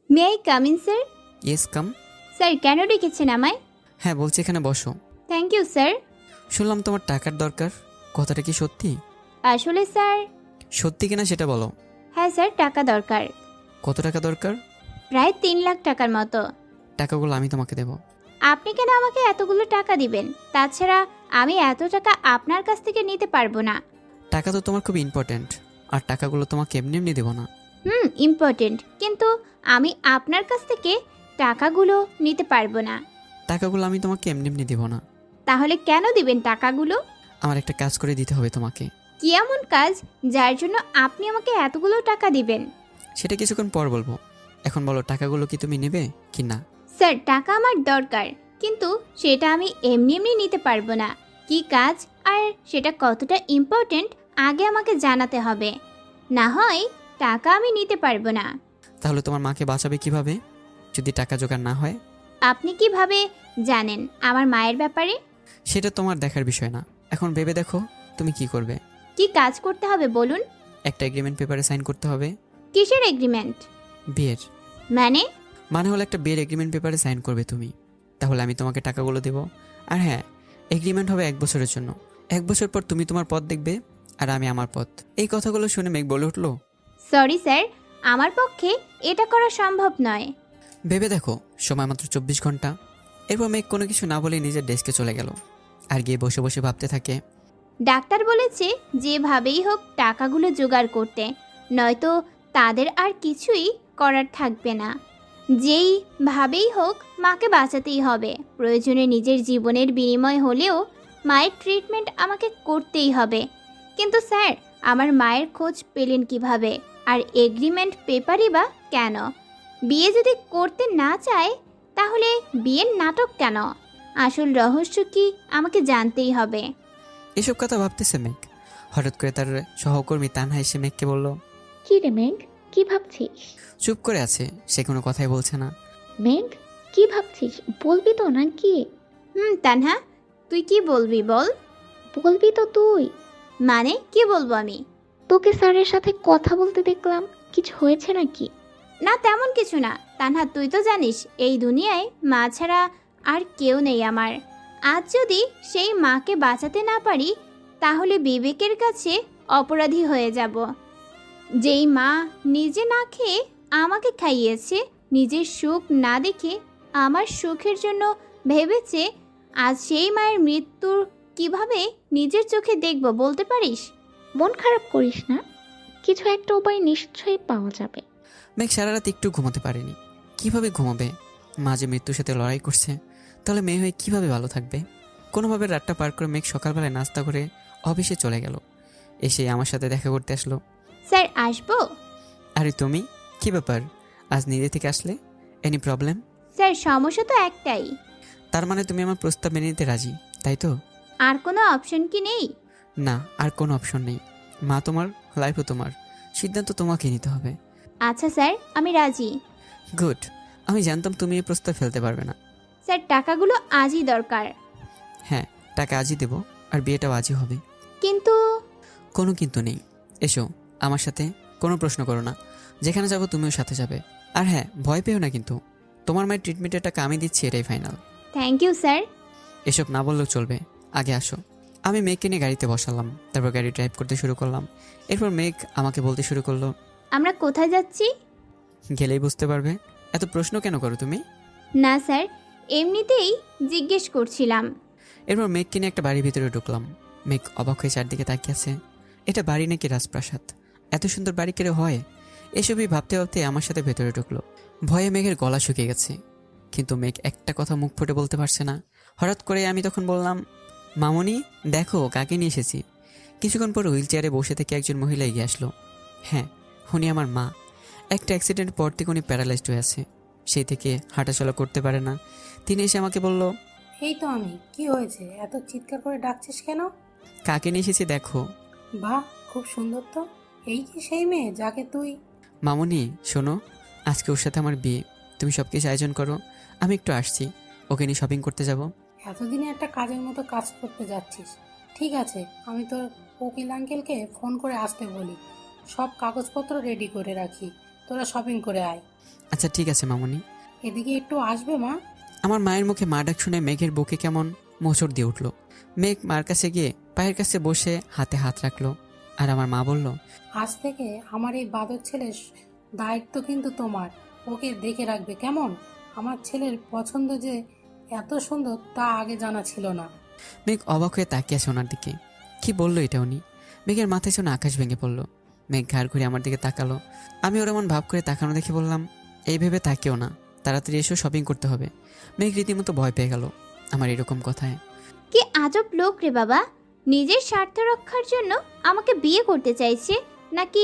May I come in sir? Yes come. Sir কেন ডেকেছেন আমায়? হ্যাঁ বলছি, এখানে বসো। Thank you sir. শুনলাম তোমার টাকার দরকার, কথাটা কি সত্যি? আসলে স্যার, সত্যি কিনা সেটা বলো। হ্যাঁ স্যার, টাকা দরকার। কত টাকা দরকার? প্রায় 3 লাখ টাকার মতো। টাকাগুলো আমি তোমাকে দেবো। আপনি কেন আমাকে এতগুলো টাকা দিবেন? তাছাড়া আমি এত টাকা আপনার কাছ থেকে নিতে পারবো না। টাকা তো তোমার খুব ইম্পর্ট্যান্ট, আর টাকাগুলো তোমাকে এমনি এমনি দেবো না। ইম্পর্টেন্ট, কিন্তু আমি আপনার কাছ থেকে টাকাগুলো নিতে পারবো না। টাকাগুলো আমি তোমাকে এমনি এমনি দেবো না। তাহলে কেন দিবেন টাকাগুলো? আমার একটা কাজ করে দিতে হবে তোমাকে। কি এমন কাজ যার জন্য আপনি আমাকে এতগুলো টাকা দিবেন? সেটা কিছুক্ষণ পর বলবো। এখন বলো, টাকাগুলো কি তুমি নেবে কি না? স্যার, টাকা আমার দরকার, কিন্তু সেটা আমি এমনি এমনি নিতে পারবো না। কি কাজ আর সেটা কতটা ইম্পর্টেন্ট আগে আমাকে জানাতে হবে, না হয় টাকা আমি নিতে পারবো না। তাহলে তোমার মাকে বাঁচাবে কিভাবে যদি টাকা জোগাড় না হয়? আপনি কিভাবে জানেন আমার মায়ের ব্যাপারে? সেটা তোমার দেখার বিষয় না। এখন ভেবে দেখো তুমি কি করবে। কি কাজ করতে হবে বলুন? একটা এগ্রিমেন্ট পেপারে সাইন করতে হবে। কিসের এগ্রিমেন্ট? বিয়ের। মানে? মানে হলো একটা বিয়ের এগ্রিমেন্ট পেপারে সাইন করবে তুমি, তাহলে আমি তোমাকে টাকাগুলো দেবো। আর হ্যাঁ, এগ্রিমেন্ট হবে 1 বছরের জন্য। 1 বছর পর তুমি তোমার পথ দেখবে, আর আমি আমার পথ। এই কথাগুলো শুনে মেঘ বলে উঠলো, সরি স্যার, আমার পক্ষে এটা করা সম্ভব নয়। ভেবে দেখো, সময় মাত্র 24 ঘন্টা। এরপর মেঘ কোনো কিছু না বলে নিজের ডেস্কে চলে গেল, আর গিয়ে বসে বসে ভাবতে থাকে। ডাক্তার বলেছে যেভাবেই হোক টাকাগুলো জোগাড় করতে, নয়তো তাদের আর কিছুই করার থাকবে না। যেই ভাবেই হোক মাকে বাঁচাতেই হবে, প্রয়োজনে নিজের জীবনের বিনিময় হলেও মায়ের ট্রিটমেন্ট আমাকে করতেই হবে। কিন্তু স্যার, আমার মায়ের খোঁজ পেলেন কিভাবে? আর এগ্রিমেন্ট পেপারই বা কেন? বিয়ে যদি করতে না চায়, তাহলে বিয়ের নাটক কেন? আসল রহস্য কি আমাকে জানতেই হবে। এসব কথা ভাবতেছে মেঘ, হঠাৎ করে তার সহকর্মী তানহা এসে মেঘকে বলল। কি রে মেঘ, কি ভাবছিস? চুপ করে আছে, সে কোনো কথাই বলছে না। মেঘ, কি ভাবছিস? বলবি তো নাকি? তানহা, তুই কি বলবি বল। বলবি তো তুই? মানে কি বলবো আমি? তোকে স্যারের সাথে কথা বলতে দেখলাম, কিছু হয়েছে নাকি? না, তেমন কিছু না। তানহা, তুই তো জানিস এই দুনিয়ায় মা ছাড়া আর কেউ নেই আমার। আজ যদি সেই মাকে বাঁচাতে না পারি, তাহলে বিবেকের কাছে অপরাধী হয়ে যাব। যেই মা নিজে না খেয়ে আমাকে খাইয়েছে, নিজের সুখ না দেখে আমার সুখের জন্য ভেবেছে, আজ সেই মায়ের মৃত্যুর কিভাবে নিজের চোখে দেখব বলতে পারিস? মন খারাপ করিস না, কিছু একটা উপায় নিশ্চয়ই পাওয়া যাবে। মেঘ সারা রাত একটু ঘুমাতে পারেনি। কিভাবে ঘুমাবে? মা যে মৃত্যুর সাথে লড়াই করছে, তাহলে মেয়ে হয়ে কিভাবে ভালো থাকবে? কোনোভাবে রাতটা পার করে মেঘ সকালবেলায় নাস্তা করে অফিসে চলে গেল। এসে আমার সাথে দেখা করতে আসলো। স্যার, আসবো? আরে তুমি, কি ব্যাপার, আজ নিজে থেকে আসলে? Any problem? স্যার, সমস্যা তো একটাই। তার মানে তুমি আমার প্রস্তাব মেনে নিতে রাজি, তাই তো? আর কোনো অপশন কি নেই? না, আর কোনো অপশন নেই। মা তোমার, লাইফও তোমার, সিদ্ধান্ত তোমাকে নিতে হবে। আচ্ছা স্যার, আমি রাজি। গুড। আমি জানতাম তুমি এই প্রস্তাব ফেলতে পারবে না। স্যার, টাকাগুলো আজই দরকার। হ্যাঁ, টাকা আজই দেবো, আর বিয়েটাও আজই হবে। কিন্তু কোনো কিন্তু নেই। এসো আমার সাথে, কোনো প্রশ্ন করো না। যেখানে যাবো তুমিও সাথে যাবে। আর হ্যাঁ, ভয় পেও না কিন্তু। তোমার মায়ের ট্রিটমেন্টের টাকা আমি দিচ্ছি, এটাই ফাইনাল। Thank you sir. এসব না বললেও চলবে, আগে আসো। আমি মেঘকে নিয়ে গাড়িতে বসালাম, তারপর গাড়ি ড্রাইভ করতে শুরু করলাম। এরপর মেঘ আমাকে বলতে শুরু করলো। আমরা কোথায় যাচ্ছি? গেলেই বুঝতে পারবে। এত প্রশ্ন কেন করো তুমি? না স্যার, এমনিতেই জিজ্ঞেস করছিলাম। এরপর মেঘকে নিয়ে একটা বাড়ির ভিতরে ঢুকলাম। মেঘ অবাক হয়ে চারদিকে তাকিয়ে আছে। এটা বাড়ি নাকি রাজপ্রাসাদ? এত সুন্দর বাড়ি কেড়ে হয়? এসবই ভাবতে ভাবতে আমার সাথে ভেতরে ঢুকলো। ভয়ে মেঘের গলা শুকিয়ে গেছে, কিন্তু মেঘ একটা কথা মুখ ফুটে বলতে পারছে না। হঠাৎ করে আমি তখন বললাম, মামনি দেখো কাকে নিয়ে এসেছি। কিছুক্ষণ পর হুইল চেয়ারে বসে থেকে একজন মহিলা এগিয়ে আসলো। হ্যাঁ, উনি আমার মা। একটা অ্যাক্সিডেন্ট পর থেকে উনি প্যারালাইজড হয়ে আছে, সেই থেকে হাঁটাচলা করতে পারে না। তিনি এসে আমাকে বলল, এই তো আমি। কি হয়েছে, এত চিৎকার করে ডাকছিস কেন? কাকে নিয়ে এসেছি দেখো। বাহ, খুব সুন্দর তো। এই কি সেই মেয়ে যাকে তুই... মামনি শোনো, আজকে ওর সাথে আমার বিয়ে। তুমি সব কিছু আয়োজন করো, আমি একটু আসছি, ওকে নিয়ে শপিং করতে যাব। এতদিনে একটা কাজের মতো কাজ করতে যাচ্ছিস। ঠিক আছে, আমি তোর উকিল আঙ্কেলকে ফোন করে আসতে বলি, সব কাগজপত্র রেডি করে রাখি। তোরা শপিং করে আয়। আচ্ছা ঠিক আছে মামুনি। এদিকে একটু আসবে মা? আমার মায়ের মুখে মা ডাক শুনে মেঘের বুকে কেমন মোচড় দিয়ে উঠল। মেঘ মার কাছে গিয়ে পায়ের কাছে বসে হাতে হাত রাখলো। আর আমার মা বলল, আজ থেকে আমার এই বাদর ছেলের দায়িত্ব কিন্তু তোমার। ওকে দেখে রাখবে কেমন? আমার ছেলের পছন্দ যে এত সুন্দর তা আগে জানা ছিল না। মেঘ অবাক হয়ে তাকিয়ে আছে ওনার দিকে। কি বললো এটা উনি? মেঘের মাথায় শুনে আকাশ ভেঙে পড়লো। মেঘ ঘাড় ঘুরে আমার দিকে তাকালো। আমি ওর এমন ভাব করে তাকানো দেখে বললাম, এই ভেবে তাকিও না, তাড়াতাড়ি এসেও শপিং করতে হবে। মেঘ রীতিমতো ভয় পেয়ে গেল আমার এরকম কথায়। কি আজব লোক রে বাবা, নিজের স্বার্থ রক্ষার জন্য আমাকে বিয়ে করতে চাইছে, নাকি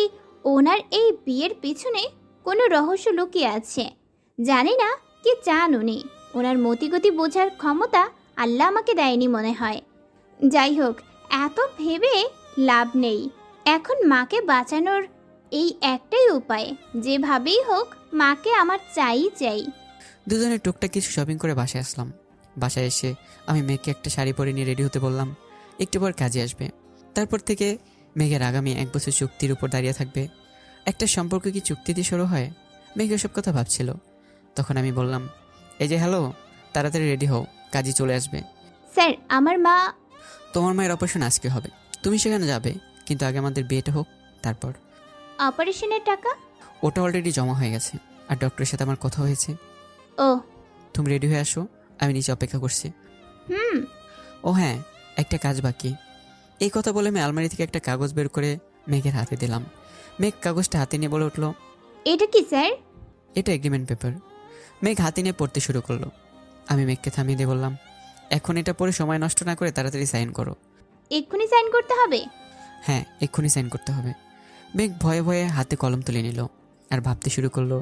ওনার এই বিয়ের পিছনে কোনো রহস্য লুকিয়ে আছে? জানি না কি চান উনি। ওনার মতিগতি বোঝার ক্ষমতা আল্লাহ আমাকে দেয়নি মনে হয়। যাই হোক, এত ভেবে লাভ নেই। এখন মাকে বাঁচানোর এই একটাই উপায়, যেভাবেই হোক মাকে আমার চাই চাই। দুজনে টুকটাক কিছু শপিং করে বাসায় আসলাম। বাসায় এসে আমি মেঘকে একটা শাড়ি পরে নিয়ে রেডি হতে বললাম, একটু পর কাজে আসবে। তারপর থেকে মেঘের আগামী 1 বছর চুক্তির উপর দাঁড়িয়ে থাকবে। একটা সম্পর্ক কি চুক্তি দিয়ে শুরু হয়? মেঘ এসব কথা ভাবছিল। তখন আমি বললাম, এই যে হ্যালো, তাড়াতাড়ি রেডি হও, কাজে চলে আসবে। স্যার, আমার মা। তোমার মায়ের অপারেশন আজকে হবে, তুমি সেখানে যাবে, কিন্তু আগে আমাদের বিয়েটা হোক, তারপর। অপারেশনের টাকা? ওটা অলরেডি জমা হয়ে গেছে, আর ডক্টরের সাথে আমার কথা হয়েছে। ও। তুমি রেডি হয়ে আসো, আমি নিচে অপেক্ষা করছি। হুম। ও হ্যাঁ, একটা কাজ বাকি। এই কথা বলে আমি আলমারি থেকে একটা কাগজ বের করে মেঘের হাতে দিলাম। মেঘ কাগজটা হাতে নিয়ে বলে উঠলো, এটা কি স্যার? এটা এগ্রিমেন্ট পেপার। মেঘ হাতে নিয়ে পড়তে শুরু করলো। আমি মেঘকে থামিয়ে দিয়ে বললাম, এখন এটা পড়ে সময় নষ্ট না করে তাড়াতাড়ি সাইন করো। এক্ষুনি সাইন করতে হবে? হ্যাঁ, এক্ষুনি সাইন করতে হবে। মেঘ ভয়ে ভয়ে হাতে কলম তুলে নিল আর ভাবতে শুরু করলো,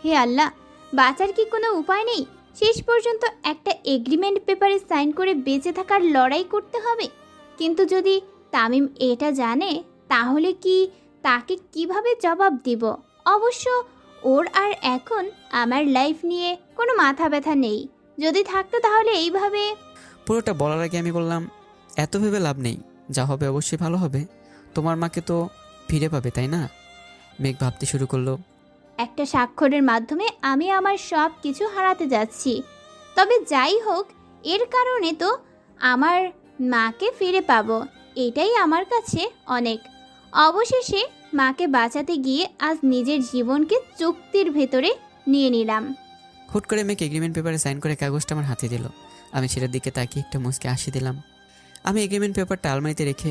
হে আল্লাহ, বাঁচার কি কোনো উপায় নেই? শেষ পর্যন্ত একটা এগ্রিমেন্ট পেপারে সাইন করে বেঁচে থাকার লড়াই করতে হবে। কিন্তু যদি তামিম এটা জানে, তাহলে কি তাকে কিভাবে জবাব দিব? অবশ্য ওর আর এখন আমার লাইফ নিয়ে কোনো মাথা ব্যথা নেই। যদি থাকতো তাহলে এইভাবে। পুরোটা বলার আগে আমি বললাম, এত ভেবে লাভ নেই, যা হবে অবশ্যই ভালো হবে। তোমার মাকে তো ফিরে পাবে, তাই না? মেঘ ভাবতে শুরু করলো। একটা স্বাক্ষরের মাধ্যমে আমি আমার সব কিছু হারাতে যাচ্ছি। তবে যাই হোক, এর কারণে তো আমার মাকে ফিরে পাবো, এটাই আমার কাছে অনেক। অবশেষে মাকে বাঁচাতে গিয়ে আজ নিজের জীবনকে চুক্তির ভেতরে নিয়ে নিলাম। হুট করে মেঘ এগ্রিমেন্ট পেপারে সাইন করে কাগজটা আমার হাতে দিল। আমি ছেলের দিকে তাকিয়ে একটা মুচকে হাসি দিলাম। আমি এগ্রিমেন্ট পেপারটা আলমারিতে রেখে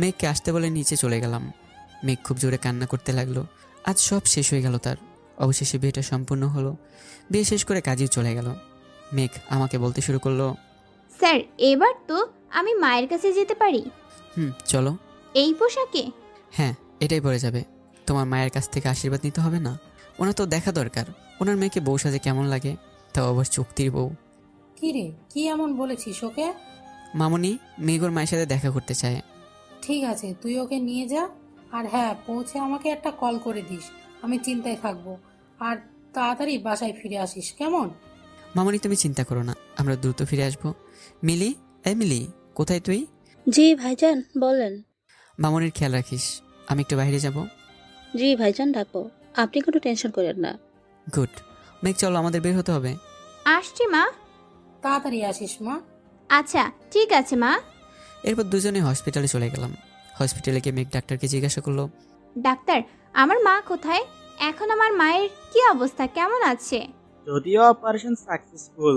মেঘকে আসতে বলে নিচে চলে গেলাম। মেঘ খুব জোরে কান্না করতে লাগলো। আজ সব শেষ হয়ে গেল তার। অবশেষে বিয়েটা সম্পূর্ণ হলো। বিয়ে শেষ করে কাজেও চলে গেল। মেঘ আমাকে বলতে শুরু করলো, স্যার, এবার তো আমি মায়ের কাছে যেতে পারি? চলো। এই পোশাকে? হ্যাঁ, এটাই পড়ে যাবে। তোমার মায়ের কাছ থেকে আশীর্বাদ নিতে হবে না? ওনার তো দেখা দরকার, ওনার মেয়েকে বউ সাজে কেমন লাগে, তাও আবার চুক্তির বউ। কি রে, কি এমন বলেছিস ওকে? মামুনি, মেঘ ওর মায়ের সাথে দেখা করতে চায়। ঠিক আছে, তুই ওকে নিয়ে যা। আর হ্যাঁ, পৌঁছে আমাকে একটা কল করে দিস, আমি চিন্তায় থাকবো। আর তাড়াতাড়ি বাসায় ফিরে আসিস কেমন? মামুনি, তুমি চিন্তা করো না, আমরা দ্রুত ফিরে আসবো। মিলি, এই মিলি, কোথায় তুই? জি ভাইজান, বলেন। মামুনির খেয়াল রাখিস, আমি একটু বাইরে যাব। জি ভাইজান, ডাকবো। আপনি কোনো টেনশন করেন না। গুড। মেঘ চলো, আমাদের বের হতে হবে। আসছি মা। তাড়াতাড়ি আসিস মা। আচ্ছা ঠিক আছে মা। এরপর দুজনে হসপিটালে চলে গেলাম। হসপিটালে গিয়ে মেঘ ডাক্তারকে জিজ্ঞাসা করলো, ডাক্তার, আমার মা কোথায়? এখন আমার মায়ের কি অবস্থা, কেমন আছে? যদিও অপারেশন সাকসেসফুল,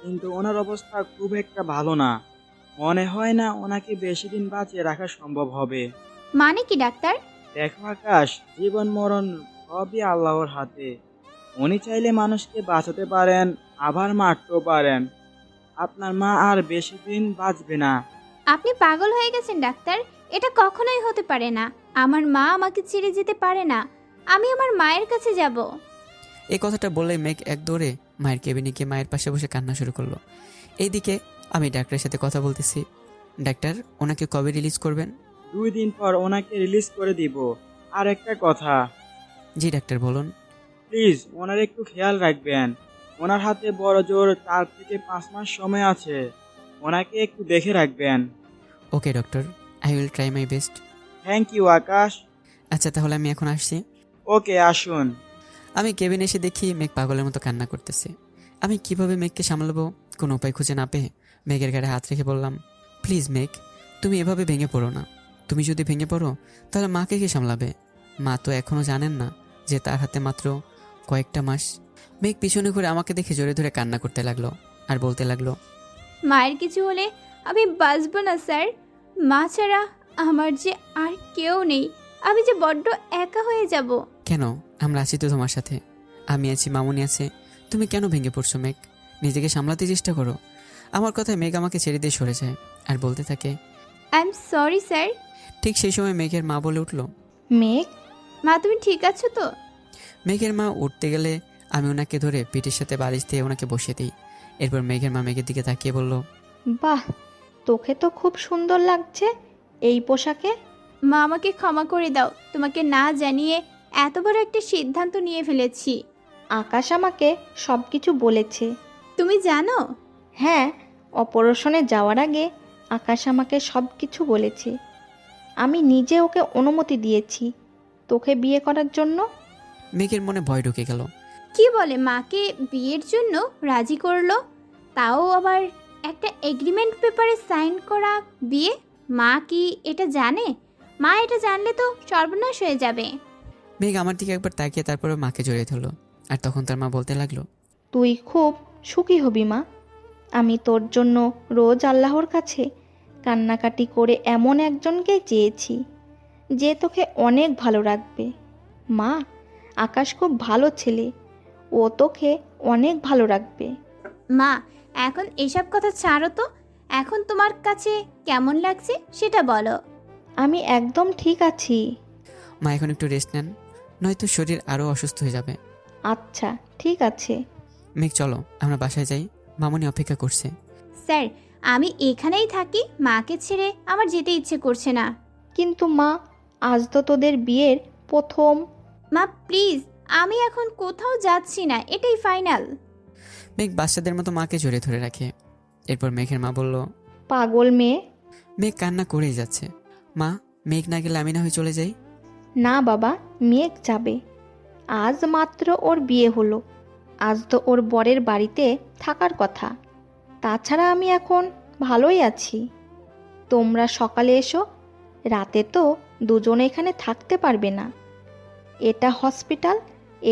কিন্তু ওনার অবস্থা খুব একটা ভালো না। মনে হয় না ওনাকে বেশি দিন বাঁচিয়ে রাখা সম্ভব হবে। মানে কি ডাক্তার? দেখো আকাশ, জীবন মরণ সবই আল্লাহর হাতে। উনি চাইলে মানুষকে বাঁচাতে পারেন, আবার মারতেও পারেন। আপনার মা আর বেশি দিন বাঁচবে না। আপনি পাগল হয়ে গেছেন ডাক্তার, এটা কখনোই হতে পারে না। আমার মা আমাকে ছেড়ে যেতে পারে না, আমি আমার মায়ের কাছে যাব। এই কথাটা বলে মেঘ এক দৌড়ে মায়ের কেবিনে গিয়ে মায়ের পাশে বসে কান্না শুরু করলো। এইদিকে আমি ডাক্তারের সাথে কথা বলতেছি। ডাক্তার, ওনাকে কবে রিলিজ করবেন? 2 দিন পর ওনাকে রিলিজ করে দিব। আর একটা কথা, জি ডাক্তার, বলুন। প্লিজ ওনার একটু খেয়াল রাখবেন। ওনার হাতে বড় জোর 4 থেকে 5 মাস সময় আছে। ওনাকে একটু দেখে রাখবেন। Okay doctor, I will try my best. Thank you Akash. আচ্ছা তাহলে আমি এখন আসছি। ওকে, আসুন। আমি কেবিনে এসে দেখি মেঘ পাগলের মতো কান্না করতেছে। আমি কিভাবে মেঘকে সামলাবো কোনো উপায় খুঁজে না পেয়ে মেঘের গায়ে হাত রেখে বললাম, প্লিজ মেঘ, তুমি এভাবে ভেঙে পড়ো না। তুমি যদি ভেঙে পড়ো তাহলে মাকে কে সামলাবে? মা তো এখনও জানেন না যে তার হাতে মাত্র কয়েকটা মাস। মেঘ পিছনে ঘুরে আমাকে দেখে জোরে ধরে কান্না করতে লাগলো আর বলতে লাগলো, মায়ের কিছু হলে আমি বাঁচব না স্যার। মা ছাড়া আমার যে আর কেউ নেই, আমি যে বড্ড একা হয়ে যাব। কেন, আমরা আছি তো তোমার সাথে। আমি আছি, মামুনি আছে। তুমি কেন ভেঙে পড়ছো মেঘ? নিজেকে সামলাতে চেষ্টা করো। আমার কথায় মেঘ আমাকে ছেড়ে দিয়ে সরে যায় আর বলতে থাকে, আই এম সরি স্যার। ঠিক সেই সময় মেঘের মা বলে উঠল, মেঘ, মা তুমি ঠিক আছো তো? মেঘের মা উঠতে গেলে আমি ওনাকে ধরে পিঠের সাথে বালিশ দিয়ে ওনাকে বসিয়ে দিই। এরপর মেঘের মা মেঘের দিকে তাকিয়ে বলল, বাহ, তোকে তো খুব সুন্দর লাগছে এই পোশাকে। মা আমাকে ক্ষমা করে দাও, তোমাকে না জানিয়ে এত বড় একটা সিদ্ধান্ত নিয়ে ফেলেছি। আকাশ আমাকে সব কিছু বলেছে। তুমি জানো? হ্যাঁ, অপারেশনে যাওয়ার আগে আকাশ আমাকে সব কিছু বলেছে। আমি নিজে ওকে অনুমতি দিয়েছি তোকে বিয়ে করার জন্য। মেঘের মনে ভয় ঢুকে গেল। কি বলে মাকে বিয়ের জন্য রাজি করলো? তাও আবার একটা এগ্রিমেন্ট পেপারে সাইন করা বিয়ে। মা কি এটা জানে? মা এটা জানলে তো সর্বনাশ হয়ে যাবে। মেঘ আমার দিকে একবার তাকিয়ে তারপরে মাকে জড়িয়ে ধরলো। আর তখন তার মা বলতে লাগলো, তুই খুব সুখী হবি মা। আমি তোর জন্য রোজ আল্লাহর কাছে কান্নাকাটি করে এমন একজনকে চেয়েছি যে তোকে অনেক ভালো রাখবে। মা, আকাশ খুব ভালো ছেলে, ও তোকে অনেক ভালো রাখবে। মা এখন এসব কথা ছাড়ো তো। এখন তোমার কাছে কেমন লাগছে সেটা বলো। আমি একদম ঠিক আছি। মা এখন একটু রেস্ট নেন, নয়তো শরীর আরও অসুস্থ হয়ে যাবে। আচ্ছা ঠিক আছে। মেঘ চলো আমরা বাসায় যাই, মামুনি অপেক্ষা করছে। স্যার আমি এখানেই থাকি, মাকে ছেড়ে আমার যেতে ইচ্ছে করছে না। কিন্তু মা, আজ তো তোদের বিয়ের প্রথম। মা প্লিজ, আমি এখন কোথাও যাচ্ছি না, এটাই ফাইনাল। মেঘ বাচ্চাদের মতো মাকে জড়িয়ে ধরে রাখে। এরপর মেঘের মা বলল, পাগল মেয়ে। মেঘ কান্না করেই যাচ্ছে। মা, মেঘ না গেলে আমি না হয়ে চলে যাই। না বাবা, মেঘ যাবে। আজ মাত্র ওর বিয়ে হলো, আজ তো ওর বরের বাড়িতে থাকার কথা। তাছাড়া আমি এখন ভালোই আছি। তোমরা সকালে এসো, রাতে তো দুজনে এখানে থাকতে পারবে না। এটা হসপিটাল,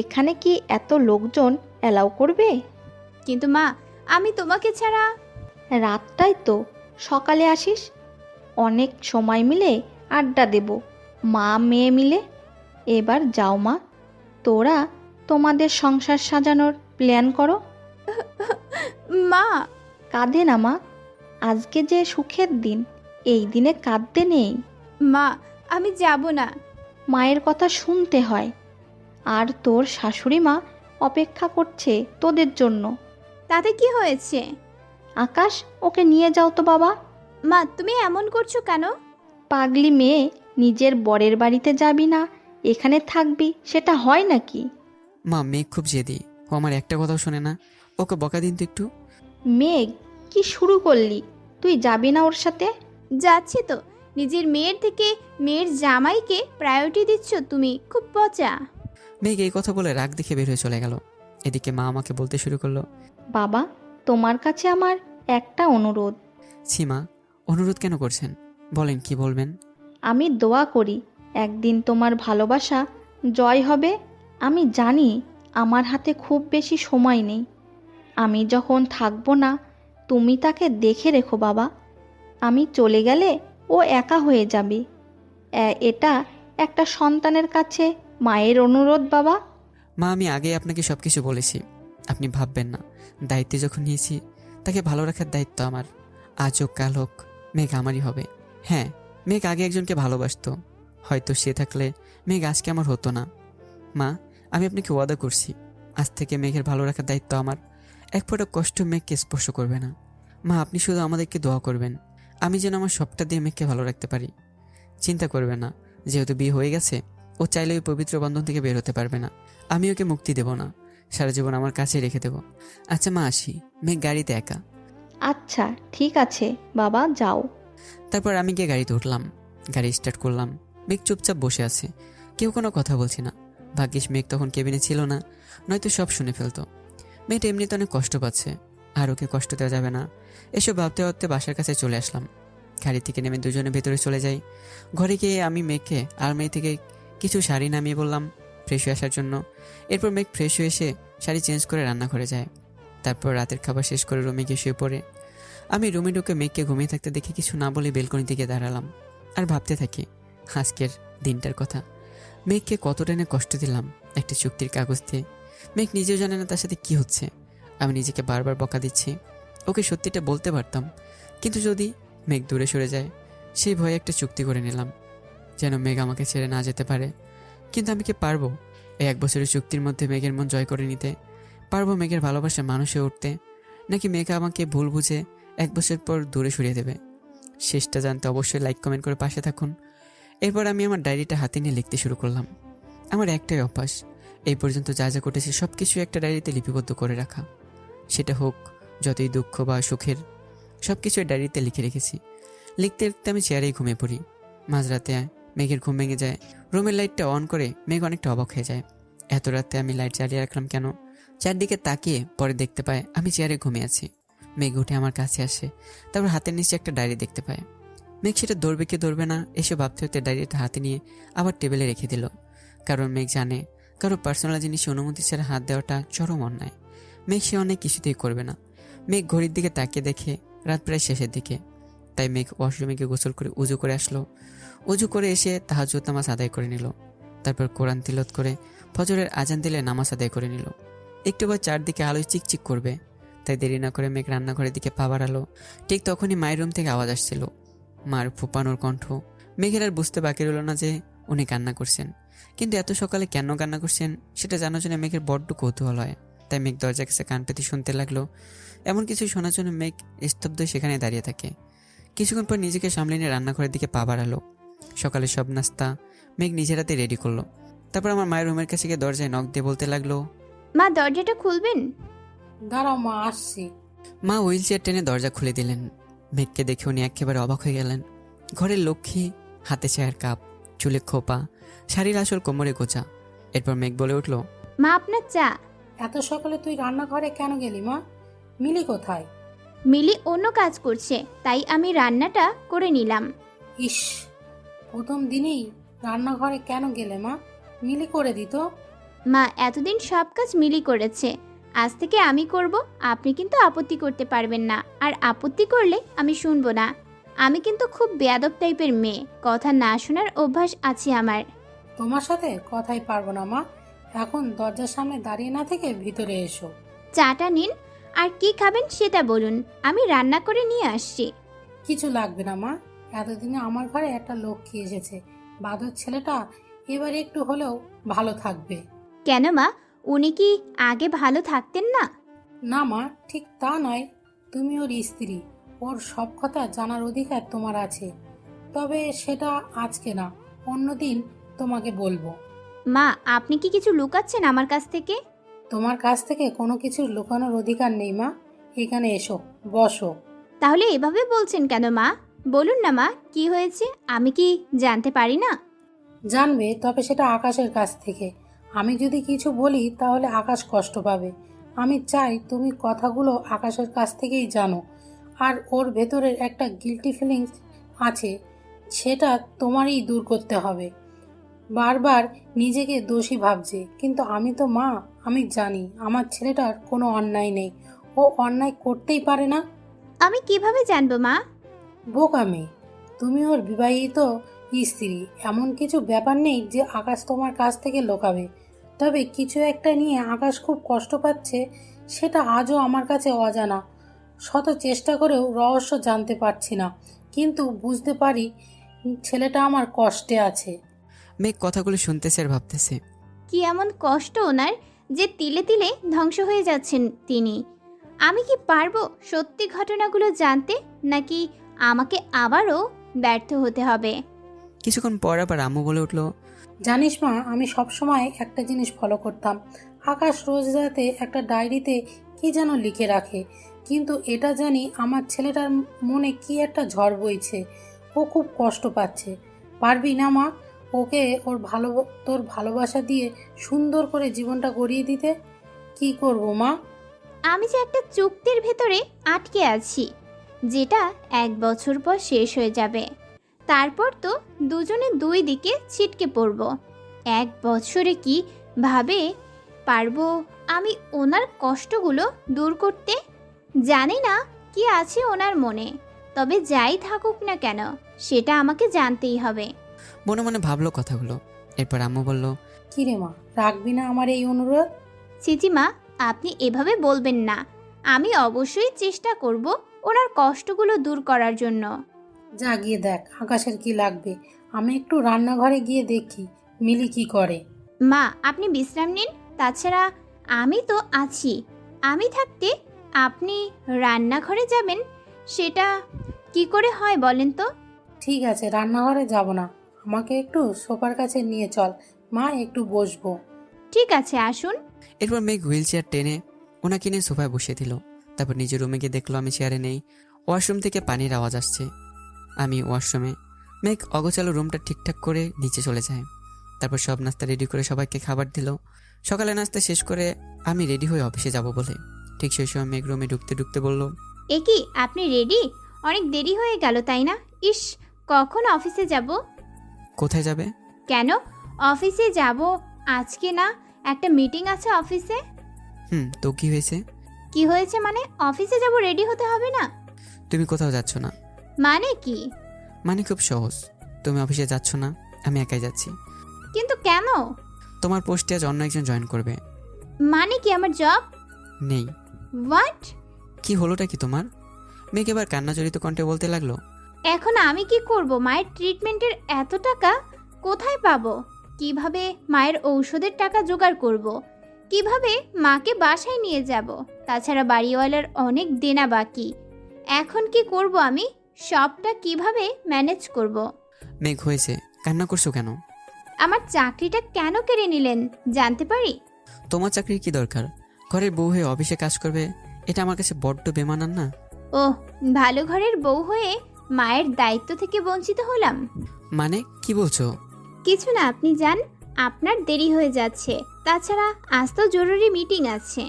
এখানে কি এত লোকজন অ্যালাউ করবে? কিন্তু মা আমি তোমাকে ছাড়া। রাতটাই তো, সকালে আসিস, অনেক সময় মিলে আড্ডা দেব মা মেয়ে মিলে। এবার যাও মা, তোরা তোমাদের সংসার সাজানোর প্ল্যান করো। মা কাঁদে না মা, আজকে যে সুখের দিন, এই দিনে কাঁদতে নেই। মা আমি যাব না। মায়ের কথা শুনতে হয়, আর তোর শাশুড়ি মা অপেক্ষা করছে তোদের জন্য। তাতে কি হয়েছে? আকাশ, ওকে নিয়ে যাও তো বাবা। মা তুমি এমন করছো কেন? পাগলি মেয়ে, নিজের বরের বাড়িতে যাবি না, এখানে থাকবি, সেটা হয় নাকি? মা, মেঘ খুব জেদি, ও আমার একটা কথাও শোনে না। ওকে বকা দিন তো একটু। মেঘ, কি শুরু করলি? তুই যাবি না ওর সাথে? যাচ্ছি তো। নিজের মেয়ের থেকে মেয়ের জামাইকে প্রায়োরিটি দিচ্ছ তুমি, খুব পচা। মেঘ এই কথা বলে রাগ দেখে বের হয়ে চলে গেল। এদিকে মা আমাকে বলতে শুরু করলো, বাবা, তোমার কাছে আমার একটা অনুরোধ। সীমা, অনুরোধ কেন করছেন? বলেন, কি বলবেন? আমি দোয়া করি একদিন তোমার ভালোবাসা জয় হবে। আমি জানি আমার হাতে খুব বেশি সময় নেই। আমি যখন থাকবো না, তুমি তাকে দেখে রেখো বাবা। আমি চলে গেলে ও একা হয়ে যাবে। এটা একটা সন্তানের কাছে মায়ের অনুরোধ বাবা। মা, আমি আগে আপনাকে সব কিছু বলেছি, আপনি ভাববেন না। দায়িত্ব যখন নিয়েছি, তাকে ভালো রাখার দায়িত্ব আমার। আজ হোক কাল হোক, মেঘ আমারই হবে। হ্যাঁ, মেঘ আগে একজনকে ভালোবাসতো, হয়তো সে থাকলে মেঘ আজকে আমার হতো না। মা, আমি আপনাকে ওয়াদা করছি, আজ থেকে মেঘের ভালো রাখার দায়িত্ব আমার। এক ফোঁটা কষ্ট মেঘকে স্পর্শ করবে না। মা, আপনি শুধু আমাদেরকে দোয়া করবেন, আমি যেন আমার সবটা দিয়ে মেঘকে ভালো রাখতে পারি। চিন্তা করবে না, যেহেতু বিয়ে হয়ে গেছে, ও চাইলে ওই পবিত্র বন্ধন থেকে বের হতে পারবে না। আমি ওকে মুক্তি দেব না, সারা জীবন আমার কাছে রেখে দেব। আচ্ছা মা, আসি। মেঘ গাড়িতে একা। আচ্ছা ঠিক আছে বাবা, যাও। তারপর আমি গিয়ে গাড়িতে উঠলাম, গাড়ি স্টার্ট করলাম। মেঘ চুপচাপ বসে আছে, কেউ কোনো কথা বলছি না। ভাগ্যিস মেঘ তখন কেবিনে ছিল না, নয়তো সব শুনে ফেলতো। মেয়েটা এমনিতে অনেক কষ্ট পাচ্ছে, আর ওকে কষ্ট দেওয়া যাবে না। এসব ভাবতে ভাবতে বাসার কাছে চলে আসলাম। গাড়ি থেকে নেমে দুজনে ভেতরে চলে যাই। ঘরে গিয়ে আমি মেঘকে আলমারি থেকে কিছু শাড়ি নামিয়ে বললাম ফ্রেশ হয়ে আসার জন্য। এরপর মেঘ ফ্রেশ হয়ে এসে শাড়ি চেঞ্জ করে রান্নাঘরে যায়। তারপর রাতের খাবার শেষ করে রুমে গিয়ে শুয়ে পড়ে। আমি রুমে ঢুকে মেঘকে ঘুমিয়ে থাকতে দেখে কিছু না বলে বেলকনি দিকে দাঁড়ালাম আর ভাবতে থাকি আজকের দিনটার কথা। মেঘকে কতটা না কষ্ট দিলাম একটা চুক্তির কাগজ দিয়ে। মেঘ নিজেও জানে না তার সাথে কি হচ্ছে। আমি নিজেকে বারবার বকা দিচ্ছি। ওকে সত্যিটা বলতে পারতাম, কিন্তু যদি মেঘ দূরে সরে যায় সেই ভয়ে একটা চুক্তি করে নিলাম, যেন মেঘ আমাকে ছেড়ে না যেতে পারে। কিন্তু আমি কি পারবো এই 1 বছরের চুক্তির মধ্যে মেঘের মন জয় করে নিতে? পারবো মেঘের ভালোবাসা মানুষ হয়ে উঠতে? নাকি মেঘ আমাকে ভুল বুঝে 1 বছর পর দূরে সরিয়ে দেবে? শেষটা জানতে অবশ্যই লাইক কমেন্ট করে পাশে থাকুন। এরপর আমি আমার ডায়েরিটা হাতে নিয়ে লিখতে শুরু করলাম। আমার একটাই অভ্যাস, এই পর্যন্ত যা যা ঘটেছে সব কিছু একটা ডায়েরিতে লিপিবদ্ধ করে রাখা। সেটা হোক যতই দুঃখ বা সুখের, সব কিছু ডায়েরিতে লিখে রেখেছি। লিখতে লিখতে আমি চেয়ারেই ঘুমিয়ে পড়ি। মাঝরাতে মেঘের ঘুম ভেঙে যায়। রুমের লাইটটা অন করে মেঘ অনেকটা অবাক হয়ে যায়। এত রাতে আমি লাইট জ্বালিয়ে রাখলাম কেন? চারদিকে তাকিয়ে পরে দেখতে পায় আমি চেয়ারে ঘুমিয়ে আছি। মেঘ উঠে আমার কাছে আসে, তারপর হাতের নিচে একটা ডায়েরি দেখতে পায়। মেঘ সেটা ধরবে কি ধরবে না এসব ভাবতে হতে ডায়েরিটা হাতে নিয়ে আবার টেবিলে রেখে দিল। কারণ মেঘ জানে কারো পার্সোনাল জিনিসে অনুমতি ছাড়া হাত দেওয়াটা চরম অন্যায়। মেঘ সে অনেক কিছুতেই করবে না। মেঘ ঘড়ির দিকে তাকিয়ে দেখে রাত প্রায় শেষের দিকে। তাই মেঘ ওয়াশরুমে গিয়ে গোসল করে উজু করে আসলো। উজু করে এসে তাহাজ্জুদ নামাজ আদায় করে নিল। তারপর কোরআন তিলাওয়াত করে ফজরের আজান দিলে নামাজ আদায় করে নিল। একটু পর চারদিকে আলোয় চিকচিক করবে, তাই দেরি না করে মেঘ রান্নাঘরের দিকে পা বাড়ালো। ঠিক তখনই মায়ের রুম থেকে আওয়াজ আসছিল, মার ফুপানোর কণ্ঠ। মেঘের আর বুঝতে বাকি রইল না যে উনি কান্না করছেন, কিন্তু এত সকালে কেন কান্না করছেন সেটা জানার জন্য মেঘের বড্ড কৌতূহল হয়। তাই মেঘ দরজা কাছে কান পেতে শুনতে লাগলো। এমন কিছু শোনার জন্য মেঘ স্তব্ধ সেখানে দাঁড়িয়ে থাকে। কিছুক্ষণ পর নিজেকে সামলে নিয়ে রান্নাঘরের দিকে পা বাড়ালো। সকালে সব নাস্তা মেঘ নিজের হাতে রেডি করলো। তারপর আমার মায়ের রুমের কাছে গিয়ে দরজায় নক দিয়ে বলতে লাগলো, মা দরজাটা খুলবেন? দাঁড়াও মা, আসছি। মা হুইল চেয়ার টেনে দরজা খুলে দিলেন। মেঘকে দেখে উনি একেবারে অবাক হয়ে গেলেন। ঘরের লক্ষ্মী, হাতে চায়ের কাপ, চুলে খোপা, শাড়ির আসল কোমরে গোছা। এরপর মেঘ বলে উঠল, মা আপনার চা। এত সকালে তুই রান্নাঘরে কেন গেলি মা? মিলি কোথায়? মিলি অন্য কাজ করছে, তাই আমি রান্নাটা করে নিলাম। ইস, প্রথম দিনেই রান্নাঘরে কেন গেলে মা? মিলি করে দিত। মা এতদিন সব কাজ মিলি করেছে, আজ থেকে আমি করব। আপনি কিন্তু আপত্তি করতে পারবেন না, আর আপত্তি করলে আমি শুনবো না। আমি কিন্তু খুব বেয়াদব টাইপের মেয়ে, কথা না শোনার অভ্যাস আছে আমার। তোমার সাথে কথাই পারবো না মা। এখন দরজার সামনে দাঁড়িয়ে না থেকে ভিতরে এসো। চাটা নিন, আর কি খাবেন সেটা বলুন, আমি রান্না করে নিয়ে আসছি। কিছু লাগবে না মা, এতদিনে আমার ঘরে একটা লক্ষ্মী এসেছে। বাদর ছেলেটা এবার একটু হলেও ভালো থাকবে। কেন মা, উনি কি আগে ভালো থাকতেন না? না মা, ঠিক তা নয়। তুমি ওর স্ত্রী, ওর সব কথা জানার অধিকার তোমার আছে। তবে সেটা আজকে না, অন্যদিন তোমাকে বলবো। মা আপনি কি কিছু লুকাচ্ছেন আমার কাছ থেকে? তোমার কাছ থেকে কোনো কিছু লুকানোর অধিকার নেই মা। এখানে এসো, বসো। তাহলে এভাবে বলছেন কেন মা? বলুন না মা, কি হয়েছে, আমি কি জানতে পারি না? জানবে, তবে সেটা আকাশের কাছ থেকে। আমি যদি কিছু বলি তাহলে আকাশ কষ্ট পাবে। আমি চাই তুমি কথাগুলো আকাশের কাছ থেকেই জানো। আর ওর ভেতরের একটা গিল্টি ফিলিংস আছে, সেটা তোমারই দূর করতে হবে। বারবার নিজেকে দোষী ভাবছে, কিন্তু আমি তো মা, আমি জানি আমার ছেলেটার কোনো অন্যায় নেই। ও অন্যায় করতেই পারে না। আমি কিভাবে জানবো মা? বোকা মেয়ে, তুমি ওর বিবাহিত স্ত্রী। এমন কিছু ব্যাপার নেই যে আকাশ তোমার কাছ থেকে লুকাবে। তবে কিছু একটা নিয়ে আকাশ খুব কষ্ট পাচ্ছে, সেটা আজও আমার কাছে অজানা। শত চেষ্টা করেও রহস্য জানতে পারছি না, কিন্তু বুঝতে পারি ছেলেটা আমার কষ্টে আছে। মেঘ কথাগুলো শুনতেছে আর ভাবতেছে, কি এমন কষ্ট ওনার যে তিলে তিলে ধ্বংস হয়ে যাচ্ছেন তিনি? আমি কি পারবো সত্যি ঘটনাগুলো জানতে, নাকি আমাকে আবারও ব্যর্থ হতে হবে? কিছুক্ষণ পর আবার আম্মু বলে উঠল, জানিস মা, আমি সবসময় একটা জিনিস ফলো করতাম। আকাশ রোজ রাতে একটা ডায়েরিতে কি যেন লিখে রাখে, কিন্তু এটা জানি আমার ছেলেটার মনে কি একটা ঝড় বইছে। ও খুব কষ্ট পাচ্ছে। পারবি না মা? ওকে তোর ভালোবাসা দিয়ে সুন্দর করে জীবনটা গড়িয়ে দিতে? কি করব মা? আমি যে একটা চুক্তির ভেতরে আটকে আছি, যেটা 1 বছর পর শেষ হয়ে যাবে। তারপর তো দুজনে দুই দিকে ছিটকে পড়ব। 1 বছরে কি ভাবে পারবো আমি ওনার কষ্টগুলো দূর করতে? জানি না কি আছে ওনার মনে, তবে যাই থাকুক না কেন সেটা আমাকে জানতেই হবে। মনে মনে ভাবলো কথাগুলো। এরপর আম্মু বলল, কি রে মা, রাখবি না আমার এই অনুরোধ? চিচিমা, আপনি এভাবে বলবেন না। আমি অবশ্যই চেষ্টা করব ওনার কষ্টগুলো দূর করার জন্য। যা গিয়ে দেখ আকাশের কি লাগবে। আমি একটু রান্নাঘরে গিয়ে দেখি মিলি কি করে। মা, আপনি বিশ্রাম নিন। তাছাড়া আমি তো আছি। আমি থাকতে আপনি রান্নাঘরে যাবেন, সেটা কি করে হয় বলেন তো? ঠিক আছে, রান্নাঘরে যাব না, আমাকে একটু সোফার কাছে নিয়ে চল মা, একটু বসবো। ঠিক আছে, আসুন। এরপর মেঘ হুইল চেয়ার টেনে ওনাকে নিয়ে সোফায় বসিয়ে দিল। তারপর নিজের রুমে গিয়ে দেখলো আমি চেয়ারে নেই। ওয়াশরুম থেকে পানির আওয়াজ আসছে। আমি ওয়াশরুমে। মেঘ অগোছালো রুমটা ঠিকঠাক করে নিচে চলে যায়। তারপর সব নাস্তা রেডি করে সবাইকে খাবার দিল। সকালে নাস্তা শেষ করে আমি রেডি হয়ে অফিসে যাব বলে ঠিক সেই সময় মেঘ রুমে ঢুকতে ঢুকতে বলল, এ কি, আপনি রেডি? অনেক দেরি হয়ে গেল তাই না? ইস, কখন অফিসে যাব? কোথায় যাবে? কেন অফিসে যাব? আজকে না একটা মিটিং আছে অফিসে। তো কি হয়েছে? কি হয়েছে মানে? অফিসে যাব, রেডি হতে হবে না? তুমি কোথাও যাচ্ছ না? মানে কি? মানে খুব সহজ, তুমি অফিসে যাচ্ছ না, আমি একাই যাচ্ছি। কিন্তু কেন? তোমার পোস্টে আজ অন্য একজন জয়েন করবে। মানে কি, আমার জব? নেই। হোয়াট? কি হলোটা কি তোমার? মেঘ এবার কান্নাজড়িত কণ্ঠে বলতে লাগলো, এখন আমি কি করব? মায়ের ট্রিটমেন্টের এত টাকা কোথায় পাবো? কিভাবে মায়ের ঔষধের টাকা জোগাড় করব? কিভাবে মাকে বাসায় নিয়ে যাব? তাছাড়া বাড়িওয়ালার অনেক দেনা বাকি। এখন কি করব আমি? সবটা কিভাবে ম্যানেজ করব? মেঘ হয়েছে, কান্না করছো কেন? আমার চাকরিটা কেন কেড়ে নিলেন জানতে পারি? তোমার চাকরির কি দরকার? ঘরের বউ হয়ে অফিসে কাজ করবে, এটা আমার কাছে বড্ড বেমানান না? ওহ, ভালো ঘরের বউ হয়ে মায়ের দায়িত্ব থেকে বঞ্চিত হলাম? মানে কি বলছো? কিছু না, আপনি যান, আপনার দেরি হয়ে যাচ্ছে। তাছাড়া আজ তো জরুরি মিটিং আছে।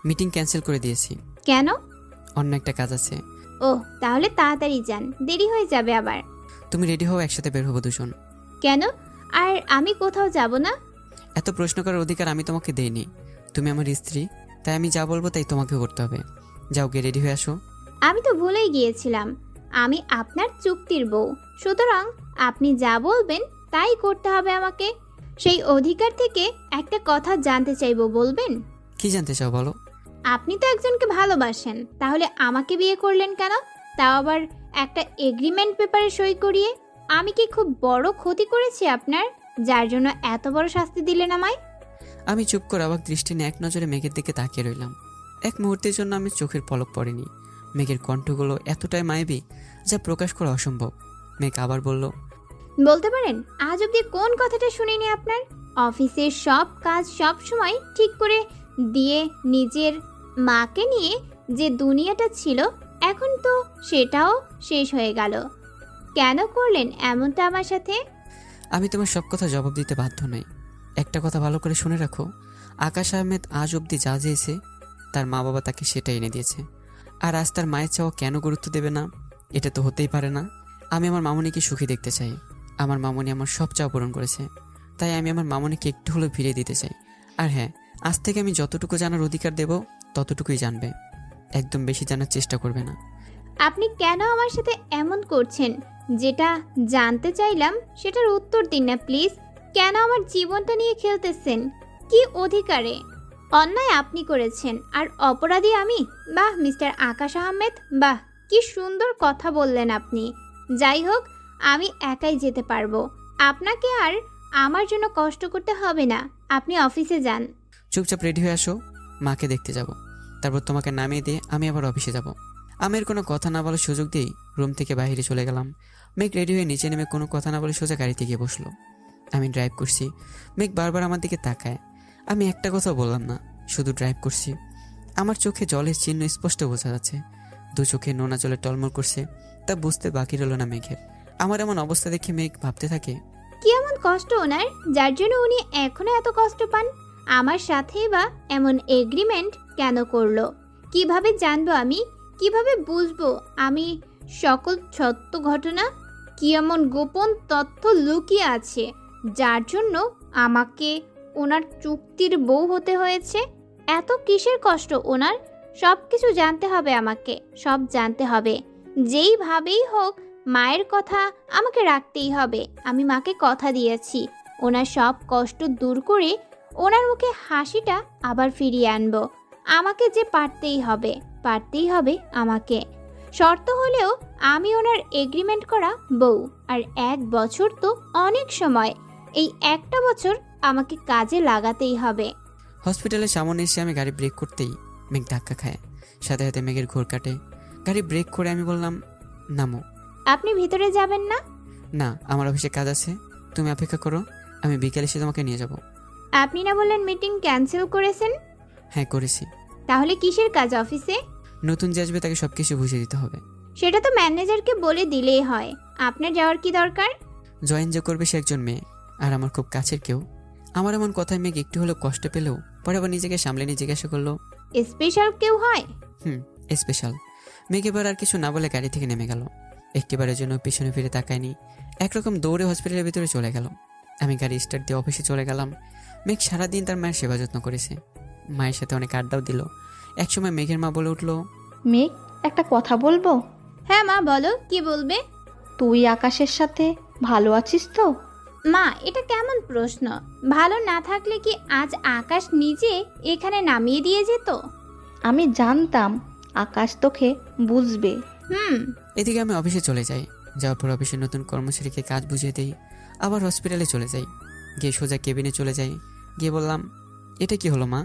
মিটিং ক্যান্সেল করে দিয়েছি, কেন? অন্য একটা কাজ আছে। ওহ, তাহলে তাড়াতাড়ি যান, দেরি হয়ে যাবে আবার। তুমি রেডি হও, একসাথে বের হবো দুজন। কেন? আর আমি কোথাও যাব না? এত প্রশ্ন করার অধিকার আমি তোমাকে দেইনি। তুমি আমার স্ত্রী, তাই আমি যা বলবো তাই তোমাকে করতে হবে। যাও, গিয়ে রেডি হয়ে আসো। আমি তো ভুলেই গিয়েছিলাম, আমি আপনার চুক্তির বউ। সুতরাং আপনি যা বলবেন তাই করতে হবে আমাকে। সেই অধিকার থেকে একটা কথা জানতে চাইবো, বলবেন? কি জানতে চাও বলো? আপনি তো একজনকে ভালোবাসেন, তাহলে আমাকে বিয়ে করলেন কেন? তাও আবার একটা এগ্রিমেন্ট পেপারে সই করিয়ে। আমি কি খুব বড় ক্ষতি করেছি আপনার, যার জন্য এত বড় শাস্তি দিলেন আমায়? আমি চুপ করে অবাক দৃষ্টি নিয়ে এক নজরে মেঘের দিকে তাকিয়ে রইলাম। এক মুহূর্তের জন্য আমি চোখের পলক পড়েনি। মেঘের কণ্ঠগুলো এতটাই মায়াবী যা প্রকাশ করা অসম্ভব। মেঘ আবার বলল, বলতে পারেন আজ অব্দি কোন কথাটা শুনিনি আপনার? অফিসের সব কাজ সব সময় ঠিক করে দিয়ে নিজের মাকে নিয়ে যে দুনিয়াটা ছিল, এখন তো সেটাও শেষ হয়ে গেল। কেন করলেন এমনটা আমার সাথে? আমি তোমার সব কথা জবাব দিতে বাধ্য নই। একটা কথা ভালো করে শুনে রাখো, আকাশ আহমেদ আজ অবধি যা চেয়েছে তার মা বাবা তাকে সেটা এনে দিয়েছে। আর আজ তার মায়ের চাওয়া কেন গুরুত্ব দেবে না? এটা তো হতেই পারে না। আমি আমার মামনিকে সুখী দেখতে চাই। আমার মামনি আমার সব চাওয়া পূরণ করেছে, তাই আমি আমার মামনিকে একটু হলেও ফিরিয়ে দিতে চাই। আর হ্যাঁ, আজ থেকে আমি যতটুকু জানার অধিকার দেব ততটুকুই জানবে, একদম বেশি জানার চেষ্টা করবে না। আপনি কেন আমার সাথে এমন করছেন? যেটা জানতে চাইলাম সেটার উত্তর দিন না প্লিজ। কেন আমার জীবনটা নিয়ে খেলতেছেন? কি অধিকারে? অন্যায় আপনি করেছেন আর অপরাধী আমি? বাহ মিস্টার আকাশ আহমেদ, বাহ, কি সুন্দর কথা বললেন আপনি। যাই হোক, আমি একাই যেতে পারবো। আপনাকে আর আমার জন্য কষ্ট করতে হবে না। আপনি অফিসে যান। চুপচাপ রেডি হয়ে আসো, মাকে দেখতে যাব। তারপর তোমাকে নামিয়ে দিয়ে আমি আবার অফিসে যাব। আমের কোনো কথা না বলার সুযোগ দিয়েই রুম থেকে বাইরে চলে গেলাম। মেঘ রেডি হয়ে নিচে নেমে কোনো কথা না বলে সোজা গাড়িতে গিয়ে বসলো। আমি ড্রাইভ করছি, মেঘ বারবার আমার দিকে তাকায়। আমি একটা কথাও বললাম না, শুধু ড্রাইভ করছি। আমার চোখে জলের চিহ্ন স্পষ্ট বোঝা যাচ্ছে, দু চোখে নোনা জলে টলমল করছে। তা বুঝতে বাকি রইল না মেঘের। আমার এমন অবস্থা দেখে মেঘ ভাবতে থাকে, কি এমন কষ্ট ওনার যার জন্য উনি এখনো এত কষ্ট পান? আমার সাথেই বা এমন এগ্রিমেন্ট কেন করলো? কিভাবে জানবো আমি? কিভাবে বুঝবো আমি সকল সত্য ঘটনা? কি এমন গোপন তথ্য লুকিয়ে আছে যার জন্য আমাকে ওনার চুক্তির বউ হতে হয়েছে? এত কিসের কষ্ট ওনার? সব কিছু জানতে হবে আমাকে, সব জানতে হবে। যেইভাবেই হোক মায়ের কথা আমাকে রাখতেই হবে। আমি মাকে কথা দিয়েছি ওনার সব কষ্ট দূর করে ওনার মুখে হাসিটা আবার ফিরিয়ে আনবো। আমাকে যে পারতেই হবে আমাকে। শর্ত হলেও আমি ওনার এগ্রিমেন্ট করা বউ। আর 1 বছর তো অনেক সময়। এই একটা বছর আমাকে কাজে লাগাতেই হবে। হসপিটালের সামনে এসে আমি গাড়ি ব্রেক করতেই মেঘ ধাক্কা খায়, সাথে সাথে মেঘের ঘোর কাটে। গাড়ি ব্রেক করে আমি বললাম, নামো। আপনি ভিতরে যাবেন না? না, আমার অফিসে কাজ আছে, তুমি অপেক্ষা করো, আমি বিকেলে এসে তোমাকে নিয়ে যাব। আপনি না বললেন মিটিং ক্যান্সেল করেছেন? হ্যাঁ করেছি। তাহলে কিসের কাজ অফিসে? নতুন যে আসবে তাকে সব কিছু বুঝিয়ে দিতে হবে। সেটা তো ম্যানেজারকে বলে দিলেই হয়। আপনার যাওয়ার কি দরকার? জয়েন যে করবে সে একজন মেয়ে, আর আমার খুব কাছের কেউ। আমার এমন কথায় মেঘ একটু হলেও কষ্ট পেলেও পরে আবার নিজেকে সামলে নিয়ে জিজ্ঞাসা করলো, স্পেশাল কেউ হয়? স্পেশাল। মেঘ এবার আর কিছু না বলে গাড়ি থেকে নেমে গেল। একটিবারের জন্য পিছনে ফিরে তাকায়নি, একরকম দৌড়ে হসপিটালের ভিতরে চলে গেল। আমি গাড়ি স্টার্ট দিয়ে অফিসে চলে গেলাম। মেঘ সারাদিন তার মায়ের সেবা যত্ন করেছে, মায়ের সাথে অনেক আড্ডাও দিল। একসময় মেঘের মা বলে উঠলো, মেঘ, একটা কথা বলবো? হ্যাঁ মা, বলো, কি বলবে? তুই আকাশের সাথে ভালো আছিস তো? মা, এটা কেমন প্রশ্ন? ভালো না থাকলে কি আজ আকাশ নিজে এখানে নামিয়ে দিয়ে যেত? আমি জানতাম আকাশ তোকে বুঝবে। এদিকে আমি অফিসে চলে যাই। যাওয়ার পর অফিসের নতুন কর্মচারীকে কাজ বুঝিয়ে দিই। আবার হসপিটালে চলে যাই, গিয়ে সোজা কেবিনে চলে যাই। গিয়ে বললাম, এটা কি হলো মা?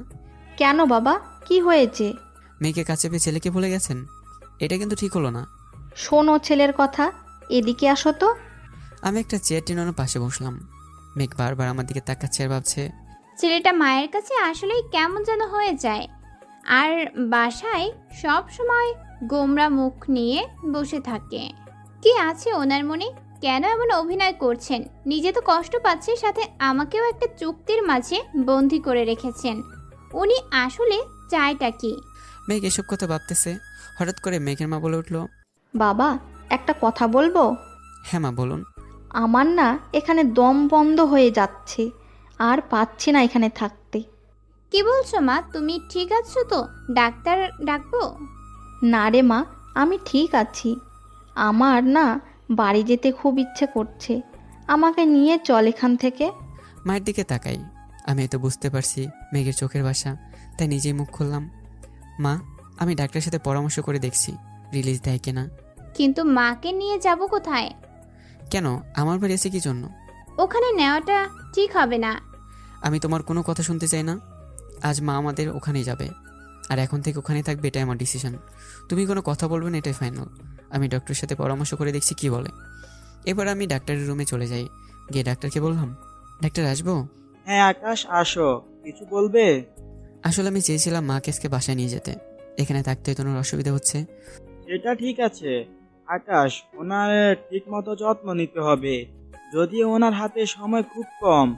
কেন বাবা, কি হয়েছে? মেয়েকে কাছে পেয়ে ছেলেকে ভুলে গেছেন? এটা কিন্তু ঠিক হলো না। শোনো ছেলের কথা, এদিকে আসো তো। আমি একটা চেয়ার টেনে ওনার পাশে বসলাম। মেঘ বারবার আমার দিকে তাকাচ্ছে আর ভাবছে, ছেলেটা মায়ের কাছে আসলেই কেমন যেন হয়ে যায়। আর বাসায় সব সময় গোমরা মুখ নিয়ে বসে থাকে। কি আছে ওনার মনে? কেন এমন অভিনয় করছেন? নিজে তো কষ্ট পাচ্ছে, সাথে আমাকেও একটা চুক্তির মাঝে বন্দি করে রেখেছেন। উনি আসলে চায়টা কি? মেঘ এসব কথা ভাবতেছে, হঠাৎ করে মেঘের মা বলে উঠলো, বাবা, একটা কথা বলবো? হ্যাঁ মা বলুন। আমার না এখানে দম বন্ধ হয়ে যাচ্ছে, আর পাচ্ছি না এখানে থাকতে। কি বলছো মা? তুমি ঠিক আছো তো? ডাক্তার ডাকবো? না রে মা, আমি ঠিক আছি। আমার না বাড়ি যেতে খুব ইচ্ছে করছে। আমাকে নিয়ে চল এখান থেকে। মায়ের দিকে তাকাই। আমি তো বুঝতে পারছি মেঘের চোখের ভাষা, তাই নিজেই মুখ খুললাম, মা আমি ডাক্তারের সাথে পরামর্শ করে দেখছি রিলিজ দেয় কিনা। কিন্তু মাকে নিয়ে যাব কোথায়? কেন, আমার বাড়ি আছে কি জন্য? ওখানে নেওয়াটা ঠিক হবে না। আমি তোমার কোনো কথা শুনতে চাই না। আজ মা আমাদের ওখানেই যাবে, আর এখন থেকে ওখানেই থাকবে, এটাই আমার ডিসিশন। তুমি কোনো কথা বলবে না, এটাই ফাইনাল। আমি ডক্টরের সাথে পরামর্শ করে দেখছি কি বলে। এবার আমি ডাক্তারের রুমে চলে যাই। গিয়ে ডাক্তারকে বললাম, ডাক্তার আসবো? হ্যাঁ আকাশ, আসো, কিছু বলবে? আসলে আমি চেয়েছিলাম মাকে আজকে বাসায় নিয়ে যেতে, এখানে থাকতে তো ওনার অসুবিধা হচ্ছে। সেটা ঠিক আছে আকাশ, ওনার ঠিক মতো যত্ন নিতে হবে। যদিও ওনার হাতে সময় খুব কম,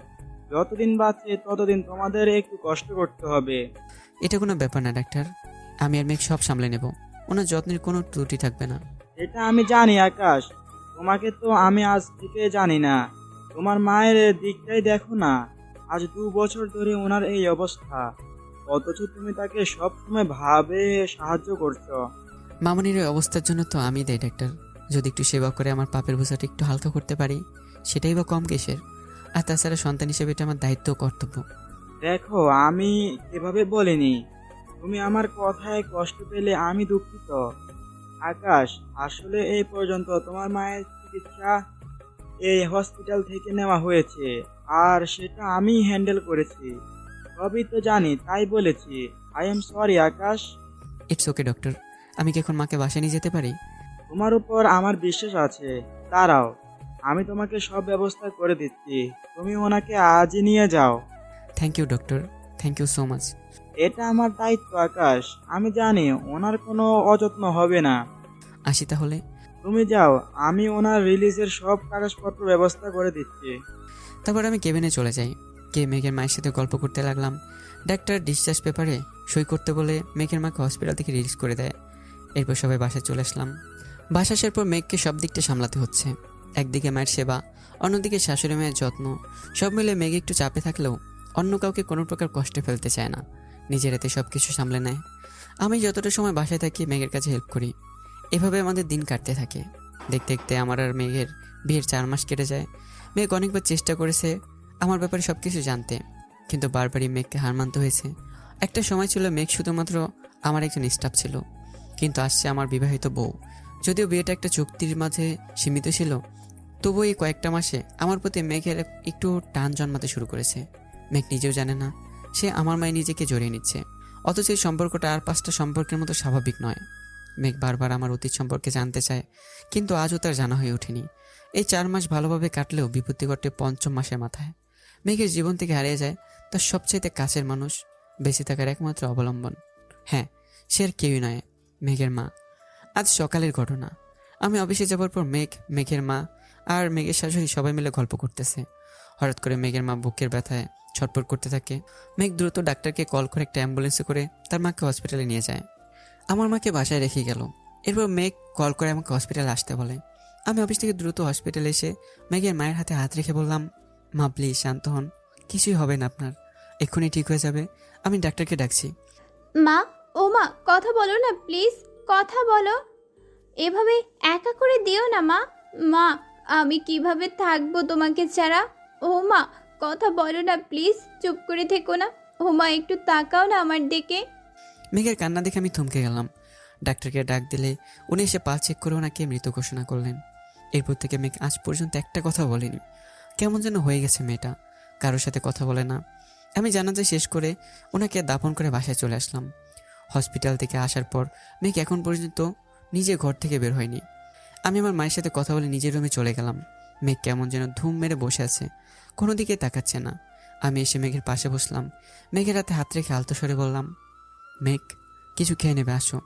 যতদিন বাঁচে ততদিন তোমাদের একটু কষ্ট করতে হবে। এটা কোনো ব্যাপার না ডাক্তার, আমি আর মেঘ সব সামলে নেব, ওনার যত্নের কোনো ত্রুটি থাকবে না। এটা আমি জানি আকাশ, তোমাকে তো আমি আজ থেকে জানি না। তোমার মায়ের দিকটাই দেখো না, আজ 2 বছর ধরে ওনার এই অবস্থা, অথচ তুমি তাকে সব সময় ভাবে সাহায্য করছো। মামনির এই অবস্থার জন্য তো আমি দেয় ডাক্তার। যদি একটু সেবা করে আমার পাপের বোঝাটা একটু হালকা করতে পারি, সেটাই বা কম কিসের? আর তাছাড়া সন্তান হিসেবে এটা আমার দায়িত্ব ও কর্তব্য। দেখো, আমি এভাবে বলিনি, তুমি আমার কথায় কষ্ট পেলে আমি দুঃখিত। আকাশ, আসলে এই পর্যন্ত তোমার মায়ের চিকিৎসা এই হসপিটাল থেকে নেওয়া হয়েছে, আর সেটা আমি হ্যান্ডেল করেছি। সবই তো জানি, তাই বলেছি। I am sorry Akash. It's okay doctor, আমি কি এখন মাকে বাসায় নিয়ে যেতে পারি? তোমার উপর আমার বিশ্বাস আছে। দাঁড়াও, আমি তোমাকে সব ব্যবস্থা করে দিচ্ছি, তুমি ওনাকে আজই নিয়ে যাও। Thank you doctor, thank you so much. এটা আমার দায়িত্ব আকাশ, আমি জানি ওনার কোনো অযত্ন হবে না। আসি তাহলে। তুমি যাও, আমি ওনার রিলিজের সব কাগজপত্র ব্যবস্থা করে দিচ্ছি। তারপর আমি কেবিনে চলে যাই, গিয়ে মেঘের মায়ের সাথে গল্প করতে লাগলাম। ডাক্তার ডিসচার্জ পেপারে সই করতে বলে মেঘের মাকে হসপিটাল থেকে রিলিজ করে দেয়। এরপর সবাই বাসায় চলে আসলাম। বাসা আসার পর মেঘকে সব দিকটা সামলাতে হচ্ছে। একদিকে মায়ের সেবা, অন্যদিকে শাশুড়ি মায়ের যত্ন, সব মিলে মেঘ একটু চাপে থাকলেও অন্য কাউকে কোনো প্রকার কষ্টে ফেলতে চায় না, নিজের হাতে সব কিছু সামলে নেয়। আমি যতটা সময় বাসায় থাকি মেঘের কাছে হেল্প করি। এভাবে আমাদের দিন কাটতে থাকে। দেখতে দেখতে আমার আর মেঘের বিয়ের 4 মাস কেটে যায়। মেঘ অনেকবার চেষ্টা করেছে আমার ব্যাপারে সব কিছু জানতে, কিন্তু বারবারই মেঘকে হার মানতে হয়েছে। একটা সময় ছিল মেঘ শুধুমাত্র আমার একজন স্টাফ ছিল, কিন্তু আসছে আমার বিবাহিত বউ। যদিও বিয়েটা একটা চুক্তির মাঝে সীমিত ছিল, তবুও এই কয়েকটা মাসে আমার প্রতি মেঘের একটু টান জন্মাতে শুরু করেছে। মেঘ নিজেও জানে না সে আমার মায়ে নিজেকে জড়িয়ে নিচ্ছে, অথচ এই সম্পর্কটা আর 5টা সম্পর্কের মতো স্বাভাবিক নয়। মেঘ বারবার আমার অতীত সম্পর্কে জানতে চায়, কিন্তু আজও তার জানা হয়ে ওঠেনি। এই 4 মাস ভালোভাবে কাটলেও বিপত্তি ঘটে 5ম মাসের মাথায়। মেঘের জীবন থেকে হারিয়ে যায় তার সবচাইতে কাছের মানুষ, বেঁচে থাকার একমাত্র অবলম্বন। হ্যাঁ, সে আর কেউই নয়, মেঘের মা। আজ সকালের ঘটনা। আমি অফিসে যাবার পর মেঘের মা আর মেঘের শাশুড়ি সবাই মিলে গল্প করতেছে। হঠাৎ করে মেঘের মা বুকের ব্যথায় ছটফট করতে থাকে। মেঘ দ্রুত ডাক্তারকে কল করে একটা অ্যাম্বুলেন্সে করে তার মাকে হসপিটালে নিয়ে যায়। আমার মাকে বাসায় রেখে গেল। এরপর মেঘ কল করে আমাকে হসপিটালে আসতে বলে। আমি অফিস থেকে দ্রুত হসপিটালে এসে মেঘের মায়ের হাতে হাত রেখে বললাম, মা প্লিজ শান্ত হন, কিছুই হবে না আপনার, এক্ষুনি ঠিক হয়ে যাবে। আমি ডাক্তারকে ডাকছি। মা, ও মা, কথা বলো না প্লিজ, কথা বলো। এভাবে একা করে দিও না মা। মা, আমি কিভাবে থাকবো তোমাকে ছাড়া? ও মা, কথা বলো না প্লিজ, চুপ করে থেকো না। ও মা, একটু তাকাও না আমার দিকে। মেঘের কান্না দেখে আমি থমকে গেলাম। ডাক্তারকে ডাক দিলে উনি এসে পা চেক করে ওনাকে মৃত ঘোষণা করলেন। এরপর থেকে মেঘ আজ পর্যন্ত একটা কথা বলেনি। কেমন যেন হয়ে গেছে মেয়েটা, কারোর সাথে কথা বলে না। আমি জানাজা শেষ করে ওনাকে দাফন করে বাসায় চলে আসলাম। হসপিটাল থেকে আসার পর মেঘ এখন পর্যন্ত নিজে ঘর থেকে বের হয়নি। আমি আমার মায়ের সাথে কথা বলে নিজের রুমে চলে গেলাম। মেঘ কেমন যেন ধুম মেরে বসে আছে, কোনো দিকে তাকাচ্ছে না। আমি এসে মেঘের পাশে বসলাম। মেঘের হাতে হাত রেখে আলতো স্বরে বললাম, মেঘ কিছু খেয়ে নেবে, আসো।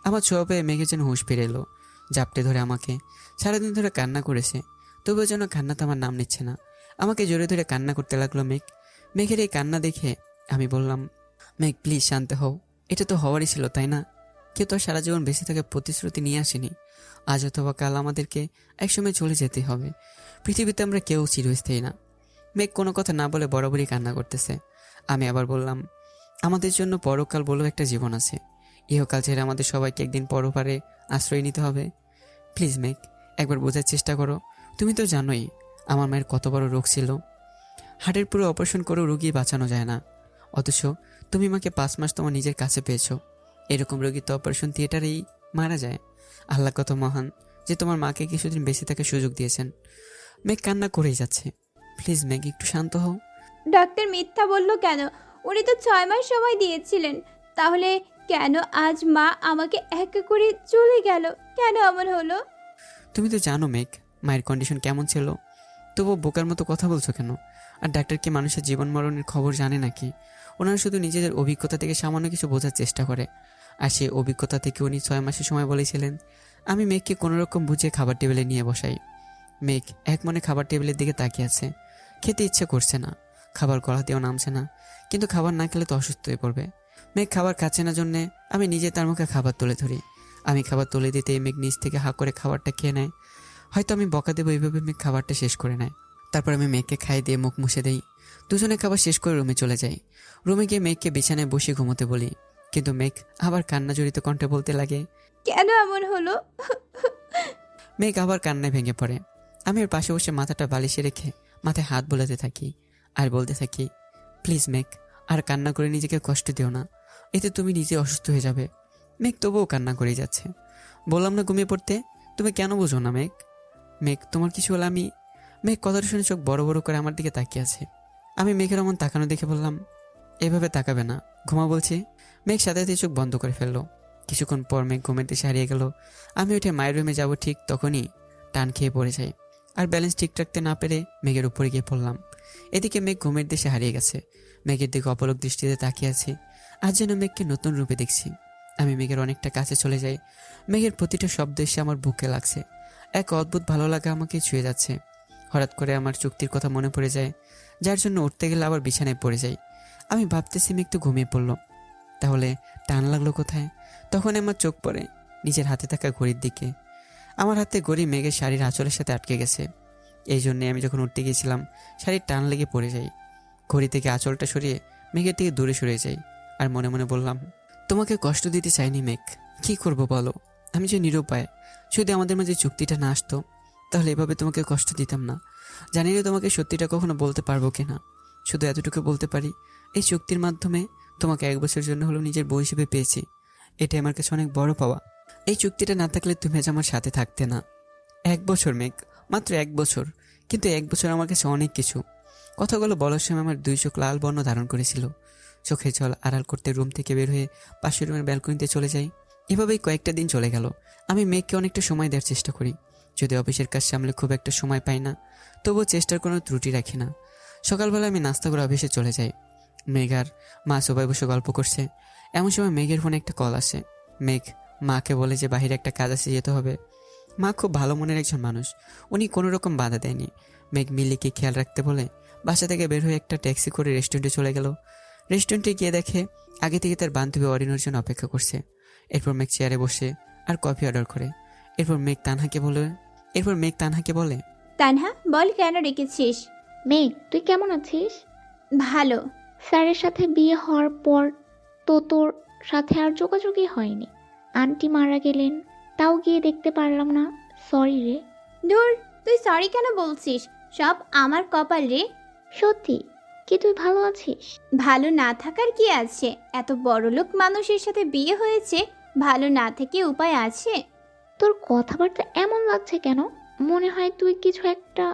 আমার ছোঁয়া পেয়ে মেঘের যেন হুঁশ ফিরে এলো। জাপটে ধরে আমাকে, সারাদিন ধরে কান্না করেছে, তবুও যেন কান্নাতে আমার নাম নিচ্ছে না। আমাকে জোরে ধরে কান্না করতে লাগলো মেঘ। মেঘের এই কান্না দেখে আমি বললাম, মেঘ প্লিজ শান্ত হও, এটা তো হওয়ারই ছিল, তাই না? কেউ তো সারা জীবন বেঁচে থাকার প্রতিশ্রুতি নিয়ে আসেনি। আজ অথবা কাল আমাদেরকে একসময় চলে যেতে হবে। পৃথিবীতে আমরা কেউ চিরস্থায়ী না। মেঘ কোনো কথা না বলে বরাবরই কান্না করতেছে। আমি আবার বললাম, আমাদের জন্য পরকাল বলেও একটা জীবন আছে। ইহকাল ছেড়ে আমাদের সবাইকে একদিন পরপারে আশ্রয় নিতে হবে। প্লিজ মেঘ, একবার বোঝার চেষ্টা করো। তুমি তো জানোই আমার মায়ের কত বড় রোগ ছিল। হার্টের পুরো অপারেশন করেও রোগী বাঁচানো যায় না, অথচ তুমি মাকে 5 মাস তোমার নিজের কাছে পেয়েছো। এরকম রোগী তো অপারেশন থিয়েটারেই মারা যায়। আল্লাহ কত মহান যে তোমার মাকে কিছুদিন বেঁচে থাকার সুযোগ দিয়েছেন। মেঘ কান্না করেই যাচ্ছে। প্লিজ মেঘ, একটু শান্ত হও। ডাক্তার মিথ্যা বললো কেন? উনি তো 6 মাস সময় দিয়েছিলেন। তাহলে কেন আজ মা আমাকে একা করে চলে গেল? কেন এমন হলো? তুমি তো জানো মেঘ মায়ের কন্ডিশন কেমন ছিল, তবুও বোকার মতো কথা বলছো কেন? আর ডাক্তার কি মানুষের জীবন মরণের খবর জানে নাকি? ওনারা শুধু নিজেদের অভিজ্ঞতা থেকে সামান্য কিছু বোঝার চেষ্টা করে। আর সেই অভিজ্ঞতা থেকে উনি 6 মাসের সময় বলেছিলেন। আমি মেঘকে কোনোরকম বুঝিয়ে খাবার টেবিলে নিয়ে বসাই। মেঘ এক মনে খাবার টেবিলের দিকে তাকিয়ে আছে। খেতে ইচ্ছে করছে না, খাবার গলাতেও নামছে না, কিন্তু খাবার না খেলে তো অসুস্থ হয়ে পড়বে। মেঘ খাবার খাচ্ছে না জন্যে আমি নিজে তার মুখে খাবার তুলে ধরি। আমি খাবার তুলে দিতেই মেঘ নিচ থেকে হা করে খাবারটা খেয়ে নেয়। হয়তো আমি বকা দেবো, এইভাবে মেঘ খাবারটা শেষ করে নেয়। তারপর আমি মেঘকে খাইয়ে দিয়ে মুখ মুছে দেই। দুজনে খাবার শেষ করে রুমে চলে যাই। রুমে গিয়ে মেঘকে বিছানায় বসে ঘুমোতে বলি, কিন্তু মেঘ আবার কান্না জড়িত কণ্ঠে বলতে লাগে, কেন এমন হলো? মেঘ আবার কান্নায় ভেঙে পড়ে। আমি ওর পাশে বসে মাথাটা বালিশে রেখে মাথায় হাত বোলাতে থাকি আর বলতে থাকি, প্লিজ মেঘ, আর কান্না করে নিজেকে কষ্ট দিও না, এতে তুমি নিজে অসুস্থ হয়ে যাবে। মেঘ তবুও কান্না করেই যাচ্ছে। বললাম না ঘুমিয়ে পড়তে, তুমি কেন বোঝো না মেঘ? মেঘ তোমার কিছু হলে আমি। মেঘ কথাটা শুনে চোখ বড় বড় করে আমার দিকে তাকিয়ে আছে। আমি মেঘের এমন তাকানো দেখে বললাম, এভাবে তাকাবে না, ঘুমা বলছি। মেঘ সাথে সাথে চোখ বন্ধ করে ফেললো। কিছুক্ষণ পর মেঘ ঘুমের দেশে হারিয়ে গেল। আমি উঠে মায়ের রুমে যাব ঠিক তখনই টান খেয়ে পড়ে যাই। আর ব্যালেন্স ঠিক রাখতে না পেরে মেঘের উপরে গিয়ে পড়লাম। এদিকে মেঘ ঘুমের দেশে হারিয়ে গেছে। মেঘের দিকে অপলক দৃষ্টিতে তাকিয়ে আছে। আজ যেন মেঘকে নতুন রূপে দেখছি। আমি মেঘের অনেকটা কাছে চলে যাই। মেঘের প্রতিটা শব্দ এসে আমার বুকে লাগছে। এক অদ্ভুত ভালো লাগা আমাকে ছুঁয়ে যাচ্ছে। হঠাৎ করে আমার চুক্তির কথা মনে পড়ে যায়, যার জন্য উঠতে গেলে আবার বিছানায় পড়ে যাই। আমি ভাবতেছি মেঘ তো ঘুমিয়ে পড়ল, তাহলে টান লাগলো কোথায়? তখন আমার চোখ পড়ে নিজের হাতে থাকা ঘড়ির দিকে। আমার হাতে ঘড়ি মেঘের শাড়ির আঁচলের সাথে আটকে গেছে। এই জন্যে আমি যখন উঠতে গিয়েছিলাম শাড়ির টান লেগে পড়ে যাই। ঘড়ি থেকে আঁচলটা সরিয়ে মেঘের থেকে দূরে সরে যাই আর মনে মনে বললাম, তোমাকে কষ্ট দিতে চাইনি মেঘ, কি করব বলো? আমি যে নিরুপায়। যদি আমাদের মাঝে চুক্তিটা না আসতো তাহলে এভাবে তোমাকে কষ্ট দিতাম না। জানি না তোমাকে সত্যিটা কখনো বলতে পারবো কিনা, শুধু এতটুকু বলতে পারি, এই চুক্তির মাধ্যমে তোমাকে 1 বছরের জন্য হলেও নিজের বউ হিসেবে পেয়েছি। এটাই আমার কাছে অনেক বড় পাওয়া। এই চুক্তিটা না থাকলে তুমি আজ আমার সাথে থাকতে না। 1 বছর মেঘ, মাত্র 1 বছর, কিন্তু 1 বছর আমার কাছে অনেক কিছু। কথাগুলো বলার সময় আমার 2 চোখ লাল বর্ণ ধারণ করেছিল। চোখের জল আড়াল করতে রুম থেকে বের হয়ে পাশের রুমের ব্যালকনিতে চলে যাই। এভাবেই কয়েকটা দিন চলে গেল। আমি মেঘকে অনেকটা সময় দেওয়ার চেষ্টা করি, যদি অফিসের কাজ সামলে খুব একটা সময় পাই না, তবুও চেষ্টার কোনো ত্রুটি রাখি না। সকালবেলা আমি নাস্তা করে অফিসে চলে যাই। মেঘ আর মা সবাই বসে গল্প করছে। এমন সময় মেঘের ফোনে একটা কল আসে। মেঘ মাকে বলে যে বাইরে একটা কাজ আছে, যেতে হবে। মা খুব ভালো মনের একজন মানুষ, উনি কোনো রকম বাধা দেয়নি। মেঘ মিলিকে খেয়াল রাখতে বলে বাসা থেকে বের হয়ে একটা ট্যাক্সি করে রেস্টুরেন্টে চলে গেল। রেস্টুরেন্টে গিয়ে দেখে আগে থেকে তার বান্ধবী অরিনের জন্য অপেক্ষা করছে। এরপর মেঘ চেয়ারে বসে আর কফি অর্ডার করে। এরপর মেঘ তানহাকে বলে, তানহা বল, কেন রেখেছিস? মেঘ, তুই কেমন আছিস? ভালো। স্যারের সাথে বিয়ে হওয়ার পর তো তোর সাথে আর যোগাযোগই হয়নি। আন্টি মারা গেলেন, তাও গিয়ে দেখতে পারলাম না। সরি রে। দূর, তুই সরি কেন বলছিস? সব আমার কপাল রে। সত্যি কি তুই ভালো আছিস? ভালো না থাকার কি আছে? এত বড়লোক মানুষের সাথে বিয়ে হয়েছে, ভালো না থেকে উপায় আছে? তোর কথাবার্তা এমন লাগছে কেন? মনে হয় তুই কিছু একটা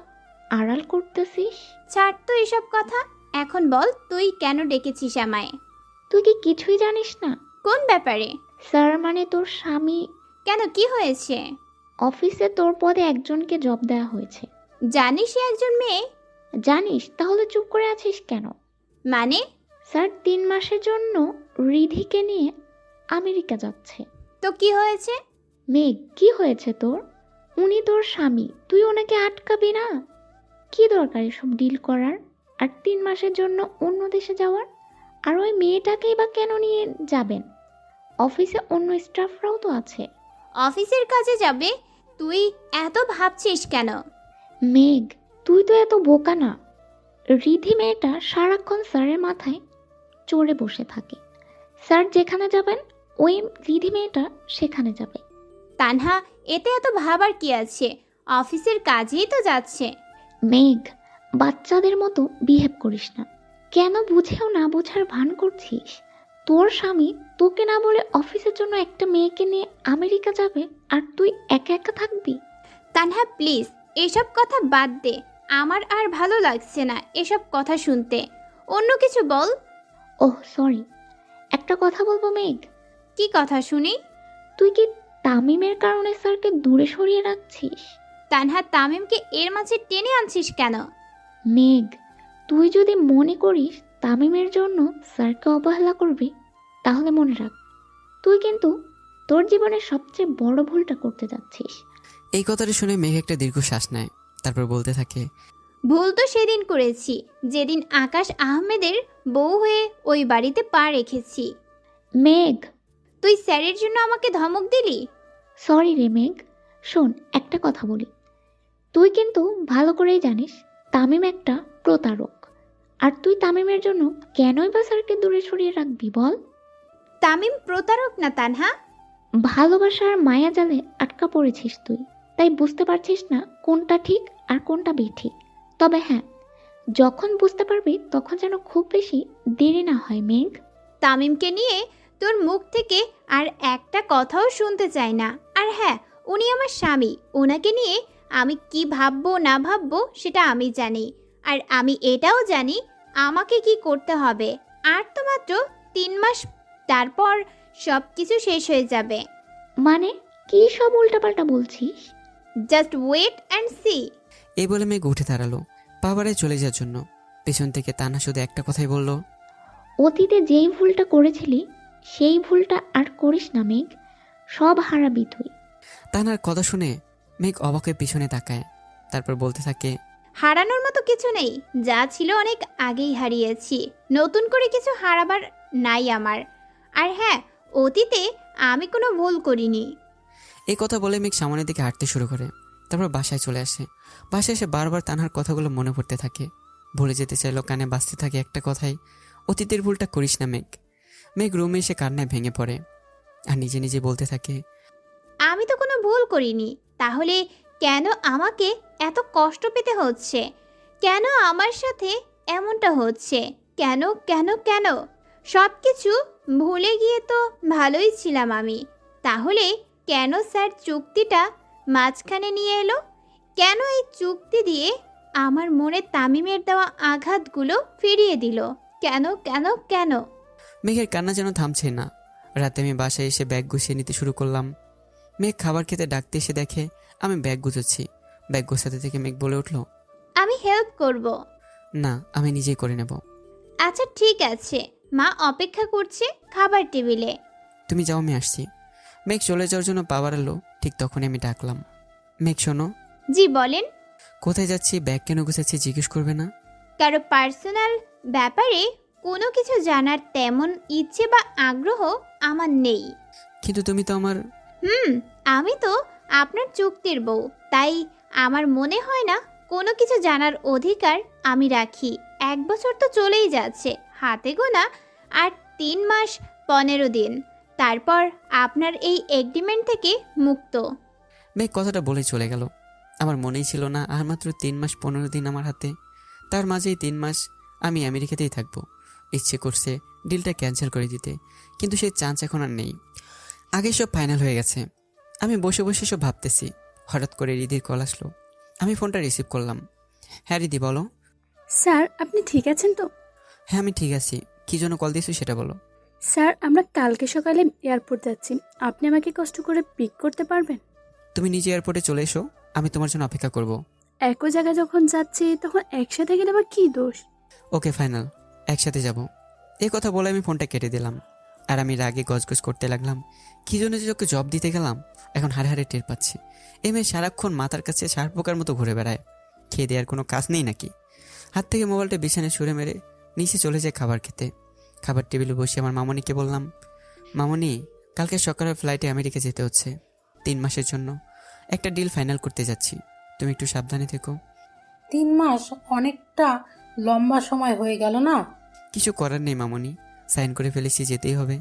আড়াল করতেছিস। ছাড় তো এসব কথা। এখন বল, তুই কেন ডেকেছিস আমায়? তুই কি কিছুই জানিস না? কোন ব্যাপারে? স্যার মানে তোর স্বামী, কেন, কি হয়েছে? অফিসে তোর পদে একজনকে জব দেওয়া হয়েছে। জানিস সে একজন মেয়ে? জানিস, তাহলে চুপ করে আছিস কেন? মানে? স্যার 3 মাসের জন্য রিধিকে নিয়ে আমেরিকা যাচ্ছে। তো কি হয়েছে? মেঘ, কি হয়েছে তোর? উনি তোর স্বামী, তুই ওনাকে আটকাবি না? কি দরকার এসব ডিল করার? আর 3 মাসের জন্য অন্য দেশে যাওয়ার? আর ওই মেয়েটাকেই বা কেন নিয়ে যাবেন? অফিসে অন্য স্টাফরাও তো আছে। অফিসের কাজে যাবে? তুই এত ভাবছিস কেন? মেঘ, তুই তো এত বোকা না। রিধি মেয়েটা সারাক্ষণ স্যারের মাথায় চড়ে বসে থাকে। স্যার যেখানে যাবেন ওই রিধি মেয়েটা সেখানে যাবে। তানহা, এতে এত ভাবার কি আছে? অফিসের কাজেই তো যাচ্ছে। মেঘ, বাচ্চাদের মতো বিহেভ করিস না। কেন বুঝেও না বোঝার ভান করছিস? তোর স্বামী তোকে না বলে অফিসের জন্য একটা মেয়েকে নিয়ে আমেরিকা যাবে, আর তুই একা একা থাকবি? তানহা প্লিজ, এসব কথা বাদ দে। আমার আর ভালো লাগছে না এসব কথা শুনতে। অন্য কিছু বল। ওহ সরি, একটা কথা বলবো মেঘ? কি কথা শুনি? তুই কি তামিমের কারণে স্যারকে দূরে সরিয়ে রাখছিস? তানহা, তামিমকে এর মাঝে টেনে আনছিস কেন? মেঘ, তুই যদি মনে করিস তামিমের জন্য স্যারকে অবহেলা করবি, তাহলে মনে রাখ তুই কিন্তু তোর জীবনের সবচেয়ে বড় ভুলটা করতে যাচ্ছিস। এই কথাটা শুনে মেঘ একটা দীর্ঘশ্বাস নেয়, তারপর বলতে থাকে, ভুল তো সেদিন করেছি, যেদিন আকাশ আহমেদের বউ হয়ে ওই বাড়িতে পা রেখেছি। মেঘ, তুই স্যারের জন্য আমাকে ধমক দিলি? সরি রে মেঘ। শোন, একটা কথা বলি, তুই কিন্তু ভালো করেই জানিস তামিম একটা প্রতারক। আর তুই তামিমের জন্য কেনই বা স্যারকে দূরে সরিয়ে রাখবি বল? তামিম প্রতারক না তানহা। ভালোবাসার মায়া জালে আটকা পড়েছিস তুই, তাই বুঝতে পারছিস না কোনটা ঠিক আর কোনটা বেঠিক। তবে হ্যাঁ, যখন বুঝতে পারবি তখন যেন খুব বেশি দেরি না হয় মেঘ। তামিমকে নিয়ে তোর মুখ থেকে আর একটা কথাও শুনতে চাই না। আর হ্যাঁ, উনি আমার স্বামী, ওনাকে নিয়ে আমি কি ভাববো না ভাববো সেটা আমি জানি। আর আমি এটাও জানি আমাকে কি করতে হবে। আর তো মাত্র 3 মাস, তারপর সব কিছু শেষ হয়ে যাবে। মানে কি সব উল্টাপাল্টা বলছিস? Just wait and see. এই বলে মেঘ উঠে দাঁড়ালো পা বাড়ায় চলে যাওয়ার জন্য। পেছন থেকে তানহা শুধু একটা কথাই বলল, অতীতে যেই ভুলটা করেছিলি সেই ভুলটা আর করিস না মেঘ, সব হারাবি তুই। তানহার কথা শুনে মেঘ অবাক হয়ে পিছনে তাকায়, তারপর বলতে থাকে, হারানোর মতো কিছু নেই, যা ছিল অনেক আগেই হারিয়েছি, নতুন করে কিছু হারাবার নাই আমার। আর হ্যাঁ, অতীতে আমি কোনো ভুল করিনি। এই কথা বলে মেঘ সামনের দিকে হাঁটতে শুরু করে। তারপর বাসায় চলে আসে। বাসায় এসে বারবার তানহার কথাগুলো মনে পড়তে থাকে। ভুলে যেতে চাইলেও কানে বাজতে থাকে একটা কথাই, অতীতের ভুলটা করিস না মেঘ। মেঘ রুমে এসে কান্নায় ভেঙে পড়ে আর নিজে নিজে বলতে থাকে, আমি তো কোনো ভুল করিনি, তাহলে কেন আমাকে এত কষ্ট পেতে হচ্ছে? কেন আমার সাথে এমনটা হচ্ছে? কেন কেন কেন? সব কিছু ভুলে গিয়ে তো ভালোই ছিলাম আমি। তাহলে কেন স্যার চুক্তিটা মাঝখানে নিয়ে এলো? কেন এই চুক্তি দিয়ে আমার মনে তামিমের দেওয়া আঘাতগুলো ফিরিয়ে দিল? কেন কেন কেন? মেঘের কান্না যেন থামছে না। রাতে আমি বাসায় এসে ব্যাগ গুছিয়ে নিতে শুরু করলাম। মেঘ খাবার খেতে ডাকতে এসে দেখে আমি ব্যাগ গুছোচ্ছি। ব্যাগ গোছাতে থেকে মেঘ বলে উঠল, আমি হেল্প করব। না, আমি নিজেই করে নেব। আচ্ছা ঠিক আছে, মা অপেক্ষা করছে খাবার টেবিলে। তুমি যাও, আমি আসছি। মেঘ চলে যাওয়ার জন্য পা বাড়ালো, ঠিক তখনই আমি ডাকলাম, মেঘ শোনো। জি বলেন। কোথায় যাচ্ছি, ব্যাগ কেন গুছাচ্ছি জিজ্ঞেস করবে না? কারো পার্সোনাল ব্যাপারে কোনো কিছু জানার তেমন ইচ্ছে বা আগ্রহ আমার নেই। কিন্তু তুমি তো আমার। আমি তো আপনার চুক্তির বউ, তাই আমার মনে হয় না কোনো কিছু জানার অধিকার আমি রাখি। 1 বছর তো চলেই যাচ্ছে, হাতে গোনা আর 3 মাস 15 দিন, তারপর আপনার এই এগ্রিমেন্ট থেকে মুক্ত। মেঘ কথাটা বলে চলে গেল। আমার মনেই ছিল না আর মাত্র 3 মাস 15 দিন আমার হাতে। তার মাঝেই 3 মাস আমি আমেরিকাতেই থাকবো। ইচ্ছে করছে ডিলটা ক্যান্সেল করে দিতে, কিন্তু সেই চান্স এখন আর নেই। আগে সব ফাইনাল হয়ে গেছে। আমি বসে বসে সব ভাবতেছি, হঠাৎ করে রিদির কল আসলো। আমি ফোনটা রিসিভ করলাম। হ্যাঁ রিদি, বলো। স্যার, আপনি ঠিক আছেন তো? হ্যাঁ আমি ঠিক আছি, কী জন্য কল দিয়েছো সেটা বলো। স্যার, আমরা কালকে সকালে এয়ারপোর্ট যাচ্ছি, আপনি আমাকে কষ্ট করে পিক করতে পারবেন? তুমি নিজে এয়ারপোর্টে চলে এসো, আমি তোমার জন্য অপেক্ষা করব। একই জায়গায় যখন যাচ্ছি তখন একসাথে গেলে বা কী দোষ? ওকে ফাইনাল, একসাথে যাব। এই কথা বলে আমি ফোনটা কেটে দিলাম। আর আমি রাগে গজগজ করতে লাগলাম। কী জন্য যে ওকে জব দিতে গেলাম, এখন হাড়ে হাড়ে টের পাচ্ছি। এই মেয়ে সারাক্ষণ মাথার কাছে ষাঁড় পোকার মতো ঘুরে বেড়ায়। খেয়ে দেওয়ার কোনো কাজ নেই নাকি? হাত থেকে মোবাইলটা বিছানায় ছুঁড়ে মেরে নিচে চলে যায় খাবার খেতে। খাবার টেবিলে বসে আমার মামনিকে বললাম, মামনি, কালকে সকালের ফ্লাইটে আমেরিকা যেতে হচ্ছে 3 মাসের জন্য। একটা ডিল ফাইনাল করতে যাচ্ছি, তুমি একটু সাবধানে থেকো। 3 মাস অনেকটা লম্বা সময় হয়ে গেল না? কিছু করার নেই মামনি, সাইন করে ফেলেছি, যেতেই হবে।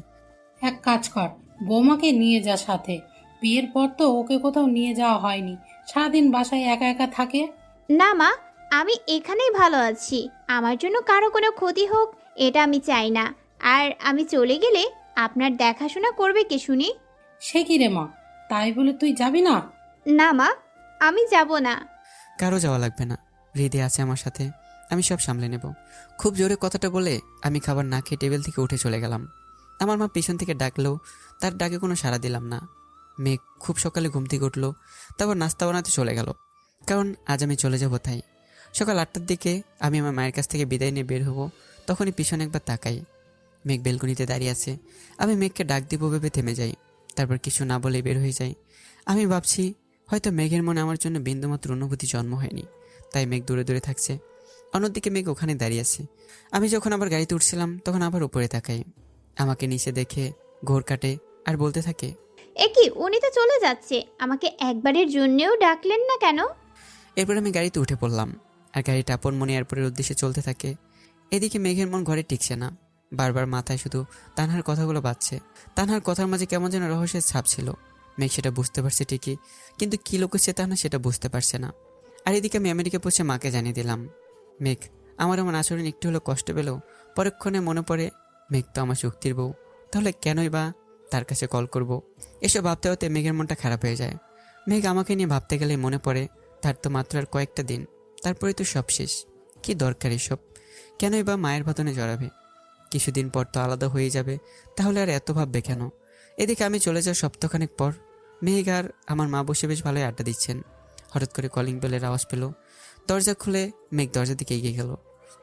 এক কাজ কর, বৌমাকে নিয়ে যা সাথে। বিয়ের পর তো ওকে কোথাও নিয়ে যাওয়া হয়নি, সারাদিন বাসায় একা একা থাকে। না মা, আমি এখানেই ভালো আছি। আমার জন্য কারো কোনো ক্ষতি হোক এটা আমি চাই না। আর আমি চলে গেলে আপনার দেখাশোনা করবে কে শুনি? সে কি রে মা, তাই বলে তুই যাবি না? না মা, আমি যাব না। কারো যাওয়া লাগবে না, হৃদে আছে আমার সাথে, আমি সব সামলে নেব। খুব জোরে কথাটা বলে আমি খাবার না খেয়ে টেবিল থেকে উঠে চলে গেলাম। আমার মা পিছন থেকে ডাকলেও তার ডাকে কোনো সাড়া দিলাম না। মেঘ খুব সকালে ঘুম থেকে উঠলো, তারপর নাস্তা বানাতে চলে গেল, কারণ আজ আমি চলে যাব তাই। সকাল 8টার দিকে আমি আমার মায়ের কাছ থেকে বিদায় নিয়ে বের হব, তখনই পিছনে একবার তাকাই। মেঘ বেলকনিতে দাঁড়িয়ে আছে। আমি মেঘকে ডাক দিব ভেবে থেমে যাই, তারপর কিছু না বলেই বের হয়ে যাই। আমি ভাবছি হয়তো মেঘের মনে আমার জন্য বিন্দুমাত্র অনুভূতি জন্ম হয়নি, তাই মেঘ দূরে দূরে থাকছে। অন্যদিকে মেঘ ওখানে দাঁড়িয়ে আছে। আমি যখন আবার গাড়িতে উঠছিলাম তখন আবার উপরে তাকাই। আমাকে নিচে দেখে ঘোর কাটে আর বলতে থাকে, এ কি, উনি তো চলে যাচ্ছে, আমাকে একবারের জন্যেও ডাকলেন না কেন? এরপর আমি গাড়িতে উঠে পড়লাম আর গাড়িটা আপন মনে এয়ারপোর্টের উদ্দেশ্যে চলতে থাকে। এদিকে মেঘের মন ঘরে টিকছে না, বারবার মাথায় শুধু তানহার কথাগুলো বাজছে। তানহার কথার মাঝে কেমন যেন রহস্যের ছাপ ছিল। মেঘ সেটা বুঝতে পারছে ঠিকই, কিন্তু কী লুকোচ্ছে তানহা সেটা বুঝতে পারছে না। আর এদিকে আমি আমেরিকা পৌঁছে মাকে জানিয়ে দিলাম। মেঘ আমার এমন আচরণ একটু হলেও কষ্ট পেলেও পরক্ষণে মনে পড়ে মেঘ তো আমার শক্তির বউ, তাহলে কেনই বা তার কাছে কল করব। এসব ভাবতে ভাবতে মেঘের মনটা খারাপ হয়ে যায়। মেঘ আমাকে নিয়ে ভাবতে গেলে মনে পড়ে তার তো মাত্র আর কয়েকটা দিন, তারপরে তো সব শেষ। কি দরকার এসব? কেনই বা মায়ের বাঁধনে জড়াবে? কিছুদিন পর তো আলাদা হয়ে যাবে, তাহলে আর এত ভাববে কেন? এদিকে আমি চলে যাওয়ার সপ্তাহখানেক পর মেঘ আর আমার মা বসে বেশ ভালোই আড্ডা দিচ্ছেন। হঠাৎ করে কলিং বেলের আওয়াজ পেল। দরজা খুলে মেঘ দরজার দিকে এগিয়ে গেল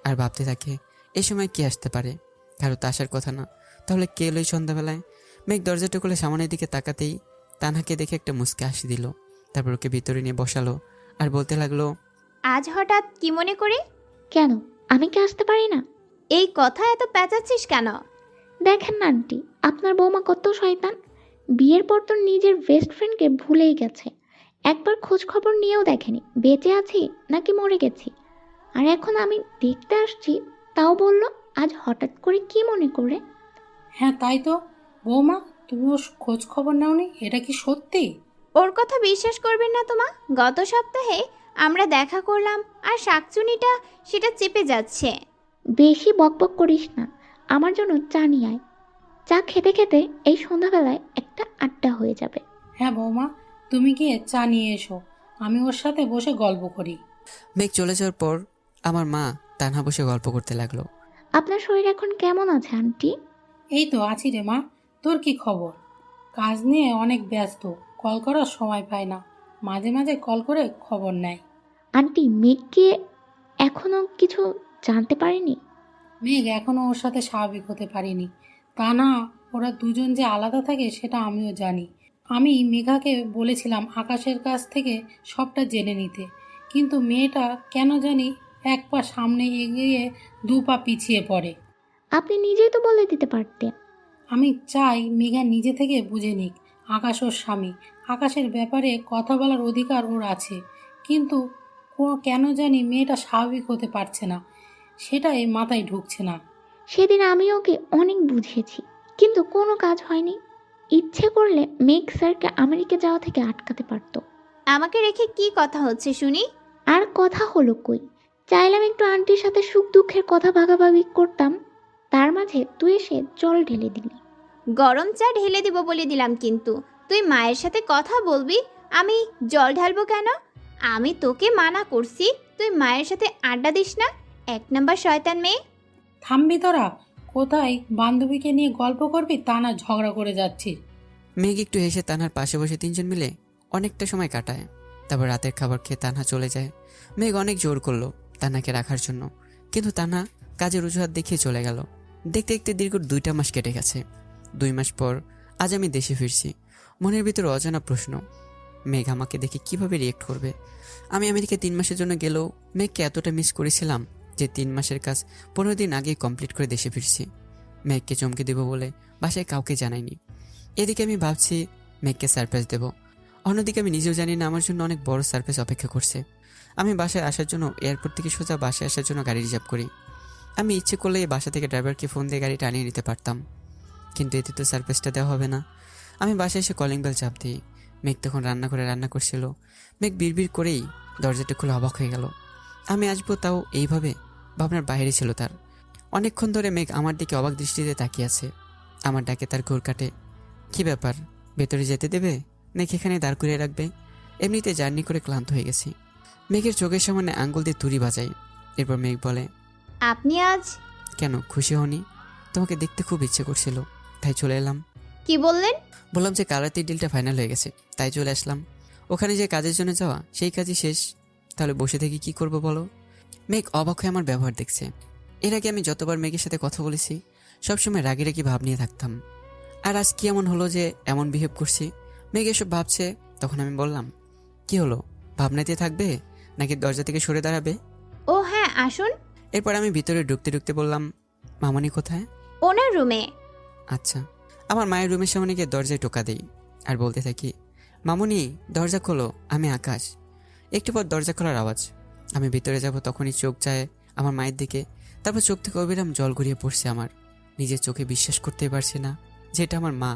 আর ভাবতে থাকে এ সময় কি আসতে পারে। কারো তো আসার কথা না, তাহলে কে এলো এই সন্ধ্যাবেলায়? মেঘ দরজাটা খুলে সামনের দিকে তাকাতেই তানহাকে দেখে একটা মুচকি হাসি দিল। তারপর ওকে ভিতরে নিয়ে বসালো আর বলতে লাগলো, আজ হঠাৎ কি মনে করে? কেন, আমি কি আসতে পারি না? এই কথা এত পেঁচাচ্ছিস কেন? দেখেন না আন্টি, আপনার বৌমা কত শয়তান। বিয়ের পর তো নিজের বেস্ট ফ্রেন্ডকে ভুলেই গেছে। একবার খোঁজ খবর নিয়েও দেখেনি বেঁচে আছি নাকি মরে গেছি। আর এখন আমি দেখতে আসছি, তাও বলল আজ হঠাৎ করে কি মনে করে। হ্যাঁ তাই তো। বৌমা, তুমি ওর খোঁজ খবর নাওনি, এটা কি সত্যি? ওর কথা বিশ্বাস করবেন না তোমা। গত সপ্তাহে আমরা দেখা করলাম আর শাকচুনিটা সেটা চেপে যাচ্ছে। বেশি বকবক করিস না, আমার জন্য চা নিয়ে আয়। চা খেতে খেতে এই সন্ধ্যাবেলায় একটা আড্ডা হয়ে যাবে। হ্যাঁ বৌমা, তুমি গিয়ে চা নিয়ে এসো, আমি ওর সাথে বসে গল্প করি। মেঘ চলে যাওয়ার পর আমার মা তানহা বসে গল্প করতে লাগলো। আপনার শরীর এখন কেমন আছে আন্টি? এই তো আছি রে মা, তোর কি খবর? কাজ নিয়ে অনেক ব্যস্ত, কল করার সময় পায় না, মাঝে মাঝে কল করে খবর নেয়। আন্টি, মেঘকে এখনো কিছু জানতে পারেনি? মেঘ এখনও ওর সাথে স্বাভাবিক হতে পারিনি। তা না, ওরা দুজন যে আলাদা থাকে সেটা আমিও জানি। আমি মেঘাকে বলেছিলাম আকাশের কাছ থেকে সবটা জেনে নিতে, কিন্তু মেয়েটা কেন জানি এক পা সামনে এগিয়ে দু পা পিছিয়ে পড়ে। আপনি নিজেই তো বলে দিতে পারতেন। আমি চাই মেঘা নিজে থেকে বুঝে নিক আকাশ ওর স্বামী, আকাশের ব্যাপারে কথা বলার অধিকার ওর আছে। কিন্তু কেন জানি মেয়েটা স্বাভাবিক হতে পারছে না, সেটাই মাথায় ঢুকছে না। সেদিন আমি ওকে অনেক বুঝিয়েছি, কিন্তু কোনো কাজ হয়নি। ইচ্ছে করলে মেঘ স্যারকে আমেরিকা যাওয়া থেকে আটকাতে পারতো। আমাকে রেখে কি কথা হচ্ছে শুনি? আর কথা হলো কই, চাইলাম একটু আন্টির সাথে সুখ দুঃখের কথা ভাগাভাগি করতাম, তার মাঝে তুই এসে জল ঢেলে দিলি। গরম চা ঢেলে দিব বলে দিলাম, কিন্তু তুই মায়ের সাথে কথা বলবি, আমি জল ঢালবো কেন? আমি তোকে মানা করছি তুই মায়ের সাথে আড্ডা দিস না। এক নাম্বার শয়তান মেয়ে। থামবি তোরা? কোথায় বান্ধবীকে নিয়ে গল্প করবি তা না ঝগড়া করে যাচ্ছিস? মেঘ একটু হেসে তানহার পাশে বসে তিনজন মিলে অনেকটা সময় কাটায়। তারপর রাতের খাবার খেয়ে তানহা চলে যায়। মেঘ অনেক জোর করলো তানহাকে রাখার জন্য, কিন্তু তানহা কাজের অজুহাত দেখিয়ে চলে গেল। দেখতে দেখতে দীর্ঘ 2টা মাস কেটে গেছে। 2 মাস পর আজ আমি দেশে ফিরছি। মনের ভিতরে অজানা প্রশ্ন, মেঘ আমাকে দেখে কিভাবে রিয়েক্ট করবে। আমি আমেরিকা 3 মাসের জন্য গেলেও মেঘকে এতটা মিস করেছিলাম যে 3 মাসের কাজ 15 দিন আগেই কমপ্লিট করে দেশে ফিরছি। মেঘকে চমকে দেব বলে বাসায় কাউকে জানাইনি। এদিকে আমি ভাবছি মেঘকে সারপ্রাইজ দেব, অন্যদিকে আমি নিজেও জানি না আমার জন্য অনেক বড় সারপ্রাইজ অপেক্ষা করছে। আমি বাসায় আসার জন্য এয়ারপোর্ট থেকে সোজা বাসায় আসার জন্য গাড়ি রিজার্ভ করি। আমি ইচ্ছে করলে এই বাসা থেকে ড্রাইভারকে ফোন দিয়ে গাড়িটা আনিয়ে নিতে পারতাম, কিন্তু এতে তো সারপ্রাইজটা দেওয়া হবে না। আমি বাসায় এসে কলিং বেল চাপ দিই। মেঘ তখন রান্না করছিল। মেঘ বিড়বিড় করেই দরজাটা খুলে অবাক হয়ে গেল। আমি আসবো তাও এইভাবে ভাবনার বাইরে ছিল তার। অনেকক্ষণ ধরে মেঘ আমার দিকে অবাক দৃষ্টিতে তাকিয়ে আছে। আমার ডাকে তার ঘোর কাটে। কী ব্যাপার, ভেতরে যেতে দেবে নাকি এখানে দাঁড় করিয়ে রাখবে? এমনিতে জার্নি করে ক্লান্ত হয়ে গেছি। মেঘের চোখের সামনে আঙ্গুল দিয়ে তুড়ি বাজাই। এরপর মেঘ বলে, আপনি আজ কেন খুশি হওনি? তোমাকে দেখতে খুব ইচ্ছে করছিল, তাই চলে এলাম। কি বললেন? বললাম যে কাল রাতের ডিলটা ফাইনাল হয়ে গেছে, তাই চলে আসলাম। ওখানে যে কাজের জন্য যাওয়া সেই কাজই শেষ, তাহলে বসে থেকে কি করব বলো? মেঘ অবাক হয়ে আমার ব্যবহার দেখছে। এর আগে আমি যতবার মেঘের সাথে কথা বলেছি সবসময় রাগি রাগি ভাব নিয়ে থাকতাম, আর আজ কি এমন হলো যে এমন বিহেভ করছি? মেঘ এসব ভাবছে। তখন আমি বললাম, কি হলো, ভাবনাতে থাকবে নাকি দরজা থেকে সরে দাঁড়াবে? ও হ্যাঁ, আসুন। এরপর আমি ভিতরে ঢুকতে ঢুকতে বললাম, মামনি কোথায়? ওনার রুমে। আচ্ছা। আমার মায়ের রুমের সামনে গিয়ে দরজায় টোকা দেই আর বলতে থাকি, মামনি দরজা খোলো, আমি আকাশ। একটু পর দরজা খোলার আওয়াজ। আমি ভিতরে যাব তখনই চোখ যায় আমার মায়ের দিকে। তারপর চোখ থেকে অবিরাম জল গড়িয়ে পড়ছে আমার। নিজের চোখে বিশ্বাস করতেই পারছি না যে এটা আমার মা।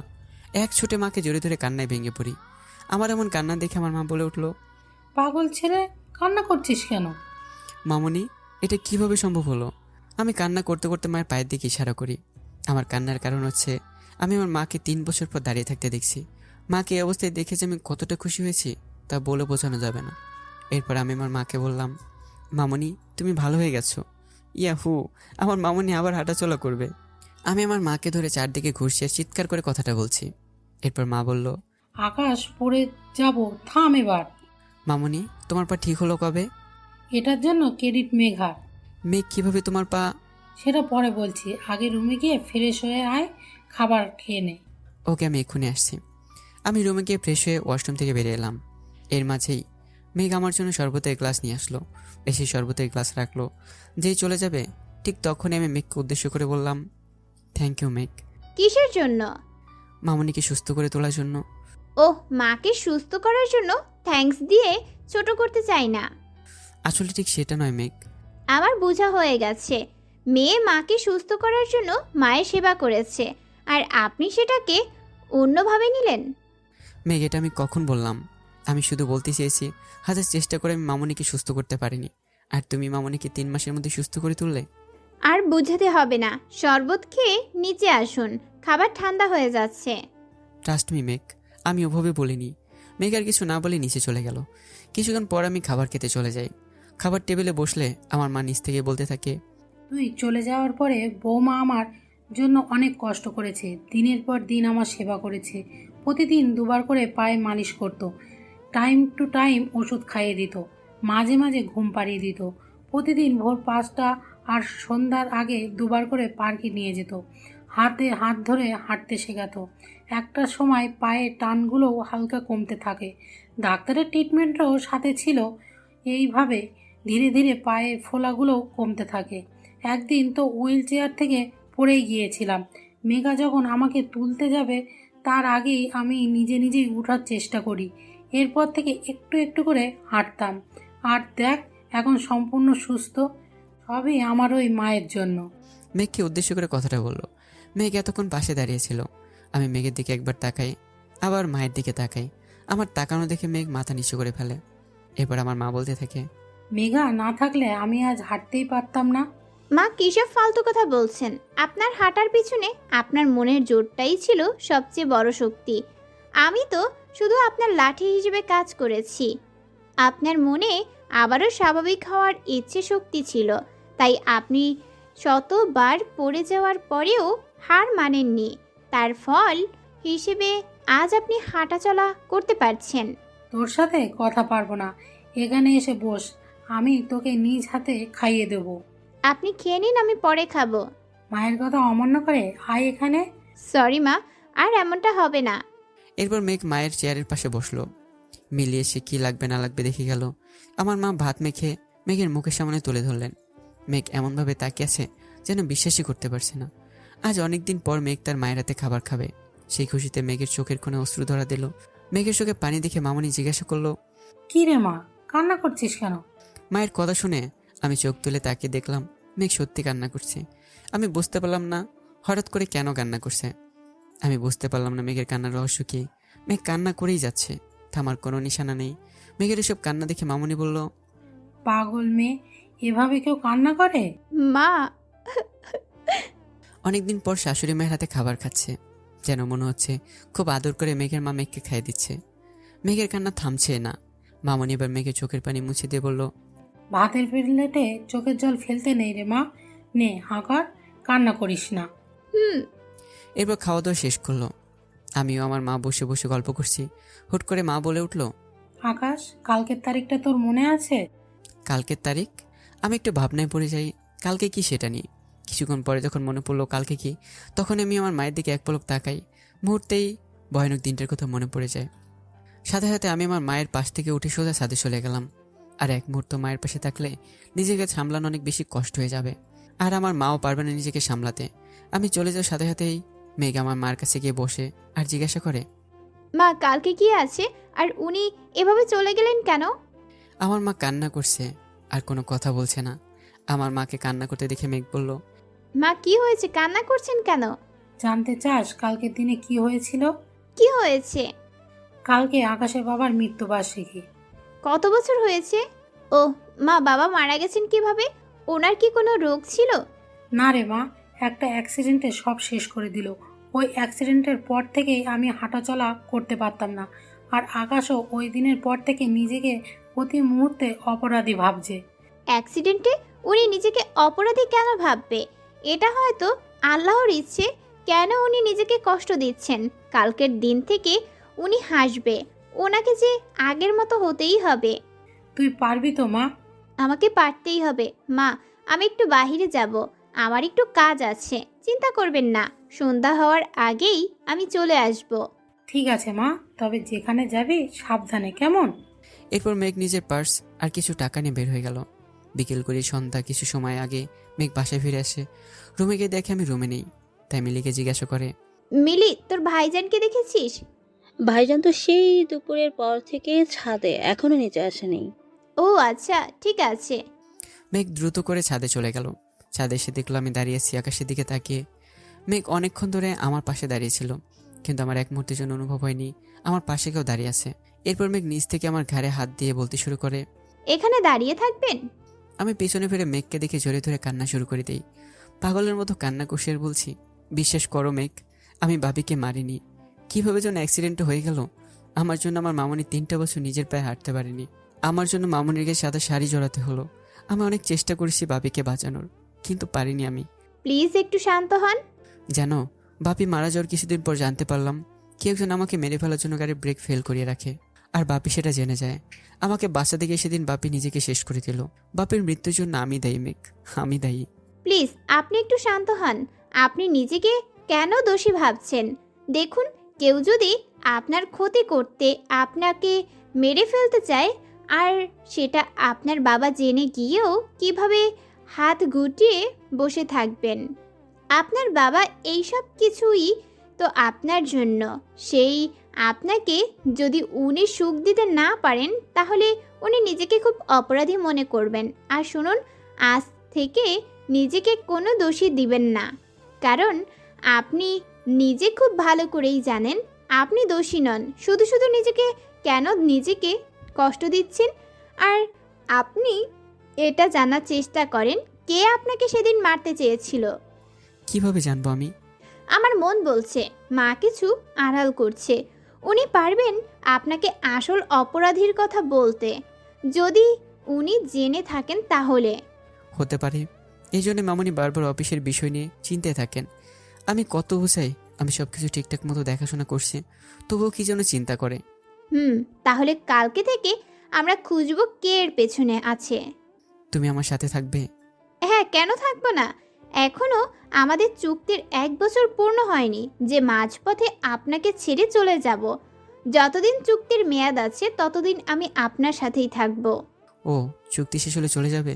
এক ছুটে মাকে জড়ি ধরে কান্নায় ভেঙে পড়ি। আমার এমন কান্না দেখে আমার মা বলে উঠল, পাগল ছেলে, কান্না করছিস কেন? মামনি এটা কিভাবে সম্ভব হলো? আমি কান্না করতে করতে মায়ের পায়ের দিকে ইশারা করি। আমার কান্নার কারণ হচ্ছে আমি আমার মাকে 3 বছর পর দাঁড়িয়ে থাকতে দেখছি। মাকে এই অবস্থায় দেখে যে আমি কতটা খুশি হয়েছি তা বলে বোঝানো যাবে না। এরপর আমি আমার মাকে বললাম, মামনি তুমি ভালো হয়ে গেছো। ইয়াহু, আমার মামনি আবার হাঁটাচলা করবে। আমি আমার মাকে ধরে চারদিকে ঘুরছি আর চিৎকার করে কথাটা বলছি। এরপর মা বলল, আকাশ, পড়ে যাব, থাম এবার। মামনি তোমার পা ঠিক হলো কবে? এটার জন্য ক্রেডিট মেঘার। মেঘ কিভাবে তোমার পা? সেটা পরে বলছি, আগে রুমে গিয়ে ফ্রেশ হয়ে আয়, খাবার খেয়ে নে। ওকে, আমি এক্ষুনি আসছি। আমি রুমে গিয়ে ফ্রেশ হয়ে ওয়াশরুম থেকে বেরিয়ে এলাম। এর মাঝেই মেঘ আমার জন্য শরবতের গ্লাস নিয়ে আসলো। এসে শরবতের গ্লাস রাখলো। যেই চলে যাবে ঠিক তখনই আমি মেঘকে উদ্দেশ্য করে বললাম, থ্যাংক ইউ মেঘ। কিসের জন্য? মামুনিকে সুস্থ করে তোলার জন্য। ওহ, মাকে সুস্থ করার জন্য থ্যাঙ্কস দিয়ে ছোট করতে চাই না। আসলে ঠিক সেটা নয় মেঘ। আমার বোঝা হয়ে গেছে, মেয়ে মাকে সুস্থ করার জন্য মায়ের সেবা করেছে, আর আপনি সেটাকে অন্যভাবে নিলেন। মেঘ, এটা আমি কখন বললাম? আমি শুধু বলতে চেয়েছি, হাজার চেষ্টা করে আমি মামুনিকে সুস্থ করতে পারিনি, আর তুমি মামুনিকে 3 মাসের মধ্যে সুস্থ করে তুললে। আর বোঝাতে হবে না, শরবত খেয়ে নিচে আসুন, খাবার ঠান্ডা হয়ে যাচ্ছে। ট্রাস্ট মি মেঘ, আমি ওভাবে বলিনি। মেঘ আর কিছু না বলে নিচে চলে গেল। কিছুক্ষণ পর আমি খাবার খেতে চলে যাই। খাবার টেবিলে বসলে আমার মা নিচ থেকে বলতে থাকে, তুই চলে যাওয়ার পরে বৌমা আমার জন্য অনেক কষ্ট করেছে, দিনের পর দিন আমার সেবা করেছে, প্রতিদিন 2বার করে পায়ে মালিশ করত, টাইম টু টাইম ওষুধ খাইয়ে দিত, মাঝে মাঝে ঘুম পাড়িয়ে দিত, প্রতিদিন ভোর 5টা আর সন্ধ্যার আগে 2বার করে পার্কে নিয়ে যেত, হাতে হাত ধরে হাঁটতে শেখাতো। একটা সময় পায়ের টানগুলোও হালকা কমতে থাকে, ডাক্তারের ট্রিটমেন্টও সাথে ছিল। এইভাবে ধীরে ধীরে পায়ের ফোলাগুলোও কমতে থাকে। একদিন তো হুইল চেয়ার থেকে পড়েই গিয়েছিলাম। মেঘা যখন আমাকে তুলতে যাবে তার আগেই আমি নিজে নিজেই ওঠার চেষ্টা করি। এরপর থেকে একটু একটু করে হাঁটতাম। আর দেখ, এখন সম্পূর্ণ সুস্থ। সবই আমার ওই মায়ের জন্য। মেঘকে উদ্দেশ্য করে কথাটা বলল। মেঘ এতক্ষণ পাশে দাঁড়িয়েছিল। আমি মেঘের দিকে একবার তাকাই, আবার মায়ের দিকে তাকাই। আমার তাকানো দেখে মেঘ মাথা নিচু করে ফেলে। এরপর আমার মা বলতে থাকে, মেঘা না থাকলে আমি আজ হাঁটতেই পারতাম না। মা, কিসব ফালতু কথা বলছেন? আপনার হাঁটার পিছনে আপনার মনের জোরটাই ছিল সবচেয়ে বড় শক্তি। আমি তো শুধু আপনার লাঠি হিসেবে কাজ করেছি। আপনার মনে আবারও স্বাভাবিক হওয়ার ইচ্ছে শক্তি ছিল, তাই আপনি শতবার পড়ে যাওয়ার পরেও হার মানেননি। তার ফল হিসেবে আজ আপনি হাঁটাচলা করতে পারছেন। তোর সাথে কথা পারবো না, এখানে এসে বস, আমি তোকে নিজ হাতে খাইয়ে দেবো। আপনি খেয়ে নিন, আমি পরে খাবো। মায়ের কথা অমান্য করে আয় এখানে। সরি মা, আর এমনটা হবে না। এরপর মেঘ মায়ের চেয়ারের পাশে বসলো। মিলিয়ে সে কী লাগবে না লাগবে দেখে গেল। আমার মা ভাত মেখে মেঘের মুখের সামনে তুলে ধরলেন। মেঘ এমনভাবে তাকিয়ে আছে যেন বিশ্বাসই করতে পারছে না। আজ অনেকদিন পর মেঘ তার মায়ের হাতে খাবার খাবে। সেই খুশিতে মেঘের চোখের কোণে অশ্রু ধরা দিল। মেঘের চোখে পানি দেখে মামনি জিজ্ঞাসা করলো, কি রে মা, কান্না করছিস কেন? মায়ের কথা শুনে আমি চোখ তুলে তাকিয়ে দেখলাম মেঘ সত্যি কান্না করছে। আমি বুঝতে পারলাম না হঠাৎ করে কেন কান্না করছে। আমি বুঝতে পারলাম না মেঘের কান্নার রহস্য কি। মেঘ কান্না করেই যাচ্ছে, থামার কোনো নিশানা নেই। মেঘের এসব কান্না দেখে মামনি বলল, পাগল মেয়ে, এভাবে কেউ কান্না করে? মা, অনেকদিন পর শাশুড়ি মায়ের হাতে খাবার খাচ্ছে, যেন মনে হচ্ছে খুব আদর করে মেঘের মা মেঘকে খাইয়ে দিচ্ছে। মেঘের কান্না থামছে না। মামনি এবার মেঘের চোখের পানি মুছে দিয়ে বলল, ভাতের প্লেটে চোখের জল ফেলতে নেই রে মা, নে হাঁকার, কান্না করিস না। এরপর খাওয়া দাওয়া শেষ করলো। আমিও আমার মা বসে বসে গল্প করছি। হুট করে মা বলে উঠল, আকাশ, কালকের তারিখটা তোর মনে আছে? কালকের তারিখ? আমি একটু ভাবনায় পড়ে যাই, কালকে কি সেটা নিয়ে। কিছুক্ষণ পরে যখন মনে পড়লো কালকে কি, তখন আমি আমার মায়ের দিকে এক পলক তাকাই। মুহূর্তেই ভয়ানক দিনটার কথা মনে পড়ে যায়। সাথে সাথে আমি আমার মায়ের পাশ থেকে উঠে সোজা ছাদে চলে গেলাম। আর এক মুহূর্ত মায়ের পাশে থাকলে নিজেকে সামলানো অনেক বেশি কষ্ট হয়ে যাবে, আর আমার মাও পারবে না নিজেকে সামলাতে। আমি চলে যাওয়ার সাথে সাথেই মেঘ আমার মার কাছে গিয়ে বসে আর জিজ্ঞাসা করে, মা, কালকে কি আছে? আর উনি এভাবে চলে গেলেন কেন? আমার মা কান্না করছে আর কোনো কথা বলছে না। আমার মাকে কান্না করতে দেখে মেঘ বলল, মা, কি হয়েছে? কান্না করছেন কেন? জানতে চাস কালকের দিনে কি হয়েছিল? কি হয়েছে? কালকে আকাশের বাবার মৃত্যুবার্ষিকী। কত বছর হয়েছে? ও মা, বাবা মারা গেছেন কিভাবে? ওনার কি কোনো রোগ ছিল? না রে মা, একটা অ্যাক্সিডেন্টে সব শেষ করে দিল। ওই অ্যাক্সিডেন্টের পর থেকেই আমি হাঁটাচলা করতে পারতাম না। আর আকাশও ওই দিনের পর থেকে নিজেকে প্রতি মুহূর্তে অপরাধী ভাবছে। অ্যাক্সিডেন্টে উনি নিজেকে অপরাধী কেন ভাববে? এটা হয়তো আল্লাহর ইচ্ছে। কেন উনি নিজেকে কষ্ট দিচ্ছেন? কালকের দিন থেকে উনি হাসবে। ওনাকে যে আগের মতো হতেই হবে। তুই পারবি তো মা? আমাকে পারতেই হবে মা। আমি একটু বাইরে যাব, আমার একটু কাজ আছে। চিন্তা করবেন না, সন্ধ্যা হওয়ার আগেই আমি চলে আসব। ঠিক আছে মা, তবে যেখানে যাবি সাবধানে, কেমন? এরপর মেঘ নিজের পার্স আর কিছু টাকা নিয়ে বের হয়ে গেল। বিকেল করে সন্ধ্যা কিছু সময় আগে মেঘ বাসায় ফিরে আসে। রুমে গিয়ে দেখে আমি রুমে নেই, তাই মিলিকে জিজ্ঞাসা করে, মিলি, তোর ভাইজানকে দেখেছিস? ভাইজান তো সেই দুপুরের পর থেকে ছাদে, এখনো নিচে আসেনি। ও আচ্ছা, ঠিক আছে। মেঘ দ্রুত করে ছাদে চলে গেল। ছাদে এসে দেখলো আমি দাঁড়িয়েছি আকাশের দিকে তাকিয়ে। মেঘ অনেকক্ষণ ধরে আমার পাশে দাঁড়িয়েছিল, কিন্তু আমার এক মুহূর্তের জন্য অনুভব হয়নি আমার পাশে কেউ দাঁড়িয়ে আছে। এরপর মেঘ নিচ থেকে আমার ঘাড়ে হাত দিয়ে বলতে শুরু করে। এখানে দাঁড়িয়ে থাকবেন? আমি পিছনে ফিরে মেঘকে দেখে জোরে ধরে কান্না শুরু করে দিই। পাগলের মতো কান্না কষিয়ে বলছি, বিশ্বাস করো মেঘ, আমি বাবিকে মারিনি। কিভাবে যেন অ্যাক্সিডেন্ট হয়ে গেল। আমার জন্য আমার মামনি 3টা বছর নিজের পায়ে হাঁটতে পারেনি। আমার জন্য মামনির গায়ে সাদা শাড়ি জড়াতে হলো। আমি অনেক চেষ্টা করেছি বাবিকে বাঁচানোর, কিন্তু পারিনি আমি। প্লিজ একটু শান্ত হন। জানো, বাপি মারা যাওয়ার কিছুদিন পর জানতে পারলাম কেউ একজন আমাকে মেরে ফেলার জন্য গাড়ির ব্রেক ফেল করিয়ে রাখে। আর বাপি সেটা জেনে যায়। আমাকে বাঁচাতে গিয়ে সেদিন বাপি নিজেকে শেষ করে দিল। বাপির মৃত্যুর জন্য আমি দায়ী মেঘ, আমি দায়ী। প্লিজ আপনি একটু শান্ত হন। আপনি নিজেকে কেন দোষী ভাবছেন? দেখুন, কেউ যদি আপনার ক্ষতি করতে আপনাকে মেরে ফেলতে চায়, আর সেটা আপনার বাবা জেনে গিয়েও কিভাবে হাত গুটিয়ে বসে থাকবেন? আপনার বাবা এইসব কিছুই তো আপনার জন্য। সেই আপনাকে যদি উনি সুখ দিতে না পারেন, তাহলে উনি নিজেকে খুব অপরাধী মনে করবেন। আর শুনুন, আজ থেকে নিজেকে কোনো দোষী দিবেন না, কারণ আপনি নিজে খুব ভালো করেই জানেন আপনি দোষী নন। শুধু শুধু নিজেকে কষ্ট দিচ্ছেন। আর আপনি এটা জানার চেষ্টা করেন কে আপনাকে সেদিন মারতে চেয়েছিল। কিভাবে জানবো আমি? আমার মন বলছে মা কিছু আড়াল করছে। উনি পারবেন আপনাকে আসল অপরাধীর কথা বলতে, যদি উনি জেনে থাকেন তাহলে। হতে পারে। এই জন্য মামনি বারবার অফিসের বিষয় নিয়ে চিন্তায় থাকেন। আমি কত বোঝাই আমি সব কিছু ঠিকঠাক মতো দেখাশোনা করছি, তবুও কি যেন চিন্তা করে। তাহলে কালকে থেকে আমরা খুঁজবো কে এর পেছনে আছে। তুমি আমার সাথে থাকবে? হ্যাঁ, কেন থাকবো না? এখনো আমাদের চুক্তির 1 বছর পূর্ণ হয়নি যে মাঝপথে আপনাকে ছেড়ে চলে যাব। যতদিন চুক্তির মেয়াদ আছে ততদিন আমি আপনার সাথেই থাকবো। ও, চুক্তি শেষ হলে চলে যাবে?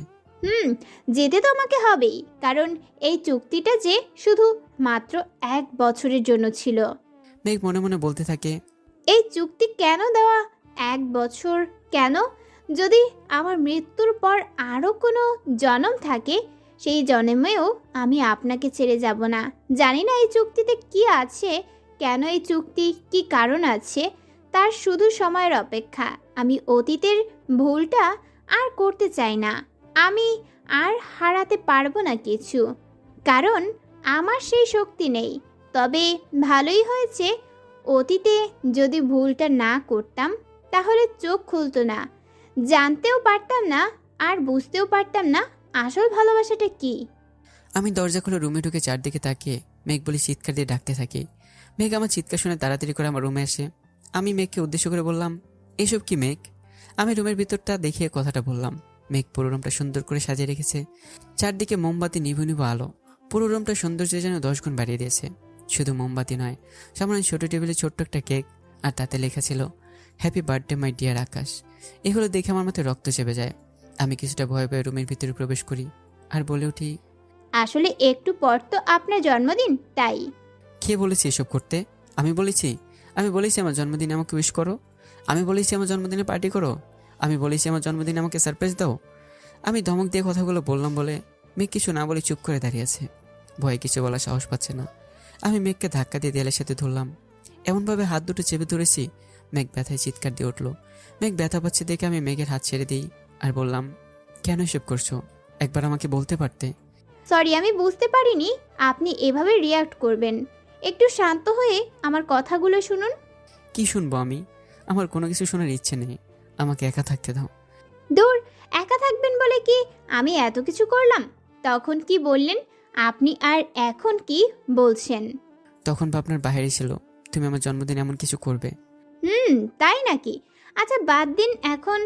যেতে তো আমাকে হবেই, কারণ এই চুক্তিটা যে শুধু মাত্র 1 বছরের জন্য ছিল। মেঘ মনে মনে বলতে থাকে, এই চুক্তি কেন দেওয়া 1 বছর? কেন? যদি আমার মৃত্যুর পর আরও কোনো জন্ম থাকে, সেই জন্মেও আমি আপনাকে ছেড়ে যাব না। জানি না এই চুক্তিতে কি আছে, কেন এই চুক্তি, কি কারণ আছে, তার শুধু সময়ের অপেক্ষা। আমি অতীতের ভুলটা আর করতে চাই না। আমি আর হারাতে পারবো না কিছু, কারণ আমার সেই শক্তি নেই। তবে ভালোই হয়েছে, অতীতে যদি ভুলটা না করতাম তাহলে চোখ খুলতো না, জানতেও পারতাম না আর বুঝতেও পারতাম না আসল ভালোবাসাটা কি। আমি দরজা খুলে রুমে ঢুকে চারদিকে তাকিয়ে মেঘ বলে চিৎকার দিয়ে ডাকতে থাকি। মেঘ আমার চিৎকার শুনে তাড়াতাড়ি করে আমার রুমে আসে। আমি মেঘকে উদ্দেশ্য করে বললাম, এসব কি মেঘ? আমি রুমের ভিতরটা দেখিয়ে কথাটা বললাম। মেঘ পুরো রুমটা সুন্দর করে সাজিয়ে রেখেছে। চারদিকে মোমবাতি নিভু নিভু আলো। পুরো রুমটা সৌন্দর্য যেন 10 গুণ বাড়িয়ে দিয়েছে। শুধু মোমবাতি নয়, সামনে ছোট টেবিলে ছোট্ট একটা কেক, আর তাতে লেখা ছিল হ্যাপি বার্থডে মাই ডিয়ার আকাশ। এগুলো দেখে আমার মাথায় রক্ত চেপে যায়। আমি কিছুটা ভয় পেয়ে রুমের ভিতরে প্রবেশ করি আর বলে উঠি, আসলে একটু পর তো আপনার জন্মদিন, তাই। কে বলেছি এসব করতে? আমি বলেছি আমার জন্মদিনে আমাকে উইশ করো। আমি বলেছি আমার জন্মদিনে পার্টি করো। আমি বলেছি আমার জন্মদিনে আমাকে সারপ্রাইজ দাও। আমি ধমক দিয়ে কথাগুলো বললাম বলে মেঘ কিছু না বলে চুপ করে দাঁড়িয়ে আছে। ভয়ে কিছু বলার সাহস পাচ্ছে না। আমি মেঘকে ধাক্কা দিয়ে দেয়ালের সাথে ধরলাম। এমনভাবে হাত দুটো চেপে ধরেছি, মেঘ ব্যথায় চিৎকার দিয়ে উঠলো। মেঘ ব্যথা পাচ্ছে দেখে আমি মেঘের হাত ছেড়ে দিই আর বললাম, কেন এসব করছো? একবার আমাকে বলতে পারতে। সরি, আমি বুঝতে পারিনি আপনি এভাবে রিয়াক্ট করবেন। একটু শান্ত হয়ে আমার কথাগুলো শুনুন। কি শুনবো আমি? আমার কোনো কিছু শোনার ইচ্ছে নেই। আমাকে একা থাকতে দাও। দূর, একা থাকবেন বলে কি আমি এত কিছু করলাম? তখন কি বললেন আপনি, আর এখন কি বলছেন? তখন ভাবনার বাইরে ছিল তুমি আমার জন্মদিন এমন কিছু করবে। তাই নাকি? আচ্ছা বাদ দিন, এখন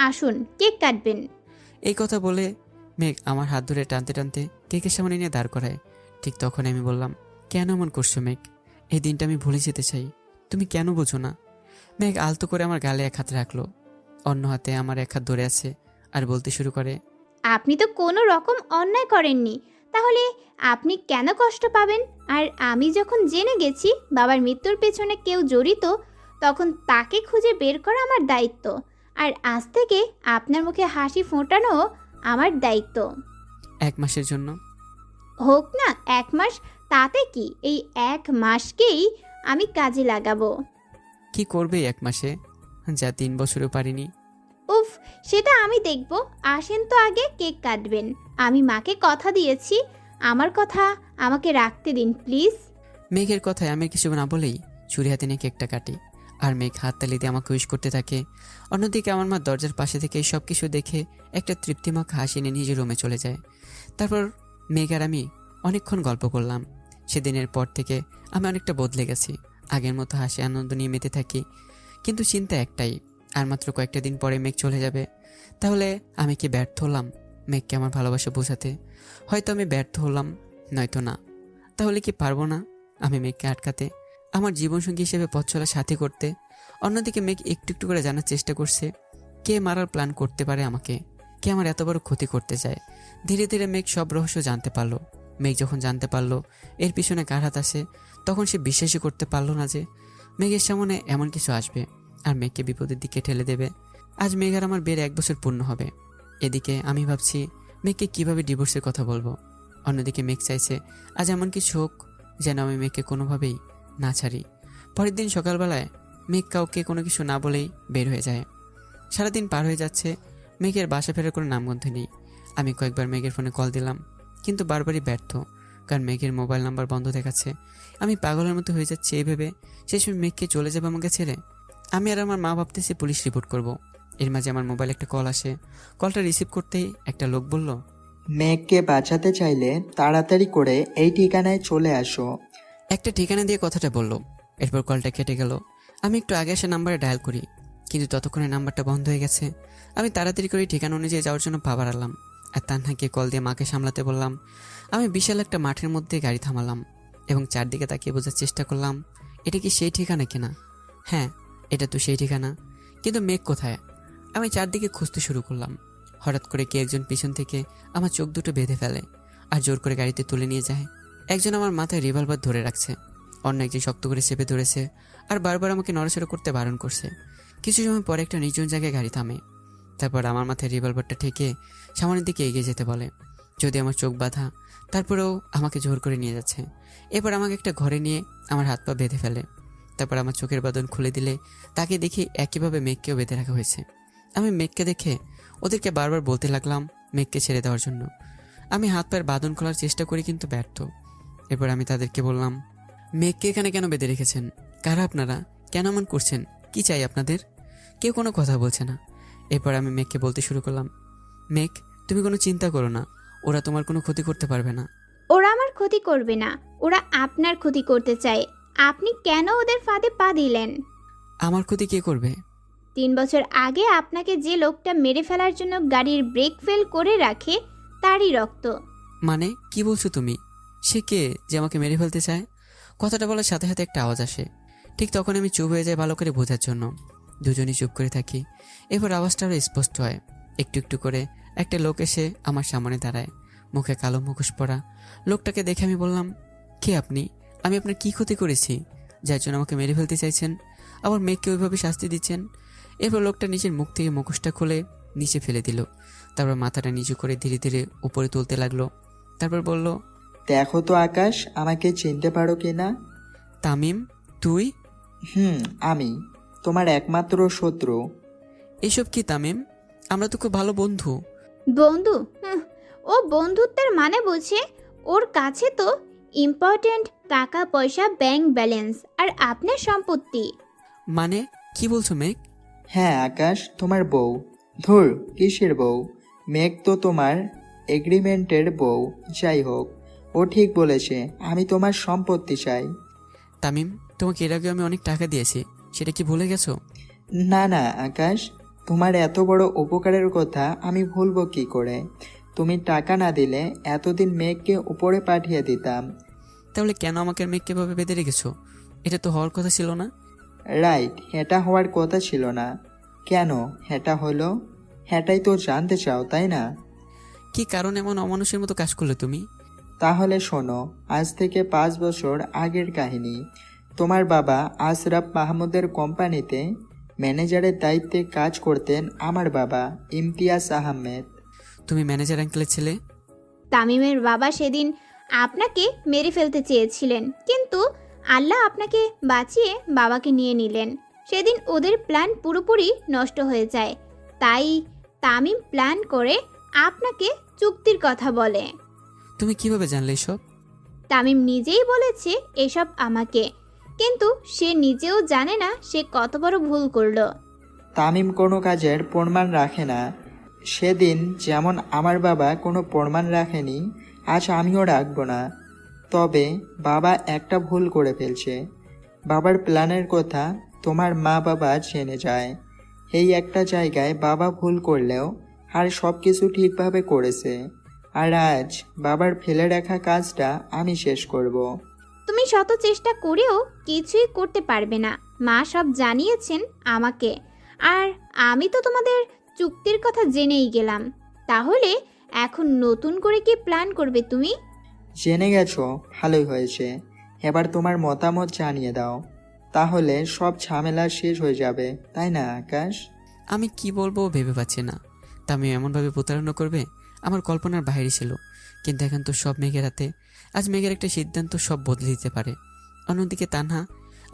আসুন কেক কাটবেন। এই কথা বলে মেঘ আমার হাত ধরে টানতে টানতে কেকের সামনে নিয়ে দাঁড় করায়। ঠিক তখন আমি বললাম, কেন এমন করছো মেঘ? এই দিনটা আমি ভুলে যেতে চাই, তুমি কেন বোঝো না? মেঘ আলতো করে আমার গালে এক হাত রাখলো, অন্য হাতে আমার এক হাত ধরে আছে আর বলতে শুরু করে, আপনি তো কোনো রকম অন্যায় করেননি, তাহলে আপনি কেন কষ্ট পাবেন? আর আমি যখন জেনে গেছি বাবার মৃত্যুর পেছনে কেউ জড়িত, তখন তাকে খুঁজে বের করা আমার দায়িত্ব। আর আজ থেকে আপনার মুখে হাসি ফোটানো আমার দায়িত্ব। 1 মাসের জন্য। হোক না 1 মাস, তাতে কি? এই 1 মাসকেই আমি কাজে লাগাবো। কি করবে 1 মাসে, যা 3 বছরও পারিনি? উফ, সেটা আমি দেখব। আসেন তো আগে কেক কাটবেন। আমি মাকে কথা দিয়েছি, আমার কথা আমাকে রাখতে দিন প্লিজ। মেঘের কথায় আমি কিছু না বলেই ছুরি হাতে নিয়ে কেকটা কাটি, আর মেঘ হাততালি দিয়ে আমাকে উইশ করতে থাকে। অন্যদিকে আমার মা দরজার পাশে থেকে সব কিছু দেখে একটা তৃপ্তিমাখা হাসি নিয়ে নিজের রুমে চলে যায়। তারপর মেঘ আর আমি অনেকক্ষণ গল্প করলাম। সেদিনের পর থেকে আমি অনেকটা বদলে গেছি। আগের মতো হাসি আনন্দ নিয়ে মেতে থাকি, কিন্তু চিন্তা একটাই, আর মাত্র কয়েকটা দিন পরে মেঘ চলে যাবে। তাহলে আমি কি ব্যর্থ হলাম মেঘকে আমার ভালোবাসা বোঝাতে? হয়তো আমি ব্যর্থ হলাম, নয়তো না। তাহলে কি পারবো না আমি মেঘকে আটকাতে, আমার জীবনসঙ্গী হিসেবে পথ চলা সাথী করতে? অন্যদিকে মেঘ একটু একটু করে জানার চেষ্টা করছে কে মারার প্ল্যান করতে পারে আমাকে, কে আমার এত বড় ক্ষতি করতে চায়। ধীরে ধীরে মেঘ সব রহস্য জানতে পারলো। মেঘ যখন জানতে পারলো এর পিছনে কার হাত আছে, তখন সে বিশ্বাসই করতে পারলো না যে মেঘের সামনে এমন কিছু আসবে আর মেঘকে বিপদের দিকে ঠেলে দেবে। আজ মেঘ আর আমার বিয়ের 1 বছর পূর্ণ হবে। এদিকে আমি ভাবছি মেঘকে কিভাবে ডিভোর্সের কথা বলবো। অন্যদিকে মেঘ চাইছে আজ এমন কিছু হোক যেন আমি মেঘকে কোনোভাবেই না ছাড়ি। পরের দিন সকালবেলায় মেঘ কাউকে কোনো কিছু না বলেই বের হয়ে যায়। সারাদিন পার হয়ে যাচ্ছে, মেঘের বাসা ফেরার কোনো নামগন্ধ নেই। আমি কয়েকবার মেঘের ফোনে কল দিলাম, কিন্তু বারবারই ব্যর্থ, কারণ মেঘের মোবাইল নাম্বার বন্ধ দেখাচ্ছে। আমি পাগলের মতো হয়ে যাচ্ছি এই ভেবে শেষমেশ মেঘকে চলে যাবে আমাকে ছেড়ে। আমি আর আমার মা ভাবতেছি পুলিশ রিপোর্ট করব। এর মাঝে আমার মোবাইলে একটা কল আসে। কলটা রিসিভ করতেই একটা লোক বলল, মেঘকে বাঁচাতে চাইলে তাড়াতাড়ি করে এই ঠিকানায় চলে আসো। একটা ঠিকানা দিয়ে কথাটা বলল। এরপর কলটা কেটে গেল। আমি একটু আগে এসে নাম্বারে ডায়াল করি, কিন্তু ততক্ষণে নাম্বারটা বন্ধ হয়ে গেছে। আমি তাড়াতাড়ি করে ঠিকানা অনুযায়ী যাওয়ার জন্য পা বাড়ালাম, আর তান্নাকে কল দিয়ে মাকে সামলাতে বললাম। আমি বিশাল একটা মাঠের মধ্যে গাড়ি থামালাম এবং চারদিকে তাকিয়ে বোঝার চেষ্টা করলাম এটা কি সেই ঠিকানা কিনা। হ্যাঁ, এটা তো সেই ঠিকানা, কিন্তু মেঘ কোথায়? আমি চারদিকে খুঁজতে শুরু করলাম। হঠাৎ করে কে একজন পিছন থেকে আমার চোখ দুটো বেঁধে ফেলে আর জোর করে গাড়িতে তুলে নিয়ে যায়। একজন আমার মাথায় রিভলভার ধরে রাখছে, অন্য একজন শক্ত করে চেপে ধরেছে আর বারবার আমাকে নড়াচড়া করতে বারণ করছে। কিছু সময় পরে একটা নির্জন জায়গায় গাড়ি থামে। তারপর আমার মাথায় রিভলভারটা ঠেকে সামনের দিকে এগিয়ে যেতে বলে। যদি আমার চোখ বাঁধা, তারপরেও আমাকে জোর করে নিয়ে যাচ্ছে। এরপর আমাকে একটা ঘরে নিয়ে আমার হাত পা বেঁধে ফেলে। তারপর আমার চোখের বাঁধন খুলে দিলে তাকে দেখি একইভাবে মেঘকেও বেঁধে রাখা হয়েছে। আমি মেঘকে দেখে ওদেরকে বারবার বলতে লাগলাম মেঘকে ছেড়ে দেওয়ার জন্য। আমি হাত পায়ের বাঁধন খোলার চেষ্টা করি, কিন্তু ব্যর্থ। এরপর আমি তাদেরকে বললাম, মেঘকে এখানে কেন বেঁধে রেখেছেন? কারা আপনারা? কেন এমন করছেন? কি চাই আপনাদের? কেউ কোনো কথা বলছে না। এরপর আমি মেঘকে বলতে শুরু করলাম, মেঘ, তুমি কোনো চিন্তা করো না, ওরা তোমার কোনো ক্ষতি করতে পারবে না। ওরা আমার ক্ষতি করবে না, ওরা আপনার ক্ষতি করতে চায়। আপনি কেন ওদের ফাঁদে পা দিলেন? আমার ক্ষতি কে করবে? 3 বছর আগে আপনাকে যে লোকটা মেরে ফেলার জন্য গাড়ির ব্রেক ফেল করে রাখে, তারই রক্ত। মানে কি বলছো তুমি? সে কে যে আমাকে মেরে ফেলতে চায়? কথাটা বলার সাথে সাথে একটা আওয়াজ আসে। ঠিক তখন আমি চুপ হয়ে যাই ভালো করে বোঝার জন্য। দুজনই চুপ করে থাকি। এরপর আওয়াজটা আরও স্পষ্ট হয়। একটু একটু করে একটা লোক এসে আমার সামনে দাঁড়ায়, মুখে কালো মুখোশ পরা। লোকটাকে দেখে আমি বললাম, কে আপনি? আমি আপনার কি ক্ষতি করেছি যার জন্য আমাকে মেরে ফেলতে চাইছেন, আবার মেঘকে ওইভাবে শাস্তি দিচ্ছেন? এরপর লোকটা নিজের মুখ থেকে মুখোশটা খুলে নিচে ফেলে দিল। তারপর মাথাটা নিচু করে ধীরে ধীরে উপরে তুলতে লাগলো। তারপর বলল, দেখো তো আকাশ, আমাকে চিনতে পারো কিনা? তামিম, তুই? আমি তোমার একমাত্র শত্রু। এসব কি তামিম? আমরা তো খুব ভালো বন্ধু। বন্ধু? ও বন্ধুত্বের মানে বোঝে? ওর কাছে তো ইম্পর্ট্যান্ট টাকা পয়সা, ব্যাংক ব্যালেন্স আর আপনার সম্পত্তি। মানে কি বলছো মেঘ? হ্যাঁ আকাশ, তোমার বউ। ধুর, কিসের বউ? মেঘ তো তোমার এগ্রিমেন্টের বউ। যাই হোক, ও ঠিক বলেছে, আমি তোমার সম্পত্তি চাই। তামিম, তোমাকে এর আগে আমি অনেক টাকা দিয়েছি, সেটা কি ভুলে গেছো? না না আকাশ, তোমার এত বড় উপকারের কথা আমি ভুলবো কি করে? তুমি টাকা না দিলে এতদিন মেঘকে উপরে পাঠিয়ে দিতাম। তাহলে কেন আমাকে আর মেঘকে এভাবে বেঁধে রেখেছো? এটা তো হওয়ার কথা ছিল না। রাইট, এটা হওয়ার কথা ছিল না। কেন এটা হলো? এটাই তো জানতে চাও, তাই না? কি কারণ এমন অমানুষের মতো কাজ করলে তুমি? তাহলে শোনো, আজ থেকে ৫ বছর আগের কাহিনী। তোমার বাবা আশরাফ মাহমুদের কোম্পানিতে ম্যানেজারের দায়িত্বে কাজ করতেন আমার বাবা ইমতিয়াজ আহমেদ। তুমি ম্যানেজার আঙ্কেলের ছেলে? তামিমের বাবা সেদিন আপনাকে মেরে ফেলতে চেয়েছিলেন, কিন্তু আল্লাহ আপনাকে বাঁচিয়ে বাবাকে নিয়ে নিলেন। সেদিন ওদের প্ল্যান পুরোপুরি নষ্ট হয়ে যায়, তাই তামিম প্ল্যান করে আপনাকে চুক্তির কথা বলে। তুমি কিভাবে জানলে এসব? তামিম নিজেই বলেছে এসব আমাকে, কিন্তু সে নিজেও জানে না সে কত বড় ভুল করলো। তামিম কোনো কাজের প্রমাণ রাখে না। সেদিন যেমন আমার বাবা কোনো প্রমাণ রাখেনি, আজ আমিও রাখবো না। তবে বাবা একটা ভুল করে ফেলছে। বাবার প্ল্যানের কথা তোমার মা বাবা জেনে যায়। এই একটা জায়গায় বাবা ভুল করলেও আর সব কিছু ঠিকভাবে করেছে। আর আজ বাবার ফেলে রাখা কাজটা আমি শেষ করব। তুমি শত চেষ্টা করেও কিছুই করতে পারবে না। মা সব জানিয়েছেন আমাকে, আর আমি তো তোমাদের চুক্তির কথা জেনেই গেলাম। তাহলে এখন নতুন করে কি প্ল্যান করবে তুমি? জেনে গেছো, ভালোই হয়েছে। এবার তোমার মতামত জানিয়ে দাও, তাহলে সব ঝামেলা শেষ হয়ে যাবে, তাই না আকাশ? আমি কি বলবো ভেবে পাচ্ছি না। তামিম এমনভাবে প্রতারণা করবে আমার কল্পনার বাইরে ছিল। কিন্তু এখন তো সব মেঘের হাতে। আজ মেঘের একটা সিদ্ধান্ত সব বদলে দিতে পারে। অন্যদিকে তানহা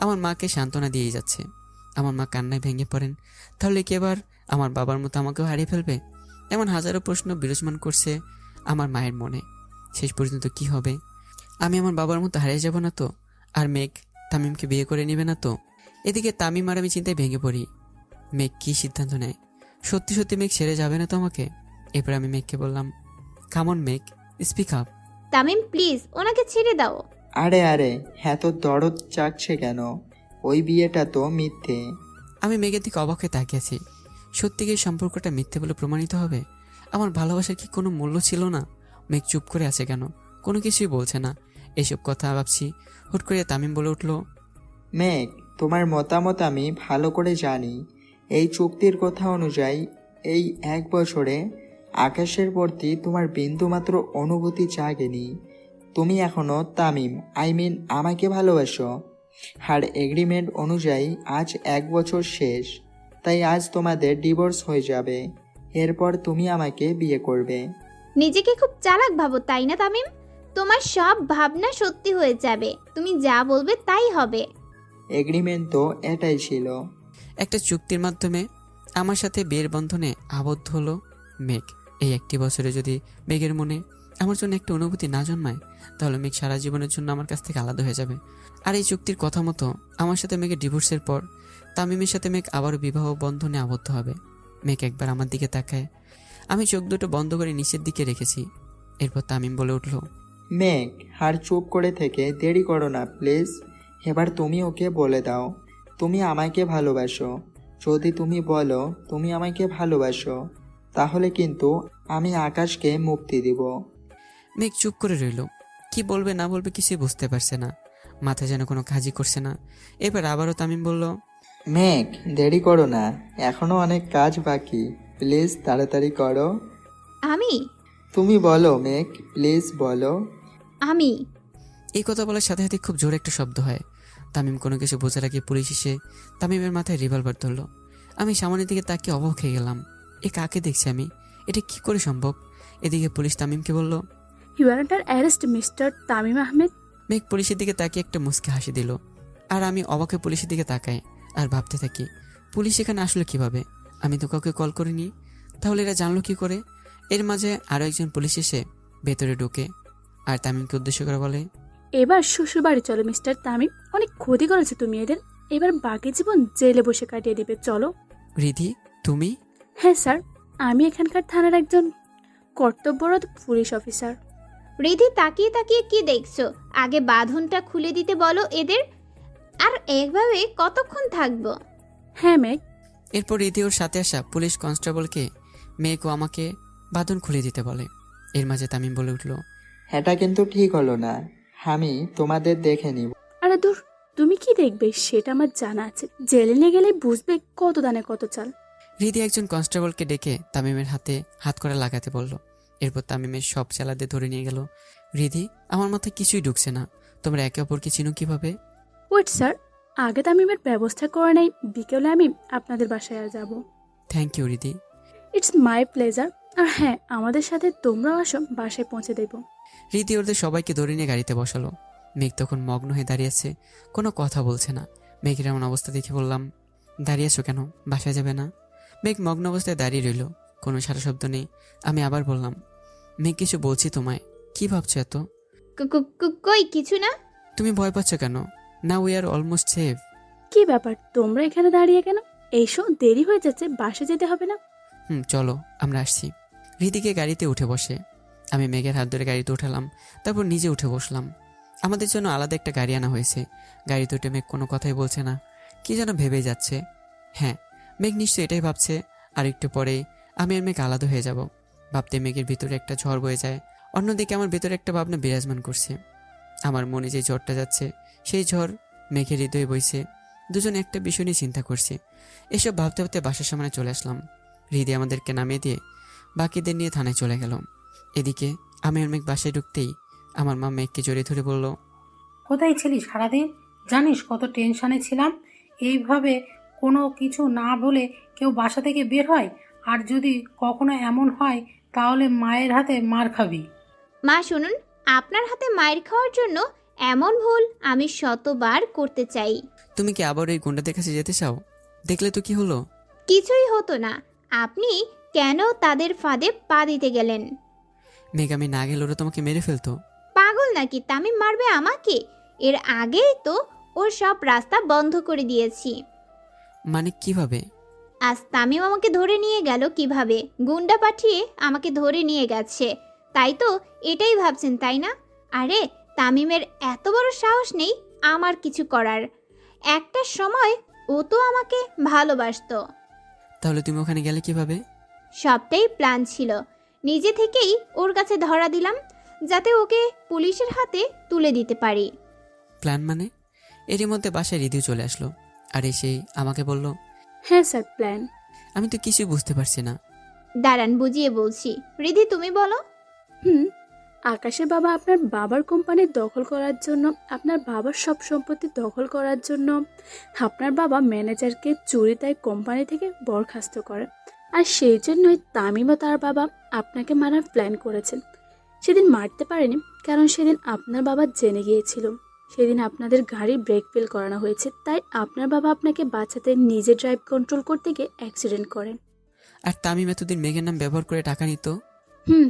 আমার মাকে সান্ত্বনা দিয়েই যাচ্ছে। আমার মা কান্নায় ভেঙে পড়েন। তাহলে কি এবার আমার বাবার মতো আমাকেও হারিয়ে ফেলবে? এমন হাজারো প্রশ্ন বিরাজমান করছে আমার মায়ের মনে। শেষ পর্যন্ত কি হবে? আমি আমার বাবার মতো হারিয়ে যাব না তো? আর মেঘ তামিমকে বিয়ে করে নেবে না তো? এদিকে তামিম আর আমি চিন্তায় ভেঙে পড়ি। মেঘ কী সিদ্ধান্ত নেয়? সত্যি সত্যি মেঘ ছেড়ে যাবে না তো আমাকে? এরপর আমি মেঘকে বললাম, কামন মেঘ, স্পিক আপ। তামিম প্লিজ ওনাকে ছেড়ে দাও। আরে আরে, এত দরদ চাকছে কেন? ওই বিয়েটা তো মিথ্যে। আমি মেঘের দিকে অবাক হয়ে তাকিয়েছি। সত্যি কি এই সম্পর্কটা মিথ্যে বলে প্রমাণিত হবে? আমার ভালোবাসার কি কোনো মূল্য ছিল না? মেঘ চুপ করে আছে কেন? কোনো কিছুই বলছে না। এসব কথা ভাবছি, হুট করে তামিম বলে উঠল, মেঘ, তোমার মতামত আমি ভালো করে জানি। এই চুক্তির কথা অনুযায়ী এই 1 বছরে আকাশের প্রতি তোমার বিন্দুমাত্র অনুভূতি জাগেনি। তুমি এখনো তামিম আমাকে ভালোবাসো। আর এগ্রিমেন্ট অনুযায়ী আজ 1 বছর শেষ, তাই আজ তোমাদের ডিভোর্স হয়ে যাবে। এরপর তুমি আমাকে বিয়ে করবে। নিজেকে খুব চালাক ভাবো, তাই না তামিম? তোমার সব ভাবনা সত্যি হয়ে যাবে, তুমি যা বলবে তাই হবে। এগ্রিমেন্ট তো এটাই ছিল। একটা চুক্তির মাধ্যমে আমার সাথে বিয়ের বন্ধনে আবদ্ধ হলো মেঘ। এই 1 বছরে যদি মেঘের মনে আমার জন্য একটা অনুভূতি না জন্মায়, তাহলে মেঘ সারা জীবনের জন্য আমার কাছ থেকে আলাদা হয়ে যাবে। আর এই চুক্তির কথা মতো আমার সাথে মেঘের ডিভোর্সের পর তামিমের সাথে মেঘ আবারও বিবাহ বন্ধনে আবদ্ধ হবে। মেঘ একবার আমার দিকে তাকায়। আমি চোখ দুটো বন্ধ করে নিচের দিকে রেখেছি। এরপর তামিম বলে উঠল, মেঘ, আর চুপ করে থেকে দেরি করো না প্লিজ। এবার তুমি ওকে বলে দাও তুমি আমাকে ভালোবাসো। যদি তুমি বলো তুমি আমাকে ভালোবাসো, তাহলে কিন্তু আমি আকাশকে মুক্তি দিব। মেঘ চুপ করে রইল। কি বলবে না বলবে কিছুই বুঝতে পারছে না। মাথায় যেন কোনো কাজই করছে না। এবার আবারও তামিম বলল, মেঘ, দেরি করো না, এখনো অনেক কাজ বাকি। প্লিজ তাড়াতাড়ি করো। আমি তুমি বলো মেঘ, প্লিজ বলো। আমি এই কথা বলার সাথে সাথে খুব জোরে একটা শব্দ হয়। তামিম কোনো কিছু বোঝার আগে পুলিশ এসে তামিমের মাথায় রিভলভার ধরল। আমি সামনের দিকে তাকিয়ে অবাক হয়ে গেলাম। এ কাকে দেখছি আমি? এটা কি করে সম্ভব? এদিকে পুলিশ তামিমকে বলল, you are under arrest mister Tamim Ahmed. মেঘ পুলিশের দিকে তাকিয়ে একটা মুচকি হাসি দিল। আর আমি অবাক হয়ে পুলিশের দিকে তাকাই আর ভাবতে থাকি, পুলিশ এখানে আসলো কিভাবে? আমি তো কাউকে কল করিনি, তাহলে এরা জানলো কি করে? এর মাঝে আরও একজন পুলিশ এসে ভেতরে ঢোকে আর তামিমকে উদ্দেশ্য করে বলে, এবার শ্বশুর বাড়ি চলো মিস্টার তামিম, অনেক ক্ষতি করেছো তুমি এদের, এবার বাকি জীবন জেলে বসে কাটিয়ে দিবে, চলো। রিধি তুমি? হ্যাঁ স্যার, আমি এখানকার থানার একজন কর্তব্যরত পুলিশ অফিসার। রিধি তাকিয়ে তাকিয়ে কি দেখছো? আগে বাঁধনটা খুলে দিতে বলো এদের। আর একভাবে কতক্ষণ থাকবো? হ্যাঁ মেঘ। এরপর রিধি ওর সাথে আসা পুলিশ কনস্টেবলকে মেঘ ও আমাকে বাঁধন খুলে দিতে বলে। এর মাঝে তামিম বলে উঠল, এটা কিন্তু ঠিক হলো না, আমি তোমাদের দেখে নিব। আরে দূর, তুমি কি দেখবে সেটা আমার জানা আছে। জেলে নিয়ে গেলে বুঝবে কত দানে কত চাল। হৃদি একজন কনস্টেবলকে ডেকে তামিমের হাতে হাত করা লাগাতে বলল। এরপর তামিমের সব চালাতে ধরে নিয়ে গেল। হৃদি, আমার মাথায় কিছুই ঢুকছে না, তোমরা একে অপরকে চিনো কিভাবে? ওয়েট স্যার, আগে তামিমের ব্যবস্থা করে নেই, বিকেলে আমি আপনাদের বাসায় যাব। Thank you Hridi. It's my pleasure. আর হ্যাঁ, আমাদের সাথে তোমরাও আসো, বাসায় পৌঁছে দেব। হৃদি ওদের সবাইকে ধরে নিয়ে গাড়িতে বসালো। মেঘ তখন মগ্ন হয়ে দাঁড়িয়ে আছে, কোনো কথা বলছে না। মেঘের এমন অবস্থা দেখে বললাম, দাঁড়িয়ে আছো কেন, বাসায় যাবে না? মেঘ মগ্ন অবস্থায় দাঁড়িয়ে রইল, কোনো সারা শব্দ নেই। আমি আবার বললাম, মেঘ কিছু বলছি তোমায়, কি ভাবছো এত? কই কিছু না। তুমি ভয় পাচ্ছ কেন? না, উই আর অলমোস্ট সেভ। কি ব্যাপার, তোমরা এখানে দাঁড়িয়ে কেন? এইসো, দেরি হয়ে যাচ্ছে, বাসে যেতে হবে না? চলো আমরা আসছি। হৃদিকে গাড়িতে উঠে বসে আমি মেঘের হাত ধরে গাড়িতে উঠালাম, তারপর নিজে উঠে বসলাম। আমাদের জন্য আলাদা একটা গাড়ি আনা হয়েছে। গাড়িতে উঠে মেঘ কোনো কথাই বলছে না, কি যেন ভেবে যাচ্ছে। হ্যাঁ, মেঘ নিশ্চয়ই এটাই ভাবছে, আর একটু পরেই আমি আর মেঘ আলাদা হয়ে যাব। ভাবতে মেঘের ভিতরে একটা ঝড় বয়ে যায়। অন্যদিকে আমার ভিতরে একটা ভাবনা বিরাজমান করছে। আমার মনে যে ঝড়টা যাচ্ছে, সেই ঝড় মেঘের হৃদয়ে বইছে। দুজনে একটা বিষয় নিয়ে চিন্তা করছে। এসব ভাবতে ভাবতে বাসার সামনে চলে আসলাম। হৃদয় আমাদেরকে নামিয়ে দিয়ে বাকিদের নিয়ে থানায় চলে গেল। এদিকে আমি আর মেঘ বাসায় ঢুকতেই আমার মা মেঘকে জড়িয়ে ধরে বলল, কোথায় ছিলিস সারাদিন? জানিস কত টেনশনে ছিলাম। এইভাবে কোনো কিছু না বলে কেউ বাসা থেকে বের হয়, আর যদি কখনো এমন হয় তাহলে মায়ের হাতে মার খাবি। মা শুনুন, আপনার হাতে মায়ের খাওয়ার জন্য এমন ভুল আমি শতবার করতে চাই। তুমি কি আবার ওই গুন্ডাদের কাছে যেতে চাও? দেখলে তো কি হলো। কিছুই হতো না, আপনি কেন তাদের ফাঁদে পা দিতে গেলেন? মেঘ, আমি না গেলে ওরা তোমাকে মেরে ফেলতো। পাগল নাকি, তামিম মারবে আমাকে? এর আগেই তো ওর সব রাস্তা বন্ধ করে দিয়েছি। মানে কিভাবে? আজ তামিম আমাকে ধরে নিয়ে গেল কিভাবে? গুন্ডা পাঠিয়ে আমাকে ধরে নিয়ে গেছে, তাই তো এটাই ভাবছেন, তাই না? আরে তামিমের এত বড় সাহস নেই আমার কিছু করার। একটা সময় ও তো আমাকে ভালোবাসতো। তাহলে তুমি ওখানে গেলে কিভাবে? সবটাই প্ল্যান ছিল, নিজে থেকেই ওর কাছে ধরা দিলাম যাতে ওকে পুলিশের হাতে তুলে দিতে পারি। প্ল্যান মানে? এরই মধ্যে বাসায় হৃদয় চলে আসলো, আর এসেই আমাকে বলল, হ্যাঁ স্যার, প্ল্যান। আমি তো কিছুই বুঝতে পারছি না। দাঁড়ান বুঝিয়ে বলছি। রিধি তুমি বলো। আকাশের বাবা আপনার বাবার কোম্পানি দখল করার জন্য, আপনার বাবার সব সম্পত্তি দখল করার জন্য আপনার বাবা ম্যানেজারকে চুরিতায় কোম্পানি থেকে বরখাস্ত করে। আর সেই জন্যই তামিম ও তার বাবা আপনাকে মারার প্ল্যান করেছেন। সেদিন মারতে পারেনি, কারণ সেদিন আপনার বাবা জেনে গিয়েছিল। সেদিন আপনাদের গাড়ি ব্রেক ফেল করানো হয়েছে, তাই আপনার বাবা আপনাকে বাঁচাতে নিজে ড্রাইভ কন্ট্রোল করতে গিয়ে অ্যাক্সিডেন্ট করেন। আর তামিম এতদিন মেঘের নাম ব্যবহার করে টাকা নিত।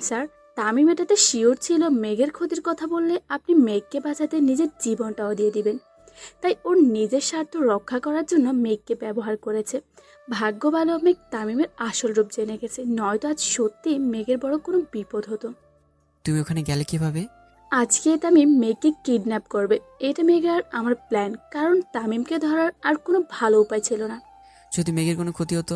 স্যার, তামিম এটাতে শিওর ছিল মেঘের ক্ষতির কথা বললে আপনি মেঘকে বাঁচাতে নিজের জীবনটাও দিয়ে দিবেন। তাই ওর নিজের স্বার্থ রক্ষা করার জন্য মেঘকে ব্যবহার করেছে। ভাগ্য ভালো মেঘ তামিমের আসল রূপ জেনে গেছে, নয়তো আজ সত্যি মেঘের বড় কোনো বিপদ হতো। তুমি ওখানে গেলে কিভাবে? আজকে তামিম মেঘকে কিডন্যাপ করবে, এটা মেঘের আর আমার প্ল্যান। কারণ তামিমকে ধরার আর কোনো ভালো উপায় ছিল না। যদি মেঘের কোনো ক্ষতি হতো?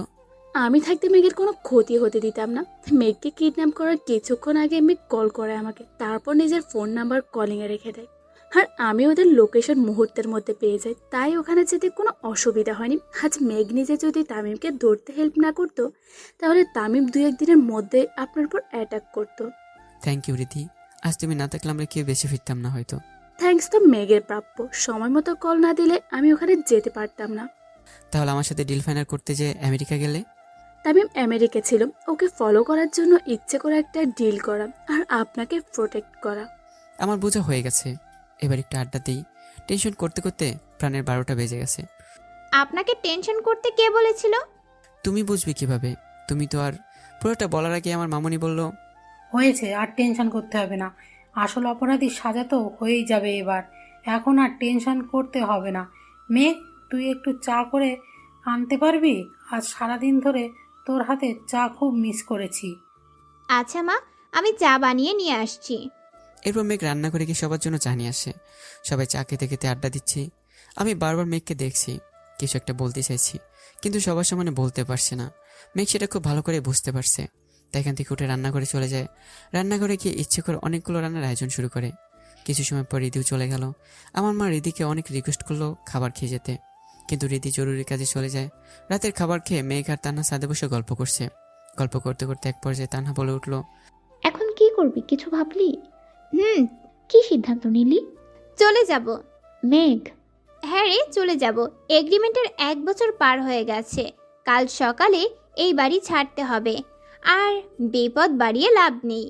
আমি থাকতে মেঘের কোনো ক্ষতি হতে দিতাম না। মেঘকে কিডন্যাপ করার কিছুক্ষণ আগে মেঘ কল করে আমাকে, তারপর নিজের ফোন নাম্বার কলিংয়ে রেখে দেয়। আর আমি ওদের লোকেশন মুহূর্তের মধ্যে পেয়ে যাই, তাই ওখানে যেতে কোনো অসুবিধা হয়নি। আজ মেঘ নিজে যদি তামিমকে ধরতে হেল্প না করতো, তাহলে তামিম 2-1 দিনের মধ্যে আপনার উপর অ্যাটাক করতো। থ্যাংক ইউ রিধি, আজ তুমি না থাকলে আমরা কেউ বেশি ফিরতাম না হয়তো। থ্যাঙ্কস তো মেঘের প্রাপ্য, সময় মতো কল না দিলে আমি ওখানে যেতে পারতাম না। তাহলে আমার সাথে ডিল ফাইনাল করতে যে আমেরিকা গেলে? তামিম আমেরিকা ছিল, ওকে ফলো করার জন্য ইচ্ছে করে একটা ডিল করা আর আপনাকে প্রোটেক্ট করা। আমার বোঝা হয়ে গেছে, এবার একটু আড্ডা দিই। টেনশন করতে করতে প্রাণের 12টা বেজে গেছে। আপনাকে টেনশন করতে কে বলেছিল? তুমি বুঝবে কিভাবে? তুমি তো আর পুরোটা বলার আগে আমার মামুনি বলল, হয়েছে, আর টেনশন করতে হবে না। আসল অপরাধীর সাজা তো হয়েই যাবে এবার। এখন আর টেনশন করতে হবে না। মেঘ, তুই একটু চা করে আনতে পারবি? আজ সারাদিন ধরে তোর হাতে চা খুব মিস করেছি। আচ্ছা মা, আমি চা বানিয়ে নিয়ে আসছি। এরপর মেঘ রান্না করে কি সবার জন্য চা নিয়ে আসে। সবাই চা খেতে খেতে আড্ডা দিচ্ছি। আমি বারবার মেঘকে দেখছি, কিছু একটা বলতে চাইছি, কিন্তু সবার সামনে বলতে পারছি না। মেঘ সেটা খুব ভালো করে বুঝতে পারছে। তাই এখান থেকে উঠে রান্নাঘরে চলে যায়। রান্নাঘরে গিয়ে ইচ্ছে করে অনেকগুলো রান্নার আয়োজন শুরু করে। কিছু সময় পর রিদিও চলে গেল। আমার মা রিদিকে অনেক রিকোয়েস্ট করলো খাবার খেয়ে যেতে, কিন্তু রিদি জরুরি কাজে চলে যায়। রাতের খাবার খেয়ে মেঘ আর তান্না ছাদে বসে গল্প করছে। গল্প করতে করতে এক পর্যায়ে তান্না বলে উঠলো, এখন কি করবি, কিছু ভাবলি? হুম, কি সিদ্ধান্ত নিলি? চলে যাব। মেঘ, হ্যাঁ রে, চলে যাব। এগ্রিমেন্টের 1 বছর পার হয়ে গেছে। কাল সকালে এই বাড়ি ছাড়তে হবে। আর বিপদ বাড়িয়ে লাভ নেই।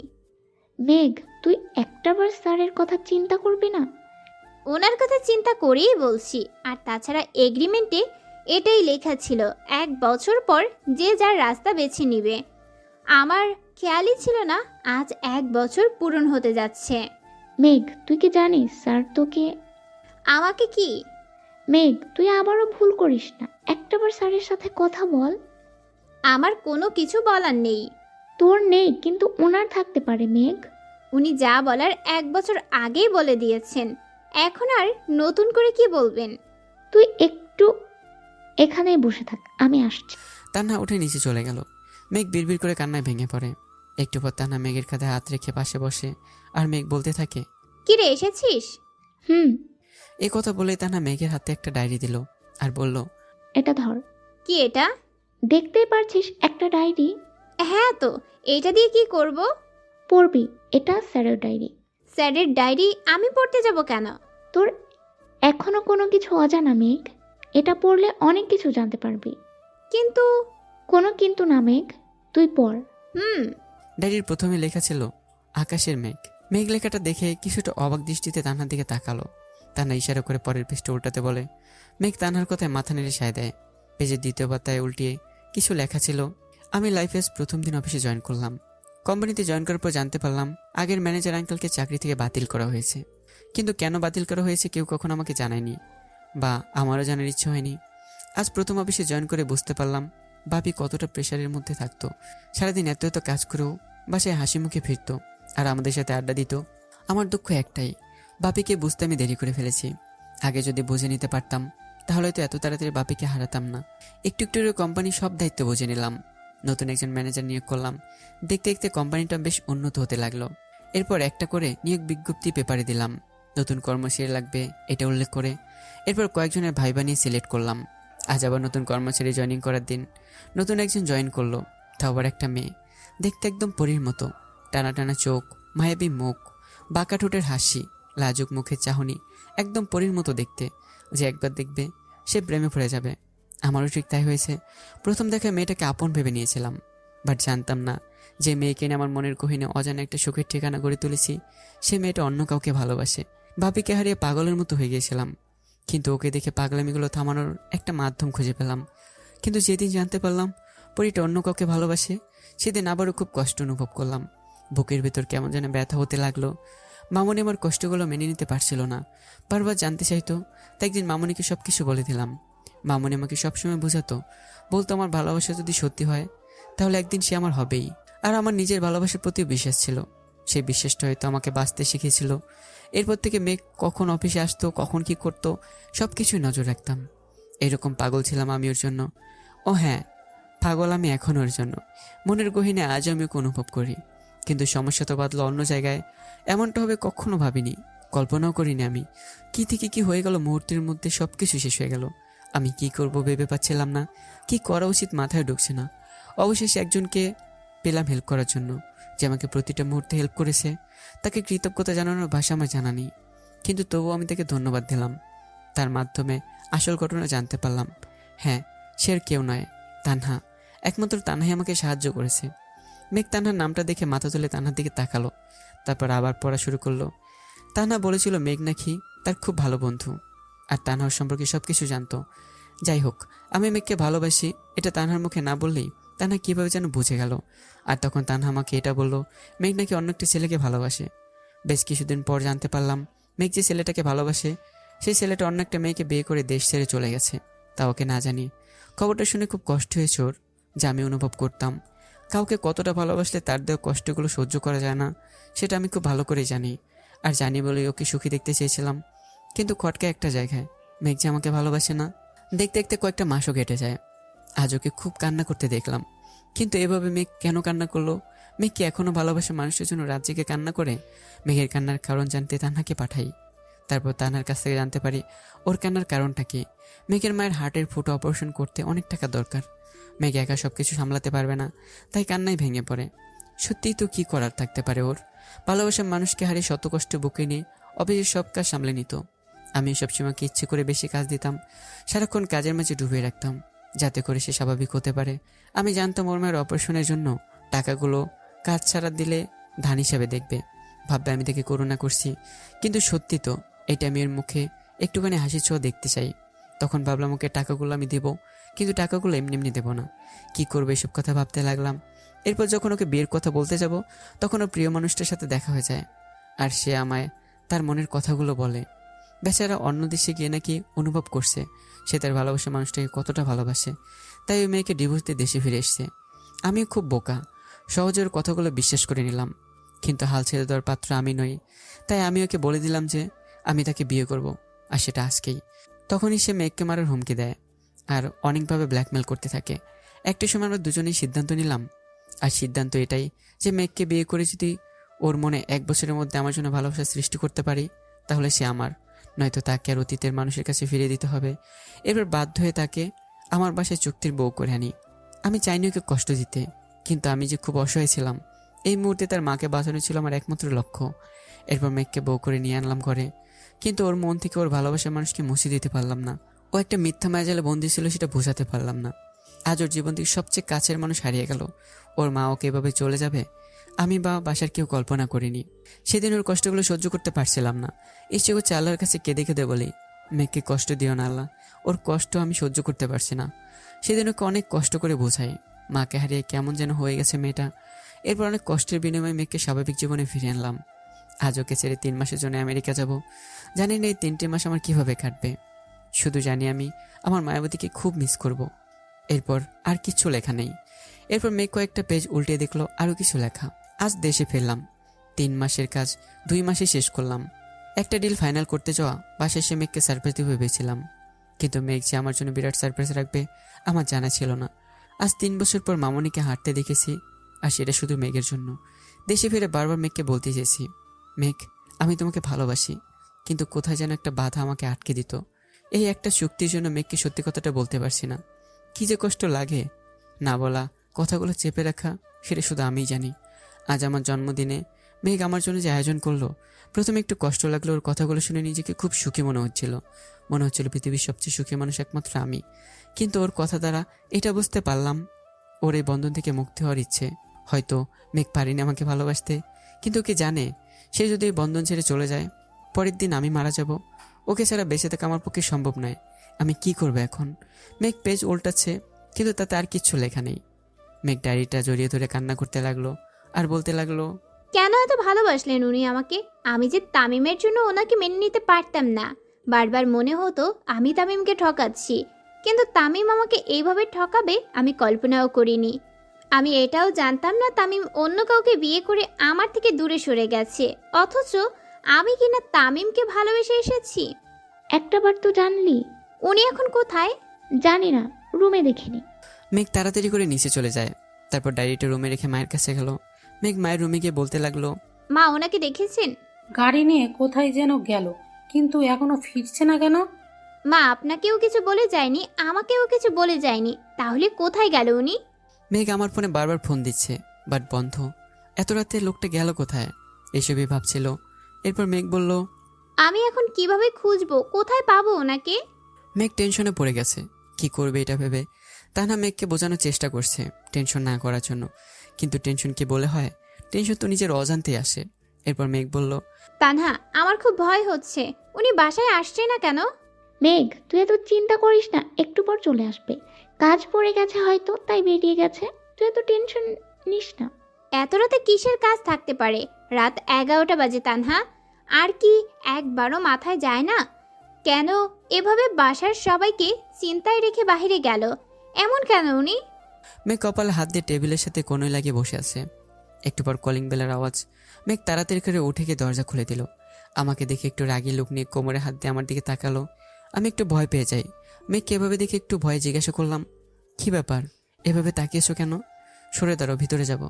মেঘ, তুই একটাবার স্যারের কথা চিন্তা করবি না? ওনার কথা চিন্তা করেই বলছি। আর তাছাড়া এগ্রিমেন্টে এটাই লেখা ছিল 1 বছর পর যে যার রাস্তা বেছে নিবে। আমার খেয়ালই ছিল না আজ 1 বছর পূরণ হতে যাচ্ছে। মেঘ, তুই কি জানিস স্যার তোকে... আমাকে কি? মেঘ, তুই আবারও ভুল করিস না, একটাবার স্যারের সাথে কথা বল। আমার কোনো কিছু বলার নেই। তোর নেই, কিন্তু ওনার থাকতে পারে মেঘ। উনি যা বলার 1 বছর আগেই বলে দিয়েছেন। এখন আর নতুন করে কি বলবেন? তুই একটু এখানেই বসে থাক, আমি আসছি। তান্না উঠে নিচে চলে গেল। মেঘ বিড়বিড় করে কান্নায় ভেঙে পড়ে। একটু পর তান্না মেঘের কাঁধে হাত রেখে পাশে বসে, আর মেঘ বলতে থাকে, কি রে, এসেছিস? হুম, এই কথা বলে তান্না মেঘের হাতে একটা ডায়েরি দিল আর বলল, এটা ধর। কি এটা? দেখতেই পারছিস একটা ডায়েরি। হ্যাঁ তো, এটা দিয়ে কি করব? পড়বি, এটা স্যারের ডায়েরি। স্যারের ডায়েরি আমি পড়তে যাব কেন? তোর এখনো কোনো কিছু অজানা মেঘ, এটা পড়লে অনেক কিছু জানতে পারবি। কিন্তু কোনো কিন্তু না মেঘ, তুই পড়। হুম। ডায়েরির প্রথমে লেখা ছিল আকাশের মেঘ। মেঘ লেখাটা দেখে কিছুটা অবাক দৃষ্টিতে তান্নার দিকে তাকালো। তান্না ইশারা করে পরের পৃষ্ঠে উল্টাতে বলে। মেঘ তান্নার কথায় মাথা নেড়ে সায় দেয়। পেজের দ্বিতীয় পাতায় উল্টিয়ে কিছু লেখা ছিল, আমি লাইফেস প্রথম দিন অফিসে জয়েন করলাম। কোম্পানিতে জয়েন করার পর জানতে পারলাম আগের ম্যানেজার আঙ্কেলকে চাকরি থেকে বাতিল করা হয়েছে। কিন্তু কেন বাতিল করা হয়েছে কেউ কখনো আমাকে জানায়নি, বা আমারও জানার ইচ্ছে হয়নি। আজ প্রথম অফিসে জয়েন করে বুঝতে পারলাম ভাবি কতটা প্রেশারের মধ্যে থাকতো। সারাদিন এত এত কাজ করেও বাসায় হাসি মুখে ফিরত আর আমাদের সাথে আড্ডা দিত। আমার দুঃখ একটাই, বাপিকে বুঝতে আমি দেরি করে ফেলেছি। আগে যদি বুঝে নিতে পারতাম তাহলে হয়তো এত তাড়াতাড়ি বাপিকে হারাতাম না। একটু একটু করে কোম্পানির সব দায়িত্ব বুঝে নিলাম। নতুন একজন ম্যানেজার নিয়োগ করলাম। দেখতে দেখতে কোম্পানিটা বেশ উন্নত হতে লাগলো। এরপর একটা করে নিয়োগ বিজ্ঞপ্তি পেপারে দিলাম, নতুন কর্মচারী লাগবে এটা উল্লেখ করে। এরপর কয়েকজনের ভাইবা নিয়ে সিলেক্ট করলাম। আজ আবার নতুন কর্মচারী জয়েনিং করার দিন। নতুন একজন জয়েন করলো, তাও আবার একটা মেয়ে। দেখতে একদম পরীর মতো, টানা টানা চোখ, মায়াবী মুখ, বাঁকা ঠোঁটের হাসি, লাজুক মুখের চাহনি, একদম পরীর মতো দেখতে। যে একবার দেখবে সে প্রেমে পড়ে যাবে। আমারও ঠিক তাই হয়েছে। প্রথম দেখায় মেয়েটাকে আপন ভেবে নিয়েছিলাম, বাট জানতাম না যে মেয়েকে নিয়ে আমার মনের গহীনে অজানা একটা সুখের ঠিকানা গড়ে তুলেছি, সে মেয়েটা অন্য কাউকে ভালোবাসে। বাপিকে হারিয়ে পাগলের মতো হয়ে গিয়েছিলাম, কিন্তু ওকে দেখে পাগলামিগুলো থামানোর একটা মাধ্যম খুঁজে পেলাম। কিন্তু যেদিন জানতে পারলাম পরীটা অন্য কাউকে ভালোবাসে, সেদিন আবারও খুব কষ্ট অনুভব করলাম। বুকের ভেতর কেমন যেন ব্যথা হতে লাগলো। মামনি আমার কষ্টগুলো মেনে নিতে পারছিল না, বারবার জানতে চাইতো। তাই একদিন মামনিকে সব কিছু বলে দিলাম। মামনি আমাকে সবসময় বোঝাতো, বলতো আমার ভালোবাসা যদি সত্যি হয় তাহলে একদিন সে আমার হবেই। আর আমার নিজের ভালোবাসার প্রতিও বিশ্বাস ছিল। সেই বিশ্বাসটা হয়তো আমাকে বাঁচতে শিখিয়েছিল। এরপর থেকে মেঘ কখন অফিসে আসতো, কখন কি করতো, সব কিছুই নজর রাখতাম। এরকম পাগল ছিলাম আমি ওর জন্য। ও হ্যাঁ, পাগল আমি এখন ওর জন্য। মনের গহীনে আজও আমি ওকে অনুভব করি। কিন্তু সমস্যা তো বাদলো অন্য জায়গায়। এমনটা হবে কখনো ভাবিনি, কল্পনাও করিনি আমি। কি থেকে কি হয়ে গেল, মুহূর্তের মধ্যে সব কিছু শেষ হয়ে গেল। আমি কি করব ভেবে পাচ্ছিলাম না, কি করা উচিত মাথায় ঢুকছে না। অবশেষে একজনকে পেলাম হেল্প করার জন্য, যে আমাকে প্রতিটা মুহূর্তে হেল্প করেছে। তাকে কৃতজ্ঞতা জানানোর ভাষা আমার জানা নেই, কিন্তু তবুও আমি তাকে ধন্যবাদ দিলাম। তার মাধ্যমে আসল ঘটনা জানতে পারলাম। হ্যাঁ, সে আর কেউ নয়, তানহা। একমাত্র তানহাই আমাকে সাহায্য করেছে। মেঘ তানহার নামটা দেখে মাথা তুলে তানহার দিকে তাকালো, তারপর আবার পড়া শুরু করলো। তানহা বলেছিল মেঘ নাকি তার খুব ভালো বন্ধু, আর তানহার সম্পর্কে সব কিছু জানতো। যাই হোক, আমি মেঘকে ভালোবাসি এটা তানহার মুখে না বললেই তানহা কীভাবে যেন বুঝে গেল। আর তখন তানহা আমাকে এটা বলল, মেঘ নাকি অন্য একটি ছেলেকে ভালোবাসে। বেশ কিছুদিন পর জানতে পারলাম মেঘ যে ছেলেটাকে ভালোবাসে, সেই ছেলেটা অন্য একটা মেয়েকে বিয়ে করে দেশ ছেড়ে চলে গেছে, তা ওকে না জানি। খবরটা শুনে খুব কষ্ট হয়েছে ওর, যা আমি অনুভব করতাম। কাউকে কতটা ভালোবাসলে তার দেওয়া কষ্টগুলো সহ্য করা যায় না, সেটা আমি খুব ভালো করেই জানি। আর জানি বলেই ওকে সুখী দেখতে চেয়েছিলাম। কিন্তু খটকা একটা জায়গায়, মেঘ যে আমাকে ভালোবাসে না। দেখতে দেখতে কয়েকটা মাসও কেটে যায়। আজ ওকে খুব কান্না করতে দেখলাম, কিন্তু এভাবে মেঘ কেন কান্না করলো মেঘ কি এখনও ভালোবাসে মানুষের জন্য রাত জেগে কান্না করে? মেঘের কান্নার কারণ জানতে তানহাকে পাঠাই। তারপর তানহার কাছ থেকে জানতে পারি ওর কান্নার কারণটা কি। মেঘের মায়ের হার্টের ফুটো অপারেশন করতে অনেক টাকা দরকার। মেঘ একা সব কিছু সামলাতে পারবে না, তাই কান্নায় ভেঙে পড়ে। সত্যিই তো কী করার থাকতে পারে ওর? ভালোবাসার মানুষকে হারিয়ে শত কষ্টে বুকে নিয়ে অফিসের সব কাজ সামলে নিত। আমি সবসময়কে ইচ্ছে করে বেশি কাজ দিতাম, সারাক্ষণ কাজের মাঝে ডুবিয়ে রাখতাম, যাতে করে সে স্বাভাবিক হতে পারে। আমি জানতাম ওর মায়ের অপারেশনের জন্য টাকাগুলো কাজ ছাড়া দিলে ধান হিসাবে দেখবে, ভাববে আমি তাকে করুণা করছি। কিন্তু সত্যি তো, এটা আমি এর মুখে একটুখানি হাসি ছোঁয়া দেখতে চাই। তখন ভাবলাম ওকে টাকাগুলো আমি দেবো, কিন্তু টাকাগুলো এমনি এমনি দেবো না। কি করবো এসব কথা ভাবতে লাগলাম। এরপর যখন ওকে বিয়ের কথা বলতে যাব, তখন ওর প্রিয় মানুষটার সাথে দেখা হয়ে যায়, আর সে আমায় তার মনের কথাগুলো বলে। বেচারা অন্য দেশে গিয়ে নাকি অনুভব করছে সে তার ভালোবাসা মানুষটাকে কতটা ভালোবাসে, তাই ওই মেয়েকে ডিভোর্স দিয়ে দেশে ফিরে এসছে। আমিও খুব বোকা, সহজে ওর কথাগুলো বিশ্বাস করে নিলাম। কিন্তু হাল ছেড়ে দেওয়ার পাত্র আমি নই, তাই আমি ওকে বলে দিলাম যে আমি তাকে বিয়ে করব, আর সেটা আজকেই। তখনই সে মেঘকে মারার হুমকি দেয় আর অনেকভাবে ব্ল্যাকমেল করতে থাকে। একটা সময় আমরা দুজনেই সিদ্ধান্ত নিলাম, আর সিদ্ধান্ত এটাই যে মেঘকে বিয়ে করে যদি ওর মনে 1 বছরের মধ্যে আমার জন্য ভালোবাসা সৃষ্টি করতে পারি, তাহলে সে আমার, নয়তো তাকে আর অতীতের মানুষের কাছে ফিরিয়ে দিতে হবে। এবার বাধ্য হয়ে তাকে আমার বাসায় চুক্তির বউ করে আনি। আমি চাইনি ওকে কষ্ট দিতে, কিন্তু আমি যে খুব অসহায় ছিলাম, এই মুহূর্তে তার মাকে বাঁচানো ছিল আমার একমাত্র লক্ষ্য। এরপর মেঘকে বউ করে নিয়ে আনলাম ঘরে, কিন্তু ওর মন থেকে ওর ভালোবাসার মানুষকে মুছে দিতে পারলাম না। ও একটা মিথ্যা মায়াজালে বন্দী ছিল, সেটা বোঝাতে পারলাম না। আজ ওর জীবন থেকে সবচেয়ে কাছের মানুষ হারিয়ে গেল। ওর মা ওকে এভাবে চলে যাবে আমি বা বাসার কেউ কল্পনা করিনি। সেদিন ওর কষ্টগুলো সহ্য করতে পারছিলাম না। ইচ্ছে করছে আল্লাহর কাছে কেঁদে কেঁদে বলি, মেঘকে কষ্ট দিও না আল্লাহ, ওর কষ্ট আমি সহ্য করতে পারছি না। সেদিন ওকে অনেক কষ্ট করে বোঝাই, মাকে হারিয়ে কেমন যেন হয়ে গেছে মেয়েটা। এরপর অনেক কষ্টের বিনিময়ে মেঘকে স্বাভাবিক জীবনে ফিরে আনলাম। আজ ওকে ছেড়ে 3 মাসের জন্য আমেরিকা যাব। জানি না এই 3টে মাস আমার কিভাবে কাটবে, শুধু জানি আমি আমার মায়াবতীকে খুব মিস করব। এরপর আর কিছু লেখা নেই। এরপর মেঘ কয়েকটা পেজ উল্টে দেখলো আরও কিছু লেখা। আজ দেশে ফিরলাম, 3 মাসের কাজ 2 মাসে শেষ করলাম। একটা ডিল ফাইনাল করতে যাওয়া, বাসায় এসে মেঘকে সারপ্রাইজ দিতে ভেবেছিলাম, কিন্তু মেঘ যে আমার জন্য বিরাট সারপ্রাইজ রাখবে আমার জানা ছিল না। আজ 3 বছর পর মামনিকে হাঁটতে দেখেছি, আর সেটা শুধু মেঘের জন্য। দেশে ফিরে বারবার মেঘকে বলতে চেয়েছি, মেঘ আমি তোমাকে ভালোবাসি, কিন্তু কোথায় যেন একটা বাধা আমাকে আটকে দিত। এই একটা চুক্তির জন্য মেঘকে সত্যি কথাটা বলতে পারছি না। কি যে কষ্ট লাগে, না বলা কথাগুলো চেপে রাখা, সেটা শুধু আমিই জানি। আজ আমার জন্মদিনে মেঘ আমার জন্য যে আয়োজন করলো, প্রথমে একটু কষ্ট লাগলো। ওর কথাগুলো শুনে নিজেকে খুব সুখী মনে হচ্ছিল পৃথিবীর সবচেয়ে সুখী মানুষ একমাত্র আমি। কিন্তু ওর কথা দ্বারা এটা বুঝতে পারলাম ওর এই বন্ধন থেকে মুক্তি হওয়ার ইচ্ছে। হয়তো মেঘ পারিনি আমাকে ভালোবাসতে, কিন্তু ওকে জানে সে যদি এই বন্ধন ছেড়ে চলে যায়, পরের দিন আমি মারা যাব। ওকে ছাড়া বেঁচে থাকা আমার পক্ষে সম্ভব নয়। আমি কি করবো এখন? মেঘ পেজ উল্টাচ্ছে, কিন্তু তাতে আর কিচ্ছু লেখা নেই। মেঘ ডায়েরিটা জড়িয়ে ধরে কান্না করতে লাগলো আর বলতে লাগলো, কেন এত ভালোবাসলেন উনি আমাকে? আমি যে তামিমের জন্য ওনাকে মেনে নিতে পারতাম না। বারবার মনে হতো আমি তামিমকে ঠকাচ্ছি, কিন্তু তামিম আমাকে এইভাবে ঠকাবে আমি কল্পনাও করিনি। আমি এটাও জানতাম না তামিম অন্য কাউকে বিয়ে করে আমার থেকে দূরে সরে গেছে, অথচ আমি কিনা তামিমকে ভালোবেসে এসেছি। একটাবার তো জানলি। উনি এখন কোথায়? জানি না, রুমে দেখিনি। মেঘ তাড়াতাড়ি করে নিচে চলে যায়। তারপর ডায়েরিটা রুমে রেখে মায়ের কাছে গেল। মেঘ মায়ের রুমে গিয়ে বলতে লাগলো, মা ওনাকে দেখেছেন? গাড়ি নিয়ে কোথায় যেন গেল, কিন্তু এখনো ফিরছে না কেন? মা আপনাকেও কিছু বলে যায়নি, আমাকেও কিছু বলে যায়নি, তাহলে কোথায় গেল উনি? মেঘ আমার ফোনে বারবার ফোন দিচ্ছে, বাট বন্ধ। এত রাতে লোকটা গেল কোথায়, এসবই ভাবছিল। এরপর মেঘ বলল, আমি এখন কিভাবে খুঁজবো, কোথায় পাবো ওনাকে? মেঘ টেনশনে পড়ে গেছে, কি করবে এটা ভেবে। তানহা মেঘকে বোঝানোর চেষ্টা করছে টেনশন না করার জন্য, কিন্তু টেনশন কি বলে হয়? টেনশন তো নিজের অজান্তেই আসে। এরপর মেঘ বলল, তানহা আমার খুব ভয় হচ্ছে, উনি বাসায় আসছে না কেন? মেঘ তুই এত চিন্তা করিস না, একটু পর চলে আসবে। কাজ পড়ে গেছে হয়তো, তাই বেরিয়ে গেছে। তুই এত টেনশন নিস না। এত রাতে কিসের কাজ থাকতে পারে? রাত 11টা বাজে তানহা, আর কি একবারও মাথায় যায় না কেন এভাবে বাসার সবাইকে চিন্তায় রেখে বাইরে গেল? এমন কেন উনি? মেঘ কপালে হাত দিয়ে টেবিলের সাথে কোণে লাগিয়ে বসে আছে। একটু পর কলিং বেলের আওয়াজ। মেঘ তাড়াতাড়ি করে উঠে গিয়ে দরজা খুলে দিল। আমাকে দেখে একটু রাগী লোক নিয়ে কোমরে হাত দিয়ে আমার দিকে তাকালো। আমি একটু ভয় পেয়ে যাই। মেঘকে এভাবে দেখে একটু ভয়ে জিজ্ঞাসা করলাম, কি ব্যাপার, এভাবে তাকিয়েছো কেন? সরে দাঁড়াও, ভিতরে যাব।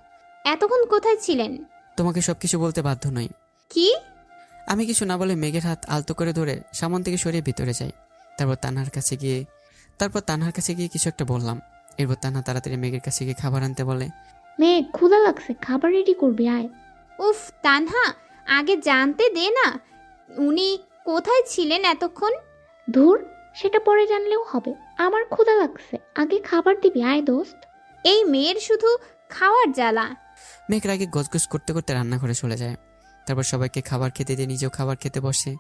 এতক্ষণ কোথায় ছিলেন? তোমাকে সব কিছু বলতে বাধ্য নই। কি? আমি কিছু না বলে মেঘের হাত আলতো করে ধরে সামন থেকে সরিয়ে ভিতরে যাই। তারপর তানহার কাছে গিয়ে কিছু একটা বললাম। এরপর তানহা তাড়াতাড়ি মেঘের কাছে গিয়ে খাবার আনতে বলে। মেয়ে ক্ষুধা লাগছে, খাবার রেডি করবি, আয়। উফ তানহা, আগে জানতে দে না উনি কোথায় ছিলেন এতক্ষণ। ধুর, সেটা পরে জানলেও হবে। আমার ক্ষুধা লাগছে, আগে খাবার দিবি, আয় দোস্ত। এই মেয়ের শুধু খাওয়ার জ্বালা। মেঘ রাগে গজগজ করতে করতে রান্নাঘরে চলে যায়। তারপর সবাইকে খাবার খেতে দিয়ে নিজেও খাবার খেতে বসে।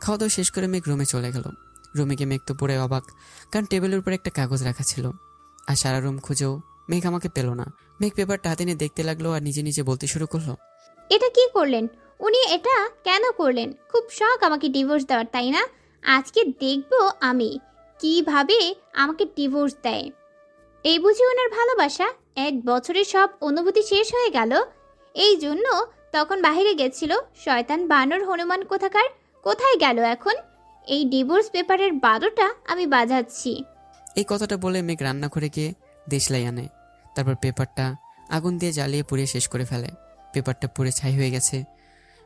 খাওয়া দাওয়া শেষ করে মেঘ রুমে চলে গেল। রুমে গিয়ে মেঘ তো পুরো অবাক, কারণ টেবিলের উপর একটা কাগজ রাখা ছিল। আর সারা রুম খুঁজেও মেঘ আমাকে পেল না। মেঘ পেপারটা হাতে নিয়ে দেখতে লাগলো আর নিজে নিজে বলতে শুরু করলো। এটা কি করলেন? উনি এটা কেন করলেন? খুব শখ আমাকে ডিভোর্স দেওয়ার, তাই না? আজকে দেখব আমি কিভাবে আমাকে ডিভোর্স দেয়। এই বুঝি ওনার ভালোবাসা? 1 বছরের সব অনুভূতি শেষ হয়ে গেল। এই জন্য তখন বাইরে গেছিল। শয়তান বানর হনুমান কোথাকার কোথায় গেল এখন? এই ডিভোর্স পেপারের 12টা আমি বাজাচ্ছি। এই কথাটা বলে মেঘ রান্নাঘরে গিয়ে দেশলাই আনে। তারপর পেপারটা আগুন দিয়ে জ্বালিয়ে পুড়িয়ে শেষ করে ফেলে। পেপারটা পুড়ে ছাই হয়ে গেছে।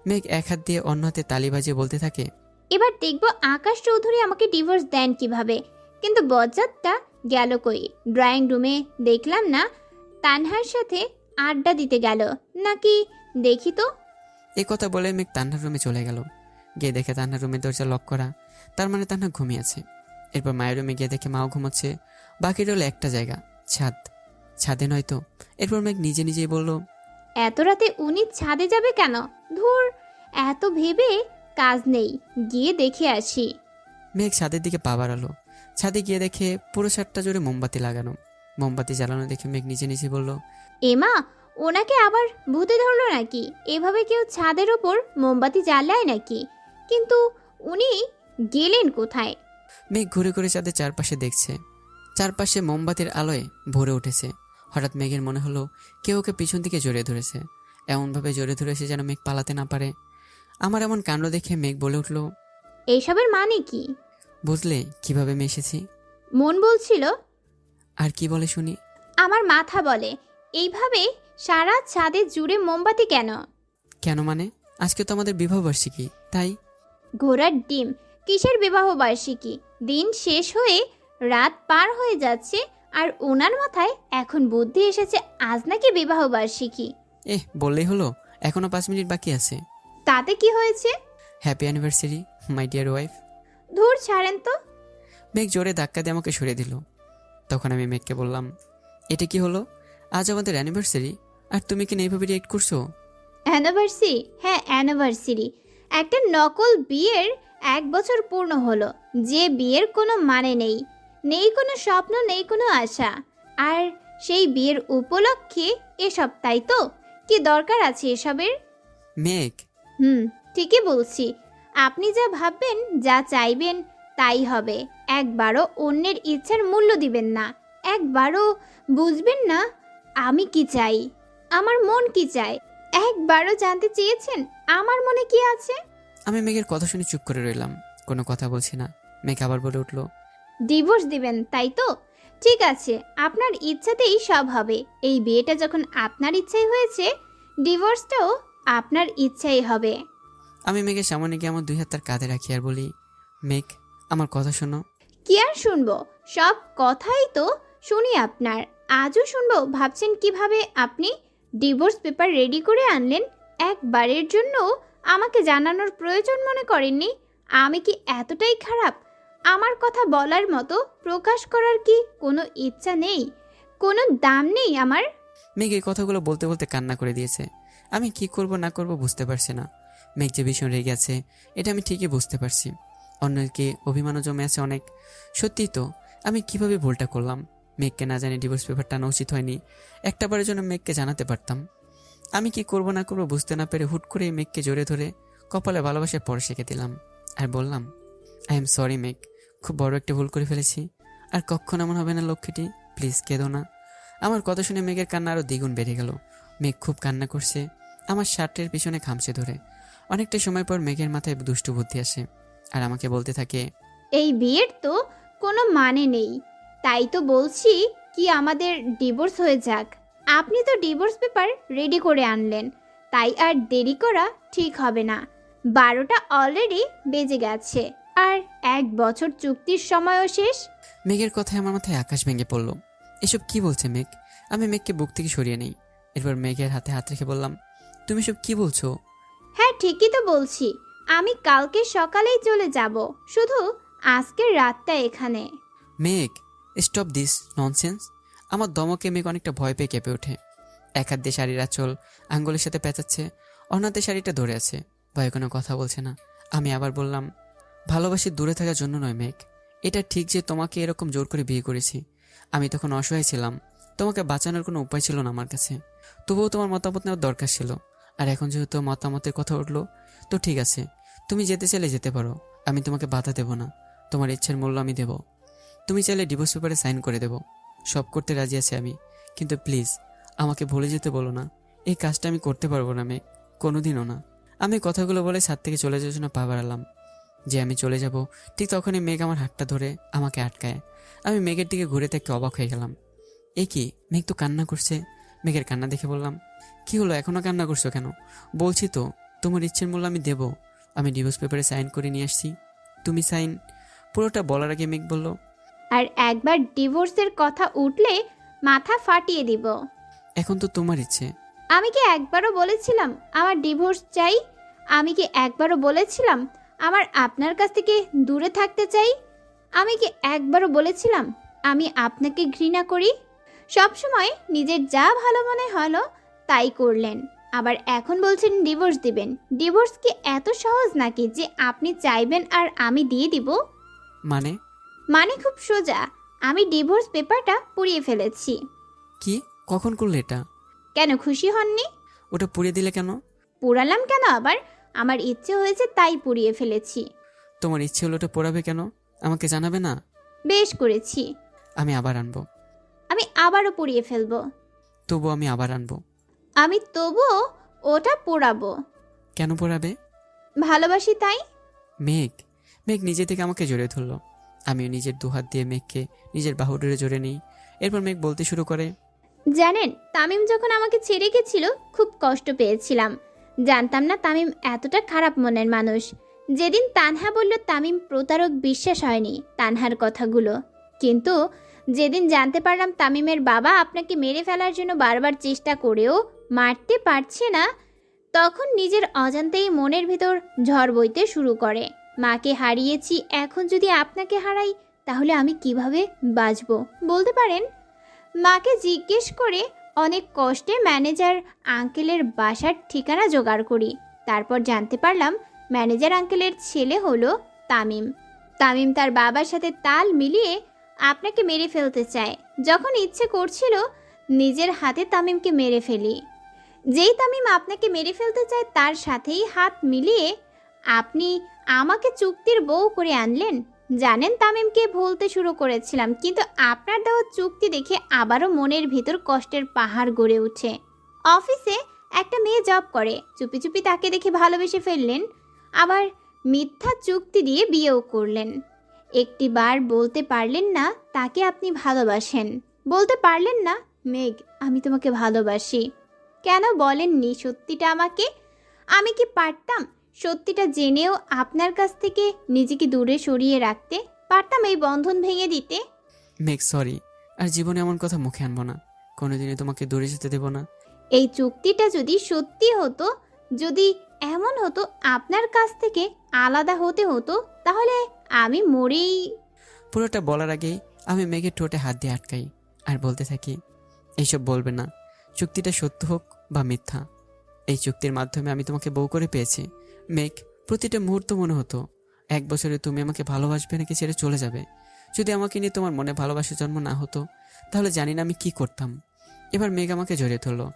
মেঘ এক হাত দিয়ে অন্য হাতে তালি বাজিয়ে বলতে থাকে। এবার দেখব আকাশ চৌধুরী আমাকে ডিভোর্স দেন কিভাবে। কিন্তু বজ্জাতটা গেল কই? ড্রয়িং রুমে দেখলাম না। তানহার সাথে আড্ডা দিতে গেল নাকি? দেখি তো। এই কথা বলে মেঘ তান্নার রুমে চলে গেল। গিয়ে দেখে তান্নার রুমের দরজা লক করা, তার মানে তান্না ঘুমিয়ে আছে। এরপর মায়ের রুমে গিয়ে দেখে মাও ঘুমোচ্ছে। বাকি রইল একটা জায়গা, ছাদ। ছাদে নয়তো। এরপর মেঘ নিজে নিজেই বলল, এত রাতে উনি ছাদে যাবে কেন? ধুর, এত ভেবে কাজ নেই, গিয়ে দেখে আসি। মেঘ ছাদের দিকে পা বাড়ালো। ছাদে গিয়ে দেখে পুরো ছাদটা জুড়ে মোমবাতি লাগানো। মোমবাতি জ্বালানো দেখে মেঘ নিজে নিজে বলল, এমা, ওনাকে আবার ভূতে ধরলো নাকি? এভাবে কেউ ছাদের ওপর মোমবাতি জ্বালায় নাকি? কিন্তু উনি গেলেন কোথায়? মেঘ ঘুরে ঘুরে চাঁদের চারপাশে দেখছে। চারপাশে মোমবাতির আলোয় ভরে উঠেছে। হঠাৎ মেঘের মনে হলো কেউ ওকে পিছন দিকে জড়িয়ে ধরেছে। এমনভাবে জড়িয়ে ধরেছে যেন মেঘ পালাতে না পারে। আমার এমন কাণ্ড দেখে মেঘ বলে উঠল, এইসবের মানে কি? বুঝলে কিভাবে আমি এসেছি? মন বলছিল। আর কি বলে শুনি? আমার মাথা বলে। এইভাবে সারা ছাদে জুড়ে মোমবাতি কেন? কেন মানে? আজকে তো আমাদের বিবাহবার্ষিকী, তাই। ঘোড়ার ডিম, কিসের বিবাহ বার্ষিকী? দিন শেষ হয়ে রাত পার হয়ে যাচ্ছে আর ওনার মাথায় এখন বুদ্ধি এসেছে আজ নাকি বিবাহ বার্ষিকী। বললেই হলো, এখনো 5 মিনিট বাকি আছে। তাতে কি হয়েছে? Happy anniversary my dear wife. ধুর ছাড়েন তো। মেঘ জোরে ধাক্কা দিয়ে আমাকে সরিয়ে দিল। তখন আমি মেঘকে বললাম, এটা কি হলো? আজ আমাদের অ্যানিভার্সারি আর তুমি কি এইভাবে রিয়েক্ট করছো? অ্যানিভার্সারি? হ্যাঁ অ্যানিভার্সারি। একটা নকল বিয়ের 1 বছর পূর্ণ হলো, যে বিয়ের কোনো মানে নেই, নেই কোনো স্বপ্ন, নেই কোনো আশা। আর সেই বিয়ের উপলক্ষে এসব, তাই তো? কি দরকার আছে এসবের? মেঘ, ঠিকই বলছি। আপনি যা ভাববেন, যা চাইবেন তাই হবে। একবারও অন্যের ইচ্ছার মূল্য দিবেন না। একবারও বুঝবেন না আমি কি চাই, আমার মন কি চায়। একবারও জানতে চেয়েছেন আমার মনে কি আছে? আমি মেঘের কথা শুনে চুপ করে রইলাম, কোনো কথা বলছি না। মেঘ আবার বলে উঠল, ডিভোর্স দিবেন তাই তো? ঠিক আছে, আপনার ইচ্ছাতেই সব হবে। এই বিয়েটা যখন আপনার ইচ্ছাই হয়েছে, ডিভোর্সটাও আপনার ইচ্ছাই হবে। আমি মেঘের সামনে গিয়ে আমার 2 হাত তার কাঁধে রাখি আর বলি, মেঘ আমার কথা শোনো। কি আর শুনবো? সব কথাই তো শুনি আপনার। আজও শুনবো ভাবছেন কিভাবে আপনি ডিভোর্স পেপার রেডি করে আনলেন? একবারের জন্য আমাকে জানানোর প্রয়োজন মনে করেননি? আমি কি এতটাই খারাপ? আমার কথা বলার মতো, প্রকাশ করার কি কোনো ইচ্ছা নেই? কোনো দাম নেই আমার? মেঘ এই কথাগুলো বলতে বলতে কান্না করে দিয়েছে। আমি কি করব না করব বুঝতে পারছি না। মেঘ যে ভীষণ রেগে আছে এটা আমি ঠিকই বুঝতে পারছি। অন্যকে অভিমানও জমে আছে অনেক। সত্যিই তো, আমি কিভাবে ভুলটা করলাম? মেঘকে না জানি ডিভোর্স পেপারটা আনা উচিত হয়নি। একটা বারের জন্য মেঘকে জানাতে পারতাম। আমি কি করব না করব বুঝতে না পেরে হুট করে মেঘকে জড়িয়ে ধরে কপালে ভালোবাসার পর শিখে দিলাম আর বললাম, আই এম সরি মেঘ, খুব বড় একটা ভুল করে ফেলেছি। আর কখনো এমন হবে না লক্ষ্মীটি, প্লিজ কেঁদো না। আমার কথা শুনে মেঘের কান্না আরও দ্বিগুণ বেড়ে গেল। মেঘ খুব কান্না করছে, আমার শার্টের পিছনে খামচে ধরে। অনেকটা সময় পর মেঘের মাথায় দুষ্টু বুদ্ধি আসে আর আমাকে বলতে থাকে, এই বিয়ের তো কোনো মানে নেই, তাই তো বলছি কি আমাদের ডিভোর্স হয়ে যাক। আপনি তো ডিভোর্স পেপার রেডি করে আনলেন, তাই আর দেরি করা ঠিক হবে না। 12টা অলরেডি বেজে গেছে, আর 1 বছর চুক্তির সময়ও শেষ। মেঘের কথায় আমার মাথায় আকাশ ভেঙে পড়ল। এসব কি বলছে মেঘ? আমি মেঘকে বুক থেকে সরিয়ে নেই। এরপর মেঘের হাতে হাত রেখে বললাম, তুমি সব কি বলছো? হ্যাঁ, ঠিকই তো বলছি। আমি কালকে সকালেই চলে যাব, শুধু আজকের রাতটা এখানে। মেঘ, স্টপ দিস ননসেন্স। আমার দমকে মেঘ অনেকটা ভয় পেয়ে কেঁপে ওঠে। এক হাত দিয়ে শাড়ির আঁচল আঙ্গুলের সাথে পেঁচাচ্ছে, অন্য হাতে শাড়িটা ধরে আছে, ভয়ে কোনো কথা বলছে না। আমি আবার বললাম, ভালোবাসি দূরে থাকার জন্য নয় মেঘ। এটা ঠিক যে তোমাকে এরকম জোর করে বিয়ে করেছি। আমি তখন অসহায় ছিলাম, তোমাকে বাঁচানোর কোনো উপায় ছিল না আমার কাছে। তবুও তোমার মতামত নেওয়ার দরকার ছিল। আর এখন যেহেতু মতামতের কথা উঠলো, তো ঠিক আছে, তুমি যেতে চাইলে যেতে পারো, আমি তোমাকে বাধা দেব না। তোমার ইচ্ছের মূল্য আমি দেব। তুমি চাইলে ডিভোর্স পেপারে সাইন করে দেব, সব করতে রাজি আছি আমি। কিন্তু প্লিজ আমাকে ভুলে যেতে বলো না। এই কাজটা আমি করতে পারবো না মেঘ, কোনোদিনও না। আমি কথাগুলো বলে ছাদ থেকে চলে যাওয়ার জন্য পা বাড়ালাম। যে আমি চলে যাব, ঠিক তখনই মেঘ আমার হাতটা ধরে আমাকে আটকায়। আমি মেঘের দিকে ঘুরে দেখতে অবাক হয়ে গেলাম। এ কি, মেঘ তো কান্না করছে। মেঘের কান্না দেখে বললাম, কি হলো, এখনো কান্না করছো কেন? বলছি তো তোমার ইচ্ছের মূল্য আমি দেব। আমি ডিভোর্স পেপারে সাইন করে নিয়ে আসছি, তুমি সাইন। পুরোটা বলার আগে মেঘ বলল, আর একবার ডিভোর্সের কথা উঠলে মাথা ফাটিয়ে দিব। এখন তো তোমার ইচ্ছে। আমি কি একবারও বলেছিলাম আমার ডিভোর্স চাই? আমি কি একবারও বলেছিলাম আমার আপনার কাছ থেকে দূরে থাকতে চাই? আমি কি একবারও বলেছিলাম আমি আপনাকে ঘৃণা করি? সবসময় নিজের যা ভালো মনে হলো তাই করলেন, আবার এখন বলছেন ডিভোর্স দিবেন। ডিভোর্স কি এত সহজ নাকি যে আপনি চাইবেন আর আমি দিয়ে দিব? মানে? মানে খুব সোজা, আমি ডিভোর্স পেপারটা পুড়িয়ে ফেলেছি। কি, কখন করলে এটা? কেন, খুশি হননি? ওটা পুড়িয়ে দিলে কেন? পোড়ালাম কেন আবার? আমার ইচ্ছে হয়েছে তাই পুড়িয়ে ফেলেছি। তোমার ইচ্ছে হলো ওটা পোড়াবে কেন, আমাকে জানাবে না? বেশ করেছি। আমি আবার আনবো। আমি আবারও পুড়িয়ে ফেলবো। তবু আমি আবার আনবো। আমি তবুও ওটা পোড়াবো। কেন পোড়াবে? ভালোবাসি তাই। মেঘ, মেঘ নিজে থেকে আমাকে জড়িয়ে ধরলো। আমিও নিজের দুহাত দিয়ে মেঘকে নিজের বাহু ধরে জড়ে নিই। এরপর মেঘ বলতে শুরু করে, জানেন, তামিম যখন আমাকে ছেড়ে গেছিল খুব কষ্ট পেয়েছিলাম। জানতাম না তামিম এতটা খারাপ মনের মানুষ। যেদিন তানহা বলল তামিম প্রতারক, বিশ্বাস হয়নি তানহার কথাগুলো। কিন্তু যেদিন জানতে পারলাম তামিমের বাবা আপনাকে মেরে ফেলার জন্য বারবার চেষ্টা করেও মারতে পারছে না, তখন নিজের অজান্তেই মনের ভেতর ঝড় বইতে শুরু করে। মাকে হারিয়েছি, এখন যদি আপনাকে হারাই তাহলে আমি কিভাবে বাঁচব বলতে পারেন? মাকে জিজ্ঞেস করে অনেক কষ্টে ম্যানেজার আঙ্কেলের বাসার ঠিকানা জোগাড় করি। তারপর জানতে পারলাম ম্যানেজার আঙ্কেলের ছেলে হলো তামিম। তামিম তার বাবার সাথে তাল মিলিয়ে আপনাকে মেরে ফেলতে চায়। যখন ইচ্ছে করছিল নিজের হাতে তামিমকে মেরে ফেলি। যেই তামিম আপনাকে মেরে ফেলতে চায় তার সাথেই হাত মিলিয়ে আপনি আমাকে চুক্তির বউ করে আনলেন। জানেন, তামিমকে ভুলতে শুরু করেছিলাম, কিন্তু আপনার দেওয়া চুক্তি দেখে আবারও মনের ভিতর কষ্টের পাহাড় গড়ে ওঠে। অফিসে একটা মেয়ে জব করে, চুপি চুপি তাকে দেখে ভালোবেসে ফেললেন, আবার মিথ্যা চুক্তি দিয়ে বিয়েও করলেন। একটি বার বলতে পারলেন না তাকে আপনি ভালোবাসেন, বলতে পারলেন না মেঘ আমি তোমাকে ভালোবাসি। কেন বলেননি সত্যিটা আমাকে? আমি কি পারতাম সত্যিটা জেনেও আপনার কাছ থেকে নিজেকে দূরে সরিয়ে রাখতে? পারতাম এই বন্ধন ভেঙে দিতে? মেঘ সরি, আর জীবনে এমন কথা মুখে আনবো না, কোনোদিনই তোমাকে দূরে যেতে দেবো না। এই চুক্তিটা যদি সত্যি হতো, যদি এমন হতো আপনার কাছ থেকে আলাদা হতে হতো, তাহলে আমি মরেই। পুরোটা বলার আগেই আমি মেঘের ঠোঁটে হাত দিয়ে আটকাই আর বলতে থাকি, এইসব বলবে না। চুক্তিটা সত্য হোক বা মিথ্যা, এই চুক্তির মাধ্যমে আমি তোমাকে বউ করে পেয়েছি। মেঘ, প্রতিটা মুহূর্ত মনে হতো 1 বছরে তুমি আমাকে ভালোবাসবে নাকি ছেড়ে চলে যাবে। যদি আমাকে নিয়ে তোমার মনে ভালোবাসার জন্ম না হতো তাহলে জানি না আমি কি করতাম। এবার মেঘ আমাকে জড়িয়ে ধরলো।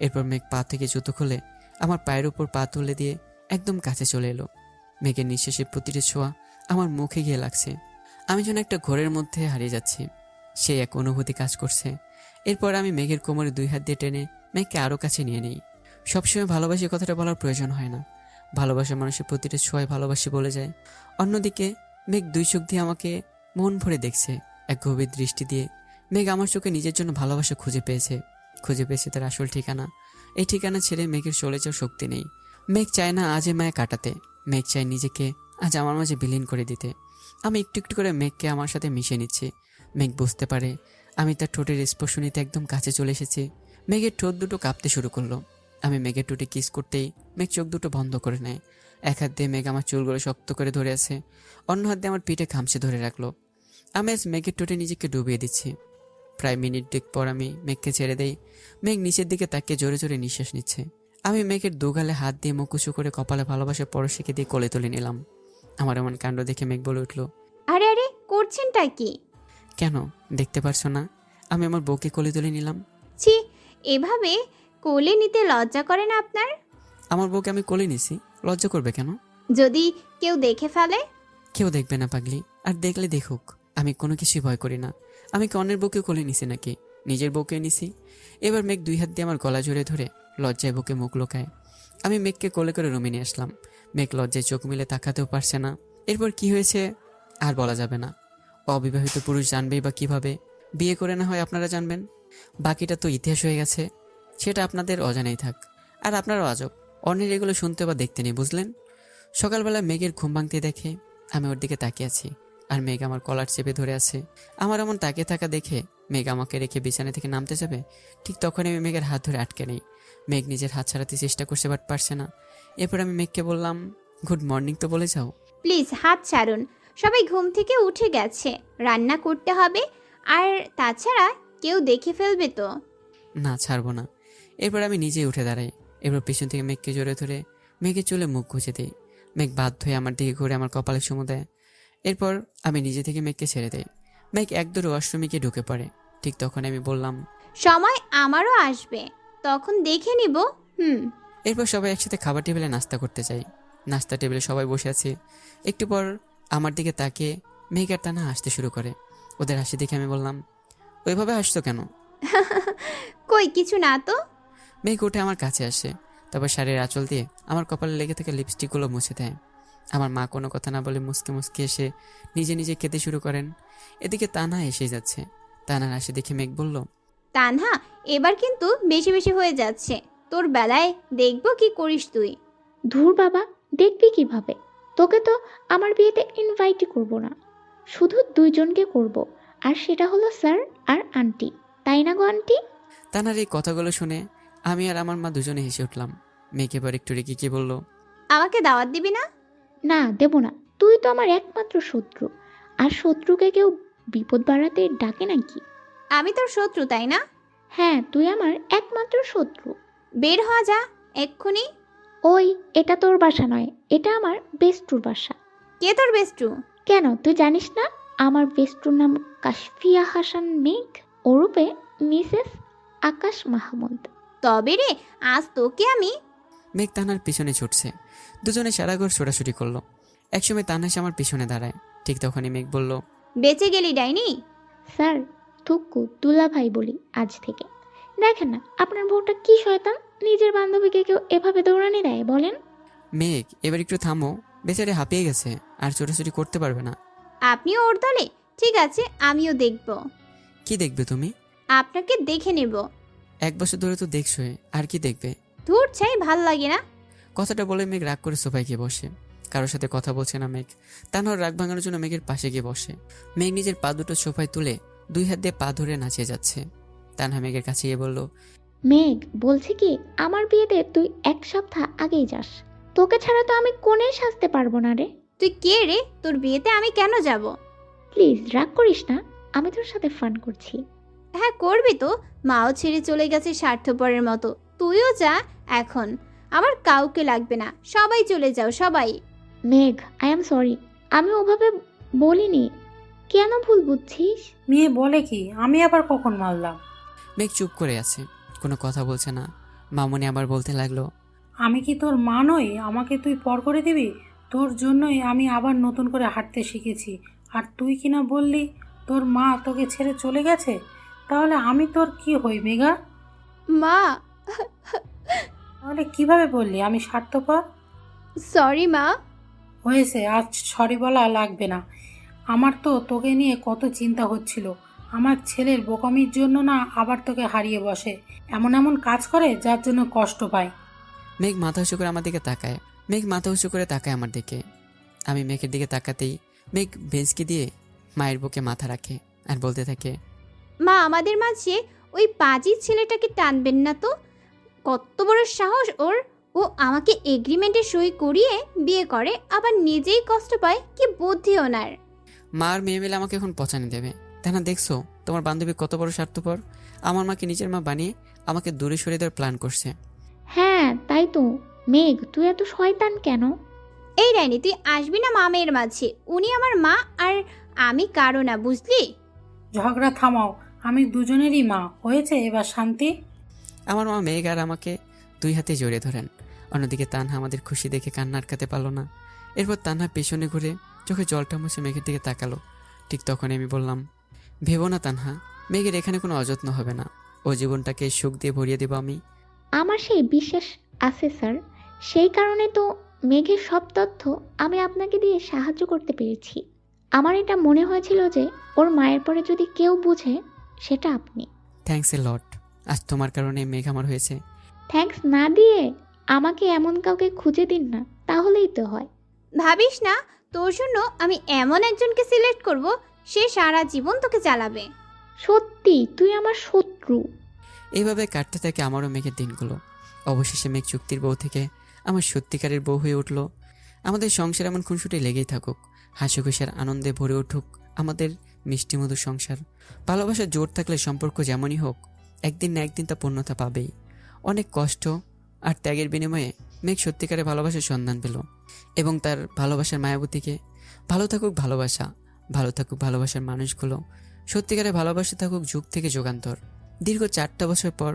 এরপর মেঘ পা থেকে জুতো খুলে আমার পায়ের উপর পা তুলে দিয়ে একদম কাছে চলে এলো। মেঘের নিঃশ্বাসের প্রতিটি ছোঁয়া আমার মুখে গিয়ে লাগছে। আমি যেন একটা ঘোরের মধ্যে হারিয়ে যাচ্ছি, সেই এক অনুভূতি কাজ করছে। এরপর আমি মেঘের কোমরে 2 হাত দিয়ে টেনে মেঘকে আরও কাছে নিয়ে নিই। সবসময় ভালোবাসি কথাটা বলার প্রয়োজন হয় না, ভালোবাসা মানুষের প্রতিটা ছোঁয়ায় ভালোবাসি বলে যায়। অন্যদিকে মেঘ 2 চোখ দিয়ে আমাকে মন ভরে দেখছে, এক গভীর দৃষ্টি দিয়ে। মেঘ আমার চোখে নিজের জন্য ভালোবাসা খুঁজে পেয়েছে, খুঁজে পেয়েছে তার আসল ঠিকানা। এই ঠিকানা ছেড়ে মেঘের চলে যাওয়ার শক্তি নেই। মেঘ চায় না আজ এ মায়া কাটাতে। মেঘ চায় নিজেকে আজ আমার মাঝে বিলীন করে দিতে। আমি একটু একটু করে মেঘকে আমার সাথে মিশিয়ে নিচ্ছি। মেঘ বুঝতে পারে আমি তার ঠোঁটের স্পর্শ নিতে একদম কাছে চলে এসেছি। মেঘের ঠোঁট দুটো কাঁপতে শুরু করলো। আমি মেঘের ঠোঁটে কিস করতেই মেঘ চোখ দুটো বন্ধ করে নেয়। এক হাত দিয়ে মেঘ আমার চুলগুলো শক্ত করে ধরে আছে, অন্য হাত দিয়ে আমার পিঠে খামচে ধরে রাখলো। আমি আজ মেঘের ঠোঁটে নিজেকে ডুবিয়ে দিচ্ছি। প্রায় মিনিট দুয়েক পর আমি মেঘকে ছেড়ে দেই। মেঘ নিচের দিকে তাকিয়ে জোরে জোরে নিঃশ্বাস নিচ্ছে। আমি মেঘের দুগালে হাত দিয়ে মুখ উঁচু করে কপালে ভালোবাসার পরশিকে দিয়ে কোলে তুলে নিলাম। আমার এমন কাণ্ড দেখে মেঘ বলে উঠল, আরে আরে, করছেনটা কি? কেন দেখতে পারছো না আমি আমার বউকে কোলে তুলে নিলাম? ছি, এভাবে কোলে নিতে লজ্জা করে না আপনার? আমার বউকে আমি কোলে নিছি, লজ্জা করবে কেন? যদি কেউ দেখে ফেলে? কেউ দেখবে না পাগলি, আর দেখলে দেখুক, আমি কোনো কিছুই ভয় করি না। আমি কি অন্যের বউকে কোলে নিছি নাকি? নিজের বউকে নিছি। এবার মেঘ দুই হাত দিয়ে আমার গলা জড়ে ধরে লজ্জায় বুকে মুখ লুকায়। আমি মেঘকে কোলে করে রুমে নিয়ে আসলাম। মেঘ লজ্জায় চোখ মিলে তাকাতেও পারছে না। এরপর কি হয়েছে আর বলা যাবে না। অবিবাহিত পুরুষ জানবেই বা কিভাবে? বিয়ে করে না হয় আপনারা জানবেন। বাকিটা তো ইতিহাস হয়ে গেছে, সেটা আপনাদের অজানাই থাক। আর আপনারাও আজব, অন্যের এগুলো শুনতে বা দেখতে নেই, বুঝলেন? সকালবেলা মেঘের ঘুম ভাঙতে দেখে আমি ওর দিকে তাকিয়ে আছি, আর মেঘ আমার কলার চেপে ধরে আছে। আমার এমন তাকিয়ে থাকা দেখে মেঘ আমাকে রেখে বিছানা থেকে নামতে যাবে, ঠিক তখন আমি মেঘের হাত ধরে আটকে নেই। মেঘ নিজের হাত ছাড়াতে চেষ্টা করছে, বাট পারছে না। এরপর আমি মেঘকে বললাম, গুড মর্নিং তো বলে যাও। প্লিজ হাত ছাড়ুন, সবাই ঘুম থেকে উঠে গেছে, রান্না করতে হবে, আর তাছাড়া কেউ দেখে ফেলবে তো। না, ছাড়বো না। এরপর আমি নিজেই উঠে দাঁড়াই। এরপর পিছন থেকে মেঘকে জড়িয়ে ধরে মেঘের চুলে মুখ গুঁজে দিই। মেঘ বাধ্য হয়ে আমার দিকে ঘুরে আমার কপালে চুমু দেয়। এরপর আমি নিজে থেকে মেঘকে ছেড়ে দেই। মেঘ একদর ওয়াশরুমে গিয়ে ঢুকে পড়ে। ঠিক তখন আমি বললাম, সময় আমারও আসবে, তখন দেখে নিব। এরপর সবাই একসাথে খাবার টেবিলে নাস্তা করতে যাই। নাস্তা টেবিলে সবাই বসে আছে। একটু পর আমার দিকে তাকিয়ে মেঘ আর টানা হাসতে শুরু করে। ওদের হাসি দেখে আমি বললাম, ওইভাবে হাসতো কেন? কই কিছু না তো। মেঘ উঠে আমার কাছে আসে, তারপর শাড়ির আঁচল দিয়ে আমার কপালে লেগে থাকা লিপস্টিকগুলো মুছে দেয়। আমার মা কোনো কথা না বলে মুসকে মুসকে এসে নিজে নিজে খেতে শুরু করেন। এদিকে তানহা এসে যাচ্ছে। তানহার হাসি দেখে মেঘ বলল, তানহা, এবার কিন্তু বেশি বেশি হয়ে যাচ্ছে, তোর বেলায় দেখবো কি করিস তুই। ধুর বাবা, দেখবি কিভাবে? তোকে তো আমার বিয়েতে ইনভাইটই করব না, শুধু দুইজনকে করব, আর সেটা হলো স্যার আর আন্টি, তাই না গো আন্টি? তানহার এই কথাগুলো শুনে আমি আর আমার মা দুজনে হেসে উঠলাম। মেঘ এবার একটু রেগে গিয়ে বলল, আমাকে দাওয়াত দিবি না? না, দেব না। তুই তো আমার একমাত্র শত্রু, আর শত্রুকে কেউ বিপদ বাড়াতে ডাকে নাকি? আমি তোর শত্রু তাই না? হ্যাঁ, তুই আমার একমাত্র শত্রু। বের হওয়া যা এক্ষুনি। ওই, এটা তোর বাসা নয়, এটা আমার বেস্টুর বাসা। কে তোর বেস্টু? কেন, তুই জানিস না আমার বেস্টুর নাম কাশফিয়া হাসান মেঘ, ওরূপে মিসেস আকাশ মাহমুদ। তবে রে, আজ তোকে আমি। মেঘ তানহার পিছনে ছুটছে। দুজনে সারা ঘর ছোটাছুটি করলো। একসময় তানহা এসে আমার পিছনে দাঁড়ায়। ঠিক তখনই মেঘ বলল, বেঁচে গেলি ডাইনি। স্যার, থুক্কু দুলা ভাই বলি আজ থেকে। দেখেন না আপনার বউটা কি শয়তান, নিজের বান্ধবীকে কেউ এভাবে দৌড়ানি দেয় বলেন? মেঘ এবার একটু থামো, বেচারে হাঁপিয়ে গেছে, আর ছোটাছুটি করতে পারবে না। আপনিও ওর দলে? ঠিক আছে, আমিও দেখব। কি দেখবে তুমি? আপনাকে দেখে নেব। 1 বছর ধরে তো দেখছোই, আর কি দেখবে? ধুর ছাই, ভাল লাগে না। কথাটা বলে মেঘ রাগ করে সোফায় গিয়ে বসে। কারোর সাথে কথা বলছে না মেঘ। তানহার রাগ ভাঙানোর জন্য মেঘের পাশে গিয়ে বসে। মেঘ নিজের পা দুটো সোফায় তুলে 2 হাত দিয়ে পা ধরে নাচিয়ে যাচ্ছে। তানহা মেঘের কাছে গিয়ে বলল, মেঘ, বলছি কি, আমার বিয়েতে তুই 1 সপ্তাহ আগেই যাস। তোকে ছাড়া তো আমি কোণেই সাজতে পারবো না রে। তুই কে রে? তোর বিয়েতে আমি কেন যাব? প্লিজ রাগ করিস না, আমি তোর সাথে ফান করছি। হ্যাঁ করবি তো, মাও ছেড়ে চলে গেছে স্বার্থপরের মতো, তুইও যা এখন। আমার কাউকে লাগবে না, সবাই চলে যাও, সবাই। মেঘ, আই এম সরি, আমি ওভাবে বলিনি। কেন ভুল বুঝছিস? মেয়ে বলে কি? আমি আবার কখন মারলাম? মেঘ চুপ করে আছে, কোনো কথা বলছে না। মামনি আবার বলতে লাগলো, আমি কি তোর মা নই? আমাকে তুই পর করে দিবি? তোর জন্যই আমি আবার নতুন করে হাঁটতে শিখেছি, আর তুই কিনা বললি তোর মা তোকে ছেড়ে চলে গেছে। তাহলে আমি তোর কি হই মেঘা? মা, তাহলে কিভাবে বললি আমি স্বার্থপর? সরি মা। হয়েছে, আজ সরি বলা লাগবে না। আমার তো তোকে নিয়ে কত চিন্তা হচ্ছিল। আমার ছেলের বোকামির জন্য না আবার তোকে হারিয়ে বসে, এমন এমন কাজ করে যার জন্য কষ্ট পায়। মেঘ মাথা উঁচু করে আমার দিকে তাকায়। আমার দিকে। আমি মেঘের দিকে তাকাতেই মেঘ বেঞ্চকে দিয়ে মায়ের বুকে মাথা রাখে আর বলতে থাকে, মা, আমাদের মাঝে ওই পাজি ছেলেটাকে টানবেন না তো। কত বড় সাহস ওর! ও আমাকে এগ্রিমেন্টে সই করিয়ে বিয়ে করে, আবার নিজেই কষ্ট পায়। কি বুদ্ধি ওনার! মা আর মেয়ে মিলে আমাকে এখন পচানি দেবে। তাই না? দেখছো তোমার বান্ধবী কত বড় স্বার্থপর। আমার মাকে নিজের মা বানিয়ে আমাকে দূরে সরিয়ে দেওয়ার প্ল্যান করছে। হ্যাঁ তাই তো। মেঘ, তুই এত শয়তান কেন? এই রানী, তুই আসবি না মামের মাঝে। উনি আমার মা আর আমি কারো না, বুঝলি? ঝগড়া থামাও, আমি দুজনেরই মা। হয়েছে এবার শান্তি? আমার মা মেঘ আর আমাকে 2 হাতে জড়িয়ে ধরেন। অন্যদিকে তানহা আমাদের খুশি দেখে কান্না আটকাতে পারল না। এরপর তানহা পেছনে ঘুরে চোখে জলটা মুছে মেঘের দিকে তাকালো। ঠিক তখন আমি বললাম, ভেবো না তানহা, মেঘের এখানে কোনো অযত্ন হবে না। ও জীবনটাকে সুখ দিয়ে ভরিয়ে দেবো আমি। আমার সেই বিশ্বাস আছে স্যার। সেই কারণে তো মেঘের সব তথ্য আমি আপনাকে দিয়ে সাহায্য করতে পেরেছি। আমার এটা মনে হয়েছিল যে ওর মায়ের পরে যদি কেউ বুঝে সেটা আপনি। থ্যাঙ্কস এ লট। আজ তোমার কারণে মেঘ আমার হয়েছে। থ্যাঙ্কস না দিয়ে আমাকে এমন কাউকে খুঁজে দিন না, তাহলেই তো হয়। ভাবিস না, তোর জন্য আমি এমন একজনকে সিলেক্ট করব, সে সারা জীবন তোকে চালাবে। সত্যি তুই আমার শত্রু। এইভাবে কাটতে থাকে আমারও মেঘের দিনগুলো। অবশেষে মেঘ চুক্তির বউ থেকে আমার সত্যিকারের বউ হয়ে উঠল। আমাদের সংসার এমন খুনসুটি লেগেই থাকুক, হাসি খুশির আনন্দে ভরে উঠুক আমাদের মিষ্টি মধুর সংসার। ভালোবাসার জোর থাকলে সম্পর্ক যেমনই হোক, একদিন না একদিন তা পূর্ণতা পাবেই। অনেক কষ্ট আর ত্যাগের বিনিময়ে মেঘ সত্যিকারের ভালোবাসার সন্ধান পেল এবং তার ভালোবাসার মায়াবতীকে। ভালো থাকুক ভালোবাসা, ভালো থাকুক ভালোবাসার মানুষগুলো। সত্যিকারের ভালোবাসা থাকুক যুগ থেকে যুগান্তর। দীর্ঘ 4টা বছর পর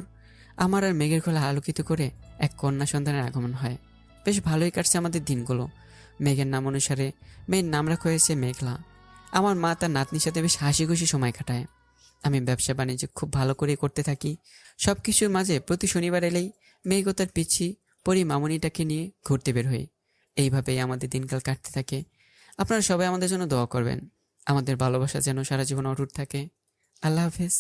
আমার আর মেঘের গলা আলোকিত করে এক কন্যা সন্তানের আগমন হয়। বেশ ভালোই কাটছে আমাদের দিনগুলো। মেঘের নাম অনুসারে মেয়ের নাম রাখা হয়েছে মেঘলা। আমার মা তার নাতনির সাথে বেশ হাসি খুশি সময় কাটায়। আমি ব্যবসা বাণিজ্য খুব ভালো করে করতে থাকি। সব কিছুর মাঝে প্রতি শনিবার এলেই মেঘ ও তার পিচ্ছি পরি মামনিটাকে নিয়ে ঘুরতে বের হই। এইভাবেই আমাদের দিনকাল কাটতে থাকে। আপনারা সবাই আমাদের জন্য দোয়া করবেন। আমাদের ভালোবাসা যেন সারা জীবন অটুট থাকে। আল্লাহ হাফেজ।